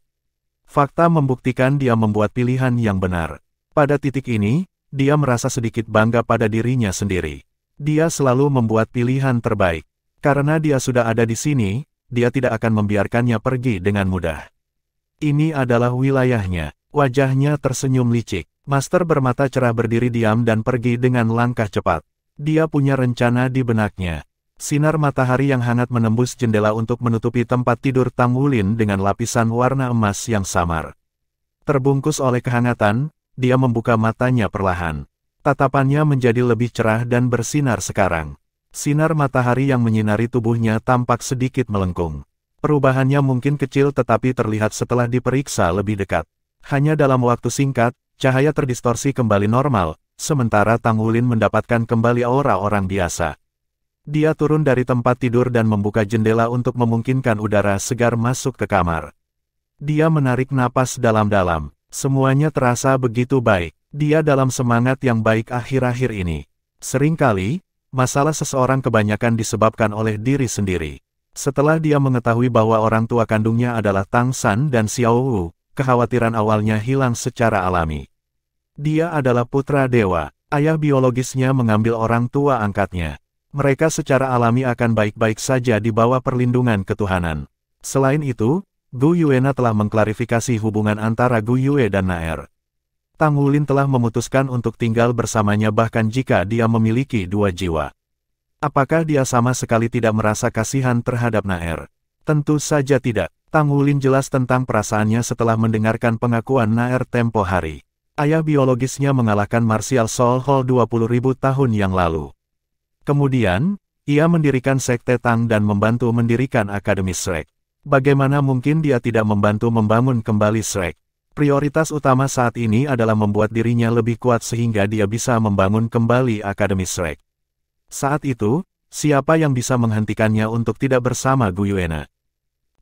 S1: Fakta membuktikan dia membuat pilihan yang benar. Pada titik ini, dia merasa sedikit bangga pada dirinya sendiri. Dia selalu membuat pilihan terbaik. Karena dia sudah ada di sini, dia tidak akan membiarkannya pergi dengan mudah. Ini adalah wilayahnya. Wajahnya tersenyum licik. Master bermata cerah berdiri diam dan pergi dengan langkah cepat. Dia punya rencana di benaknya. Sinar matahari yang hangat menembus jendela untuk menutupi tempat tidur Tang Wulin dengan lapisan warna emas yang samar. Terbungkus oleh kehangatan, dia membuka matanya perlahan. Tatapannya menjadi lebih cerah dan bersinar sekarang. Sinar matahari yang menyinari tubuhnya tampak sedikit melengkung. Perubahannya mungkin kecil tetapi terlihat setelah diperiksa lebih dekat. Hanya dalam waktu singkat, cahaya terdistorsi kembali normal, sementara Tang Wulin mendapatkan kembali aura orang biasa. Dia turun dari tempat tidur dan membuka jendela untuk memungkinkan udara segar masuk ke kamar. Dia menarik napas dalam-dalam. Semuanya terasa begitu baik. Dia dalam semangat yang baik akhir-akhir ini. Seringkali, masalah seseorang kebanyakan disebabkan oleh diri sendiri. Setelah dia mengetahui bahwa orang tua kandungnya adalah Tang San dan Xiao Wu, kekhawatiran awalnya hilang secara alami. Dia adalah putra dewa. Ayah biologisnya mengambil orang tua angkatnya. Mereka secara alami akan baik-baik saja di bawah perlindungan ketuhanan. Selain itu, Gu Yuena telah mengklarifikasi hubungan antara Gu Yue dan Naer. Tang Wulin telah memutuskan untuk tinggal bersamanya bahkan jika dia memiliki dua jiwa. Apakah dia sama sekali tidak merasa kasihan terhadap Naer? Tentu saja tidak. Tang Wulin jelas tentang perasaannya setelah mendengarkan pengakuan Naer tempo hari. Ayah biologisnya mengalahkan Martial Soul Hall 20.000 tahun yang lalu. Kemudian, ia mendirikan Sekte Tang dan membantu mendirikan Akademi Shrek. Bagaimana mungkin dia tidak membantu membangun kembali Shrek? Prioritas utama saat ini adalah membuat dirinya lebih kuat sehingga dia bisa membangun kembali Akademi Shrek. Saat itu, siapa yang bisa menghentikannya untuk tidak bersama Gu Yuena?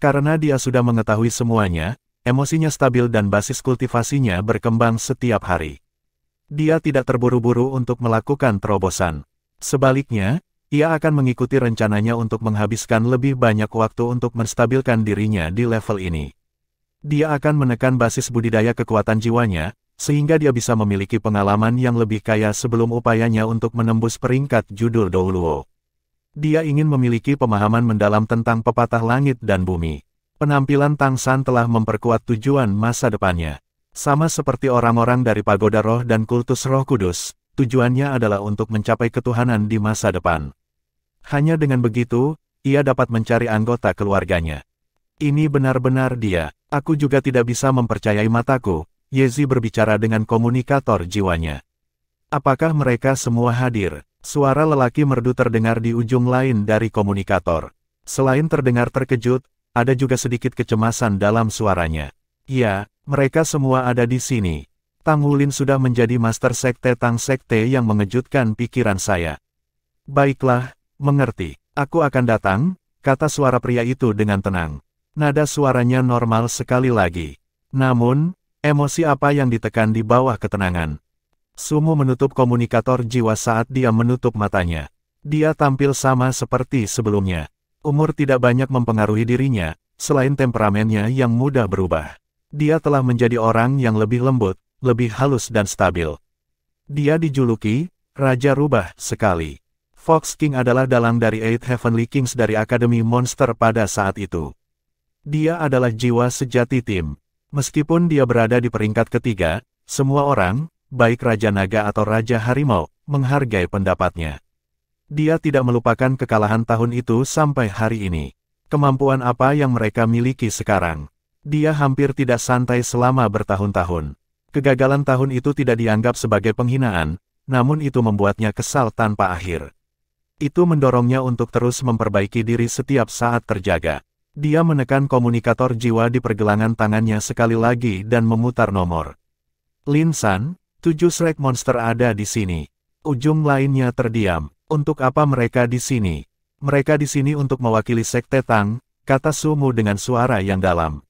S1: Karena dia sudah mengetahui semuanya, emosinya stabil dan basis kultivasinya berkembang setiap hari. Dia tidak terburu-buru untuk melakukan terobosan. Sebaliknya, ia akan mengikuti rencananya untuk menghabiskan lebih banyak waktu untuk menstabilkan dirinya di level ini. Dia akan menekan basis budidaya kekuatan jiwanya, sehingga dia bisa memiliki pengalaman yang lebih kaya sebelum upayanya untuk menembus peringkat judul Douluo. Dia ingin memiliki pemahaman mendalam tentang pepatah langit dan bumi. Penampilan Tang San telah memperkuat tujuan masa depannya. Sama seperti orang-orang dari Pagoda Roh dan Kultus Roh Kudus, tujuannya adalah untuk mencapai ketuhanan di masa depan. Hanya dengan begitu, ia dapat mencari anggota keluarganya. Ini benar-benar dia. Aku juga tidak bisa mempercayai mataku, Yezi berbicara dengan komunikator jiwanya. Apakah mereka semua hadir? Suara lelaki merdu terdengar di ujung lain dari komunikator. Selain terdengar terkejut, ada juga sedikit kecemasan dalam suaranya. Ya, mereka semua ada di sini. Tang Wulin sudah menjadi master sekte Tang Sekte yang mengejutkan pikiran saya. Baiklah, mengerti. Aku akan datang, kata suara pria itu dengan tenang. Nada suaranya normal sekali lagi. Namun, emosi apa yang ditekan di bawah ketenangan? Sumu menutup komunikator jiwa saat dia menutup matanya. Dia tampil sama seperti sebelumnya. Umur tidak banyak mempengaruhi dirinya, selain temperamennya yang mudah berubah. Dia telah menjadi orang yang lebih lembut, lebih halus dan stabil. Dia dijuluki Raja Rubah sekali. Fox King adalah dalang dari Eight Heavenly Kings dari Akademi Monster pada saat itu. Dia adalah jiwa sejati tim. Meskipun dia berada di peringkat ketiga, semua orang, baik Raja Naga atau Raja Harimau, menghargai pendapatnya. Dia tidak melupakan kekalahan tahun itu sampai hari ini. Kemampuan apa yang mereka miliki sekarang? Dia hampir tidak santai selama bertahun-tahun. Kegagalan tahun itu tidak dianggap sebagai penghinaan, namun itu membuatnya kesal tanpa akhir. Itu mendorongnya untuk terus memperbaiki diri setiap saat terjaga. Dia menekan komunikator jiwa di pergelangan tangannya sekali lagi dan memutar nomor. Lin San, 7 Shrek Monster ada di sini. Ujung lainnya terdiam. Untuk apa mereka di sini? Mereka di sini untuk mewakili Sekte Tang, kata Sumu dengan suara yang dalam.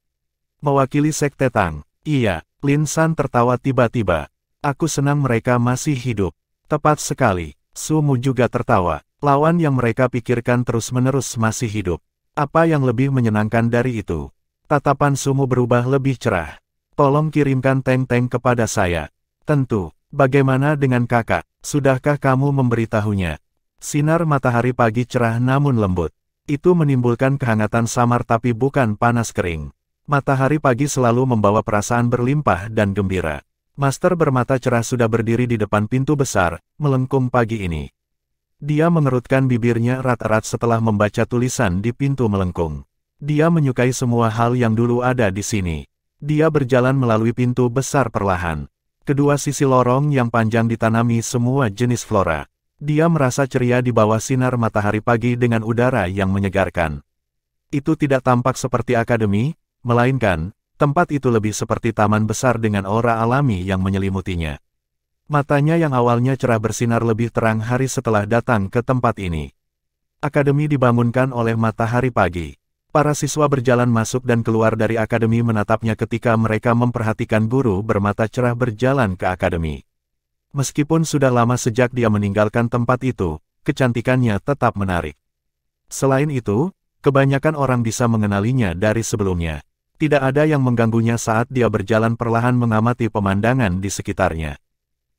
S1: Mewakili Sekte Tang? Iya, Lin San tertawa tiba-tiba. Aku senang mereka masih hidup. Tepat sekali. Sumu juga tertawa. Lawan yang mereka pikirkan terus-menerus masih hidup. Apa yang lebih menyenangkan dari itu? Tatapan Sumu berubah lebih cerah. Tolong kirimkan tank-tank kepada saya. Tentu. Bagaimana dengan kakak? Sudahkah kamu memberitahunya? Sinar matahari pagi cerah namun lembut. Itu menimbulkan kehangatan samar tapi bukan panas kering. Matahari pagi selalu membawa perasaan berlimpah dan gembira. Master bermata cerah sudah berdiri di depan pintu besar, melengkung pagi ini. Dia mengerutkan bibirnya erat-erat setelah membaca tulisan di pintu melengkung. Dia menyukai semua hal yang dulu ada di sini. Dia berjalan melalui pintu besar perlahan. Kedua sisi lorong yang panjang ditanami semua jenis flora. Dia merasa ceria di bawah sinar matahari pagi dengan udara yang menyegarkan. Itu tidak tampak seperti akademi, melainkan, tempat itu lebih seperti taman besar dengan aura alami yang menyelimutinya. Matanya yang awalnya cerah bersinar lebih terang hari setelah datang ke tempat ini. Akademi dibangunkan oleh matahari pagi. Para siswa berjalan masuk dan keluar dari akademi menatapnya ketika mereka memperhatikan guru bermata cerah berjalan ke akademi. Meskipun sudah lama sejak dia meninggalkan tempat itu, kecantikannya tetap menarik. Selain itu, kebanyakan orang bisa mengenalinya dari sebelumnya. Tidak ada yang mengganggunya saat dia berjalan perlahan mengamati pemandangan di sekitarnya.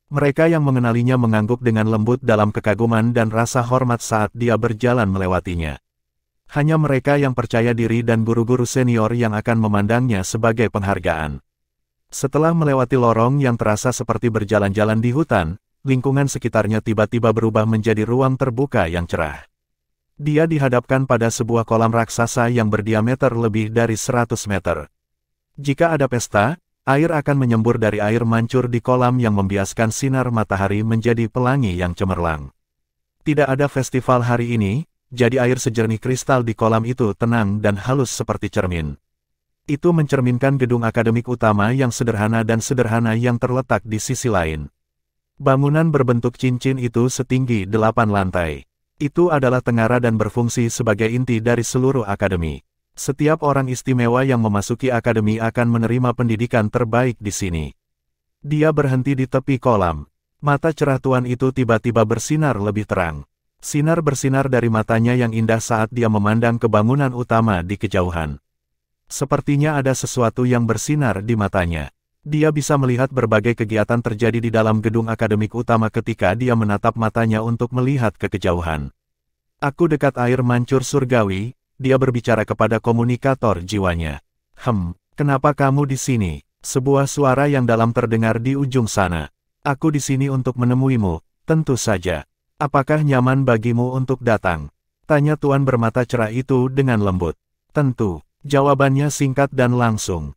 S1: Mereka yang mengenalinya mengangguk dengan lembut dalam kekaguman dan rasa hormat saat dia berjalan melewatinya. Hanya mereka yang percaya diri dan guru-guru senior yang akan memandangnya sebagai penghargaan. Setelah melewati lorong yang terasa seperti berjalan-jalan di hutan, lingkungan sekitarnya tiba-tiba berubah menjadi ruang terbuka yang cerah. Dia dihadapkan pada sebuah kolam raksasa yang berdiameter lebih dari 100 meter. Jika ada pesta, air akan menyembur dari air mancur di kolam yang membiaskan sinar matahari menjadi pelangi yang cemerlang. Tidak ada festival hari ini, jadi air sejernih kristal di kolam itu tenang dan halus seperti cermin. Itu mencerminkan gedung akademik utama yang sederhana dan sederhana yang terletak di sisi lain. Bangunan berbentuk cincin itu setinggi 8 lantai. Itu adalah tengara dan berfungsi sebagai inti dari seluruh akademi. Setiap orang istimewa yang memasuki akademi akan menerima pendidikan terbaik di sini. Dia berhenti di tepi kolam. Mata cerah tuan itu tiba-tiba bersinar lebih terang. Sinar bersinar dari matanya yang indah saat dia memandang ke bangunan utama di kejauhan. Sepertinya ada sesuatu yang bersinar di matanya. Dia bisa melihat berbagai kegiatan terjadi di dalam gedung akademik utama ketika dia menatap matanya untuk melihat ke kejauhan. Aku dekat air mancur surgawi. Dia berbicara kepada komunikator jiwanya. Kenapa kamu di sini? Sebuah suara yang dalam terdengar di ujung sana. Aku di sini untuk menemuimu, tentu saja. Apakah nyaman bagimu untuk datang? Tanya tuan bermata cerah itu dengan lembut. Tentu, jawabannya singkat dan langsung.